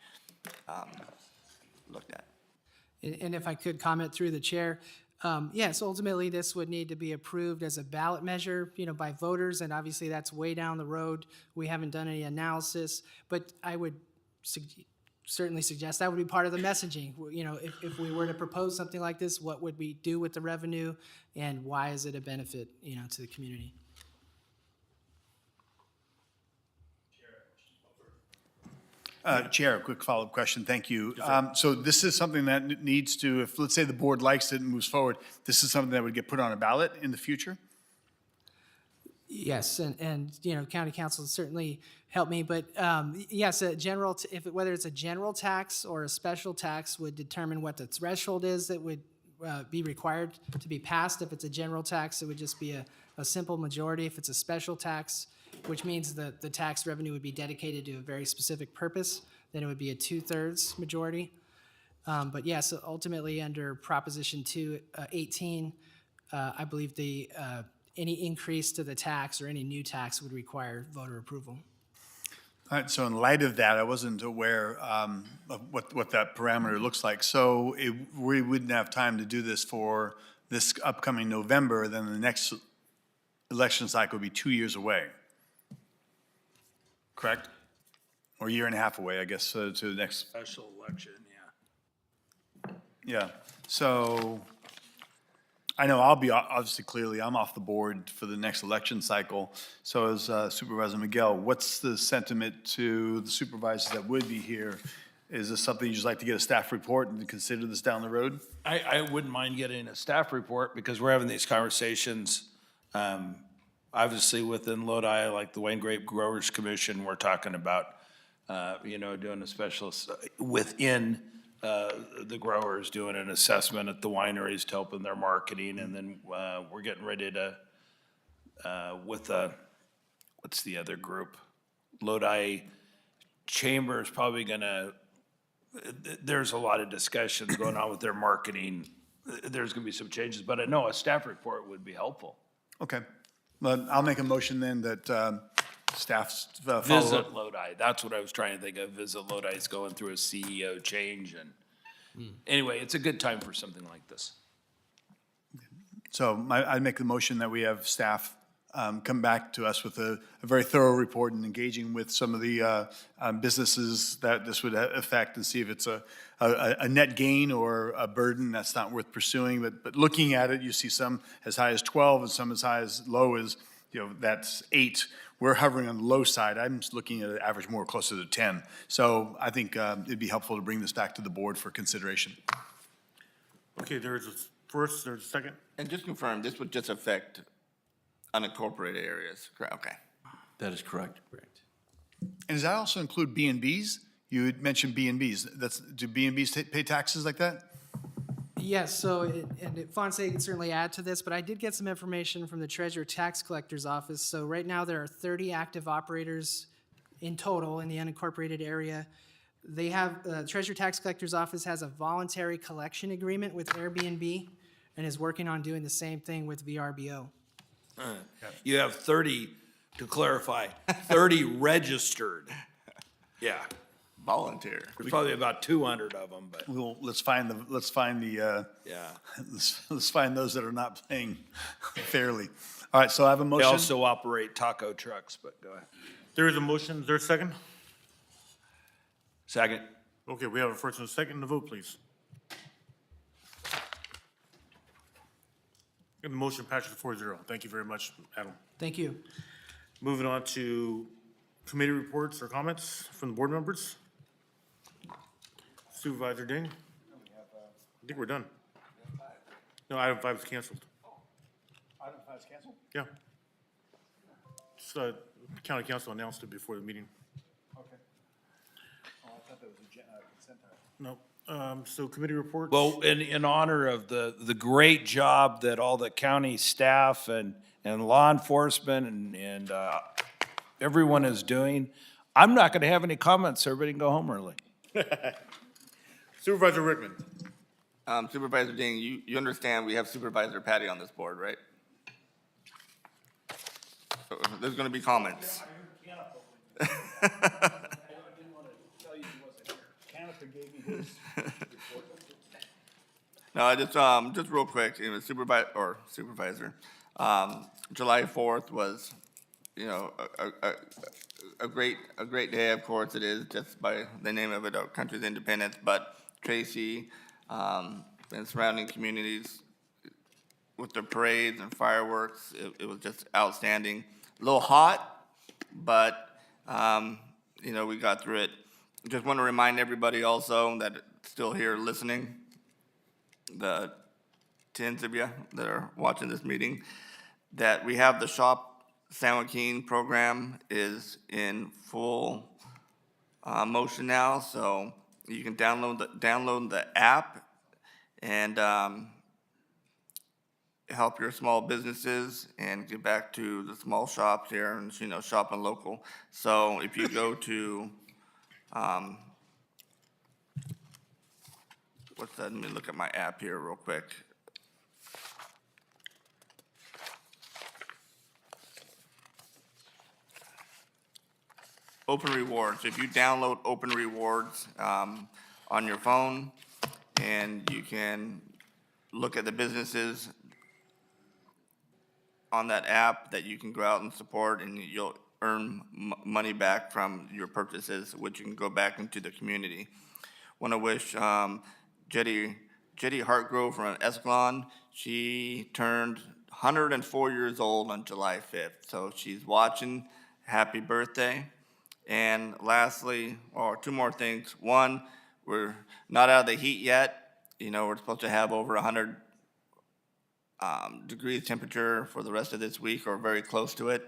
looked at. And if I could comment through the chair, yes, ultimately this would need to be approved as a ballot measure, by voters, and obviously that's way down the road. We haven't done any analysis, but I would certainly suggest that would be part of the messaging. If we were to propose something like this, what would we do with the revenue, and why is it a benefit, to the community? Chair, a quick follow-up question. Thank you. So this is something that needs to, if let's say the board likes it and moves forward, this is something that would get put on a ballot in the future? Yes, and county council certainly help me, but yes, whether it's a general tax or a special tax would determine what the threshold is that would be required to be passed. If it's a general tax, it would just be a simple majority. If it's a special tax, which means that the tax revenue would be dedicated to a very specific purpose, then it would be a 2/3 majority. But yes, ultimately under Proposition 218, I believe any increase to the tax or any new tax would require voter approval. All right, so in light of that, I wasn't aware of what that parameter looks like. So we wouldn't have time to do this for this upcoming November, then the next election cycle would be 2 years away. Correct? Or a year and a half away, I guess, to the next. Special election, yeah. Yeah, so I know I'll be, obviously, clearly, I'm off the board for the next election cycle. So is Supervisor Miguel. What's the sentiment to the supervisors that would be here? Is this something you'd just like to get a staff report and consider this down the road? I wouldn't mind getting a staff report because we're having these conversations, obviously within Lodi, like the Wayne Grape Growers Commission, we're talking about, doing a specialist within the growers, doing an assessment at the wineries to help in their marketing, and then we're getting ready to, what's the other group? Lodi Chamber is probably gonna, there's a lot of discussions going on with their marketing. There's gonna be some changes, but I know a staff report would be helpful. Okay. Well, I'll make a motion then that staff's follow up. Visit Lodi, that's what I was trying to think of. Visit Lodi is going through a CEO change, and anyway, it's a good time for something like this. So I'd make the motion that we have staff come back to us with a very thorough report and engaging with some of the businesses that this would affect and see if it's a net gain or a burden that's not worth pursuing. But looking at it, you see some as high as 12 and some as high as low as, that's 8. We're hovering on the low side. I'm just looking at an average more closer to 10. So I think it'd be helpful to bring this back to the board for consideration. Okay, there's a first, there's a second. And just confirm, this would just affect unincorporated areas, correct? Okay. That is correct. And does that also include B and Bs? You had mentioned B and Bs. Do B and Bs pay taxes like that? Yes, so, and Fonse can certainly add to this, but I did get some information from the Treasurer Tax Collector's Office. So right now, there are 30 active operators in total in the unincorporated area. They have, Treasurer Tax Collector's Office has a voluntary collection agreement with Airbnb and is working on doing the same thing with VRBO. You have 30, to clarify, 30 registered. Yeah. Volunteer. There's probably about 200 of them, but. Let's find the let's find those that are not paying fairly. All right, so I have a They motion. also operate taco trucks, but go ahead. There is a motion, is there a second? Second. Okay, we have a first and a second, the vote, please. And the motion passes 4-0. Thank you very much, Adam. Thank you. Moving on to committee reports or comments from the board members. Supervisor Ding? I think we're done. No, item 5 is canceled. Item 5 is canceled? Yeah. County council announced it before the meeting. Okay. Oh, I thought that was a consent item. No. So committee reports? Well, in honor of the great job that all the county staff and law enforcement and everyone is doing, I'm not going to have any comments, so everybody can go home early. Supervisor Rickman. Supervisor Ding, you understand we have Supervisor Patty on this board, right? So there's going to be comments. No, I just real quick, Supervisor, July 4th was, a great day. Of course, it is just by the name of it, our country's independence. But Tracy and surrounding communities with their parades and fireworks, it was just outstanding. A little hot, but we got through it. Just want to remind everybody also that still here listening, the tens of you that are watching this meeting, that we have the Shop San Joaquin program is in full motion now, so you can download the app and help your small businesses and get back to the small shops here and shopping local. So if you go to what's that? Let me look at my app here real quick. Open Rewards. If you download Open Rewards on your phone, and you can look at the businesses on that app that you can go out and support, and you'll earn money back from your purchases, which you can go back into the community. Want to wish Jetty Jetty Hartgrove from Escalon. She turned 104 years old on July 5th. So she's watching. Happy birthday. And lastly, or two more things. One, we're not out of the heat yet. You know, we're supposed to have over 100 degrees temperature for the rest of this week or very close to it.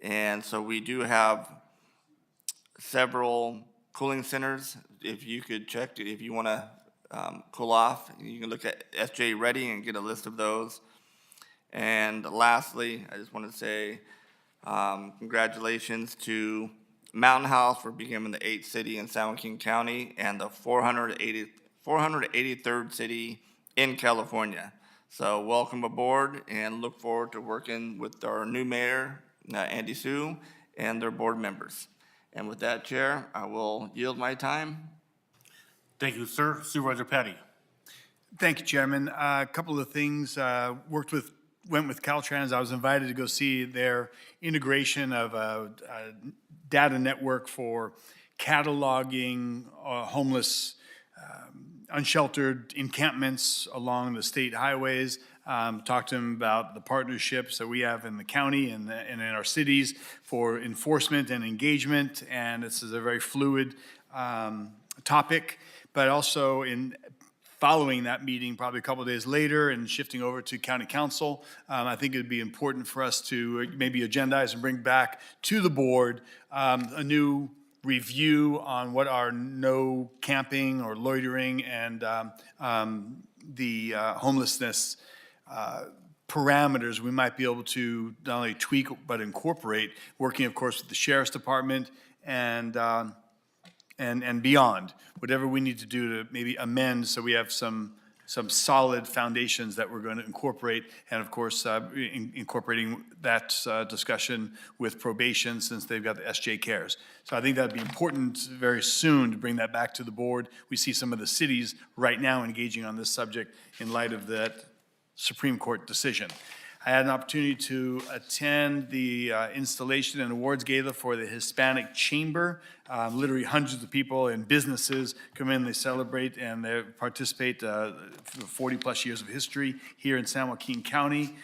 And so we do have several cooling centers. If you could check, if you want to cool off, you can look at SJ Ready and get a list of those. And lastly, I just want to say congratulations to Mountain House for becoming the 8th city in San Joaquin County and the 483rd city in California. So welcome aboard and look forward to working with our new mayor, Andy Sue, and their board members. And with that, Chair, I will yield my time. Thank you, sir. Supervisor Patty. Thank you, Chairman. A couple of things. Went with Caltrans. I was invited to go see their integration of a data network for cataloging homeless, unsheltered encampments along the state highways. Talked to them about the partnerships that we have in the county and in our cities for enforcement and engagement. And this is a very fluid topic, but also in following that meeting, probably a couple of days later and shifting over to county council, I think it'd be important for us to maybe agendize and bring back to the board a new review on what are no camping or loitering and the homelessness parameters we might be able to not only tweak but incorporate, working of course with the sheriff's department and beyond, whatever we need to do to maybe amend so we have some solid foundations that we're going to incorporate, and of course incorporating that discussion with probation since they've got the SJ Cares. So I think that'd be important very soon to bring that back to the board. We see some of the cities right now engaging on this subject in light of that Supreme Court decision. I had an opportunity to attend the installation and awards gala for the Hispanic Chamber. Literally hundreds of people and businesses come in, they celebrate and they participate for 40 plus years of history here in San Joaquin County.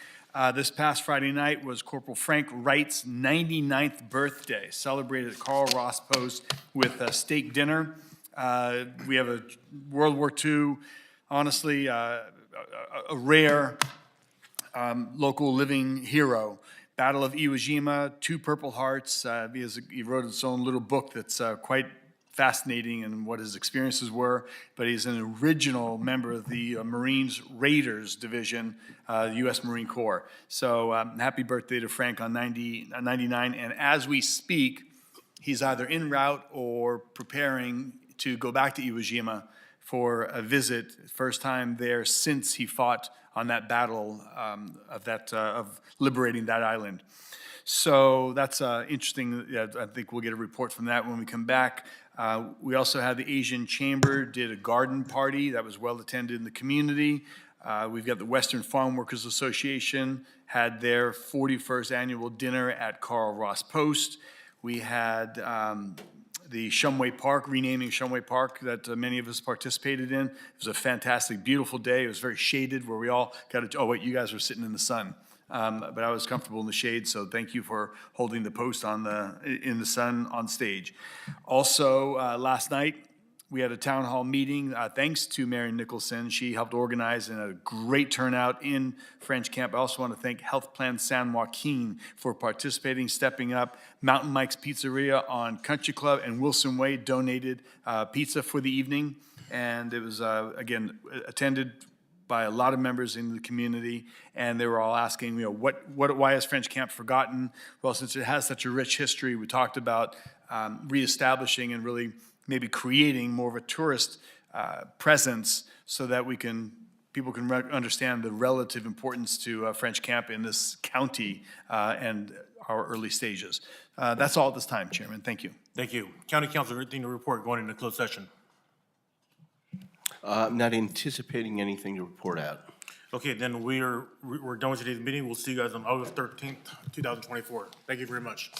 This past Friday night was Corporal Frank Wright's 99th birthday, celebrated at Carl Ross Post with a steak dinner. We have a World War II, honestly, a rare local living hero. Battle of Iwo Jima, 2 Purple Hearts. He wrote his own little book that's quite fascinating in what his experiences were, but he's an original member of the Marines Raiders Division, U.S. Marine Corps. So happy birthday to Frank on 99. And as we speak, he's either en route or preparing to go back to Iwo Jima for a visit, first time there since he fought on that battle of liberating that island. So that's interesting. Yeah, I think we'll get a report from that when we come back. We also had the Asian Chamber did a garden party that was well attended in the community. We've got the Western Farm Workers Association had their 41st annual dinner at Carl Ross Post. We had the Shumway Park, renaming Shumway Park that many of us participated in. It was a fantastic, beautiful day. It was very shaded where we all got to, oh wait, you guys were sitting in the sun. But I was comfortable in the shade, so thank you for holding the post in the sun on stage. Also, last night, we had a town hall meeting. Thanks to Mary Nicholson. She helped organize and a great turnout in French Camp. I also want to thank Health Plan San Joaquin for participating, stepping up. Mountain Mike's Pizzeria on Country Club and Wilson Way donated pizza for the evening. And it was, again, attended by a lot of members in the community, and they were all asking, why is French Camp forgotten? Well, since it has such a rich history, we talked about reestablishing and really maybe creating more of a tourist presence so that people can understand the relative importance to French Camp in this county and our early stages. That's all at this time, Chairman. Thank you. Thank you. County Council, anything to report going into closed session? I'm not anticipating anything to report out. Okay, then we're done with today's meeting. We'll see you guys on August 13th, 2024. Thank you very much.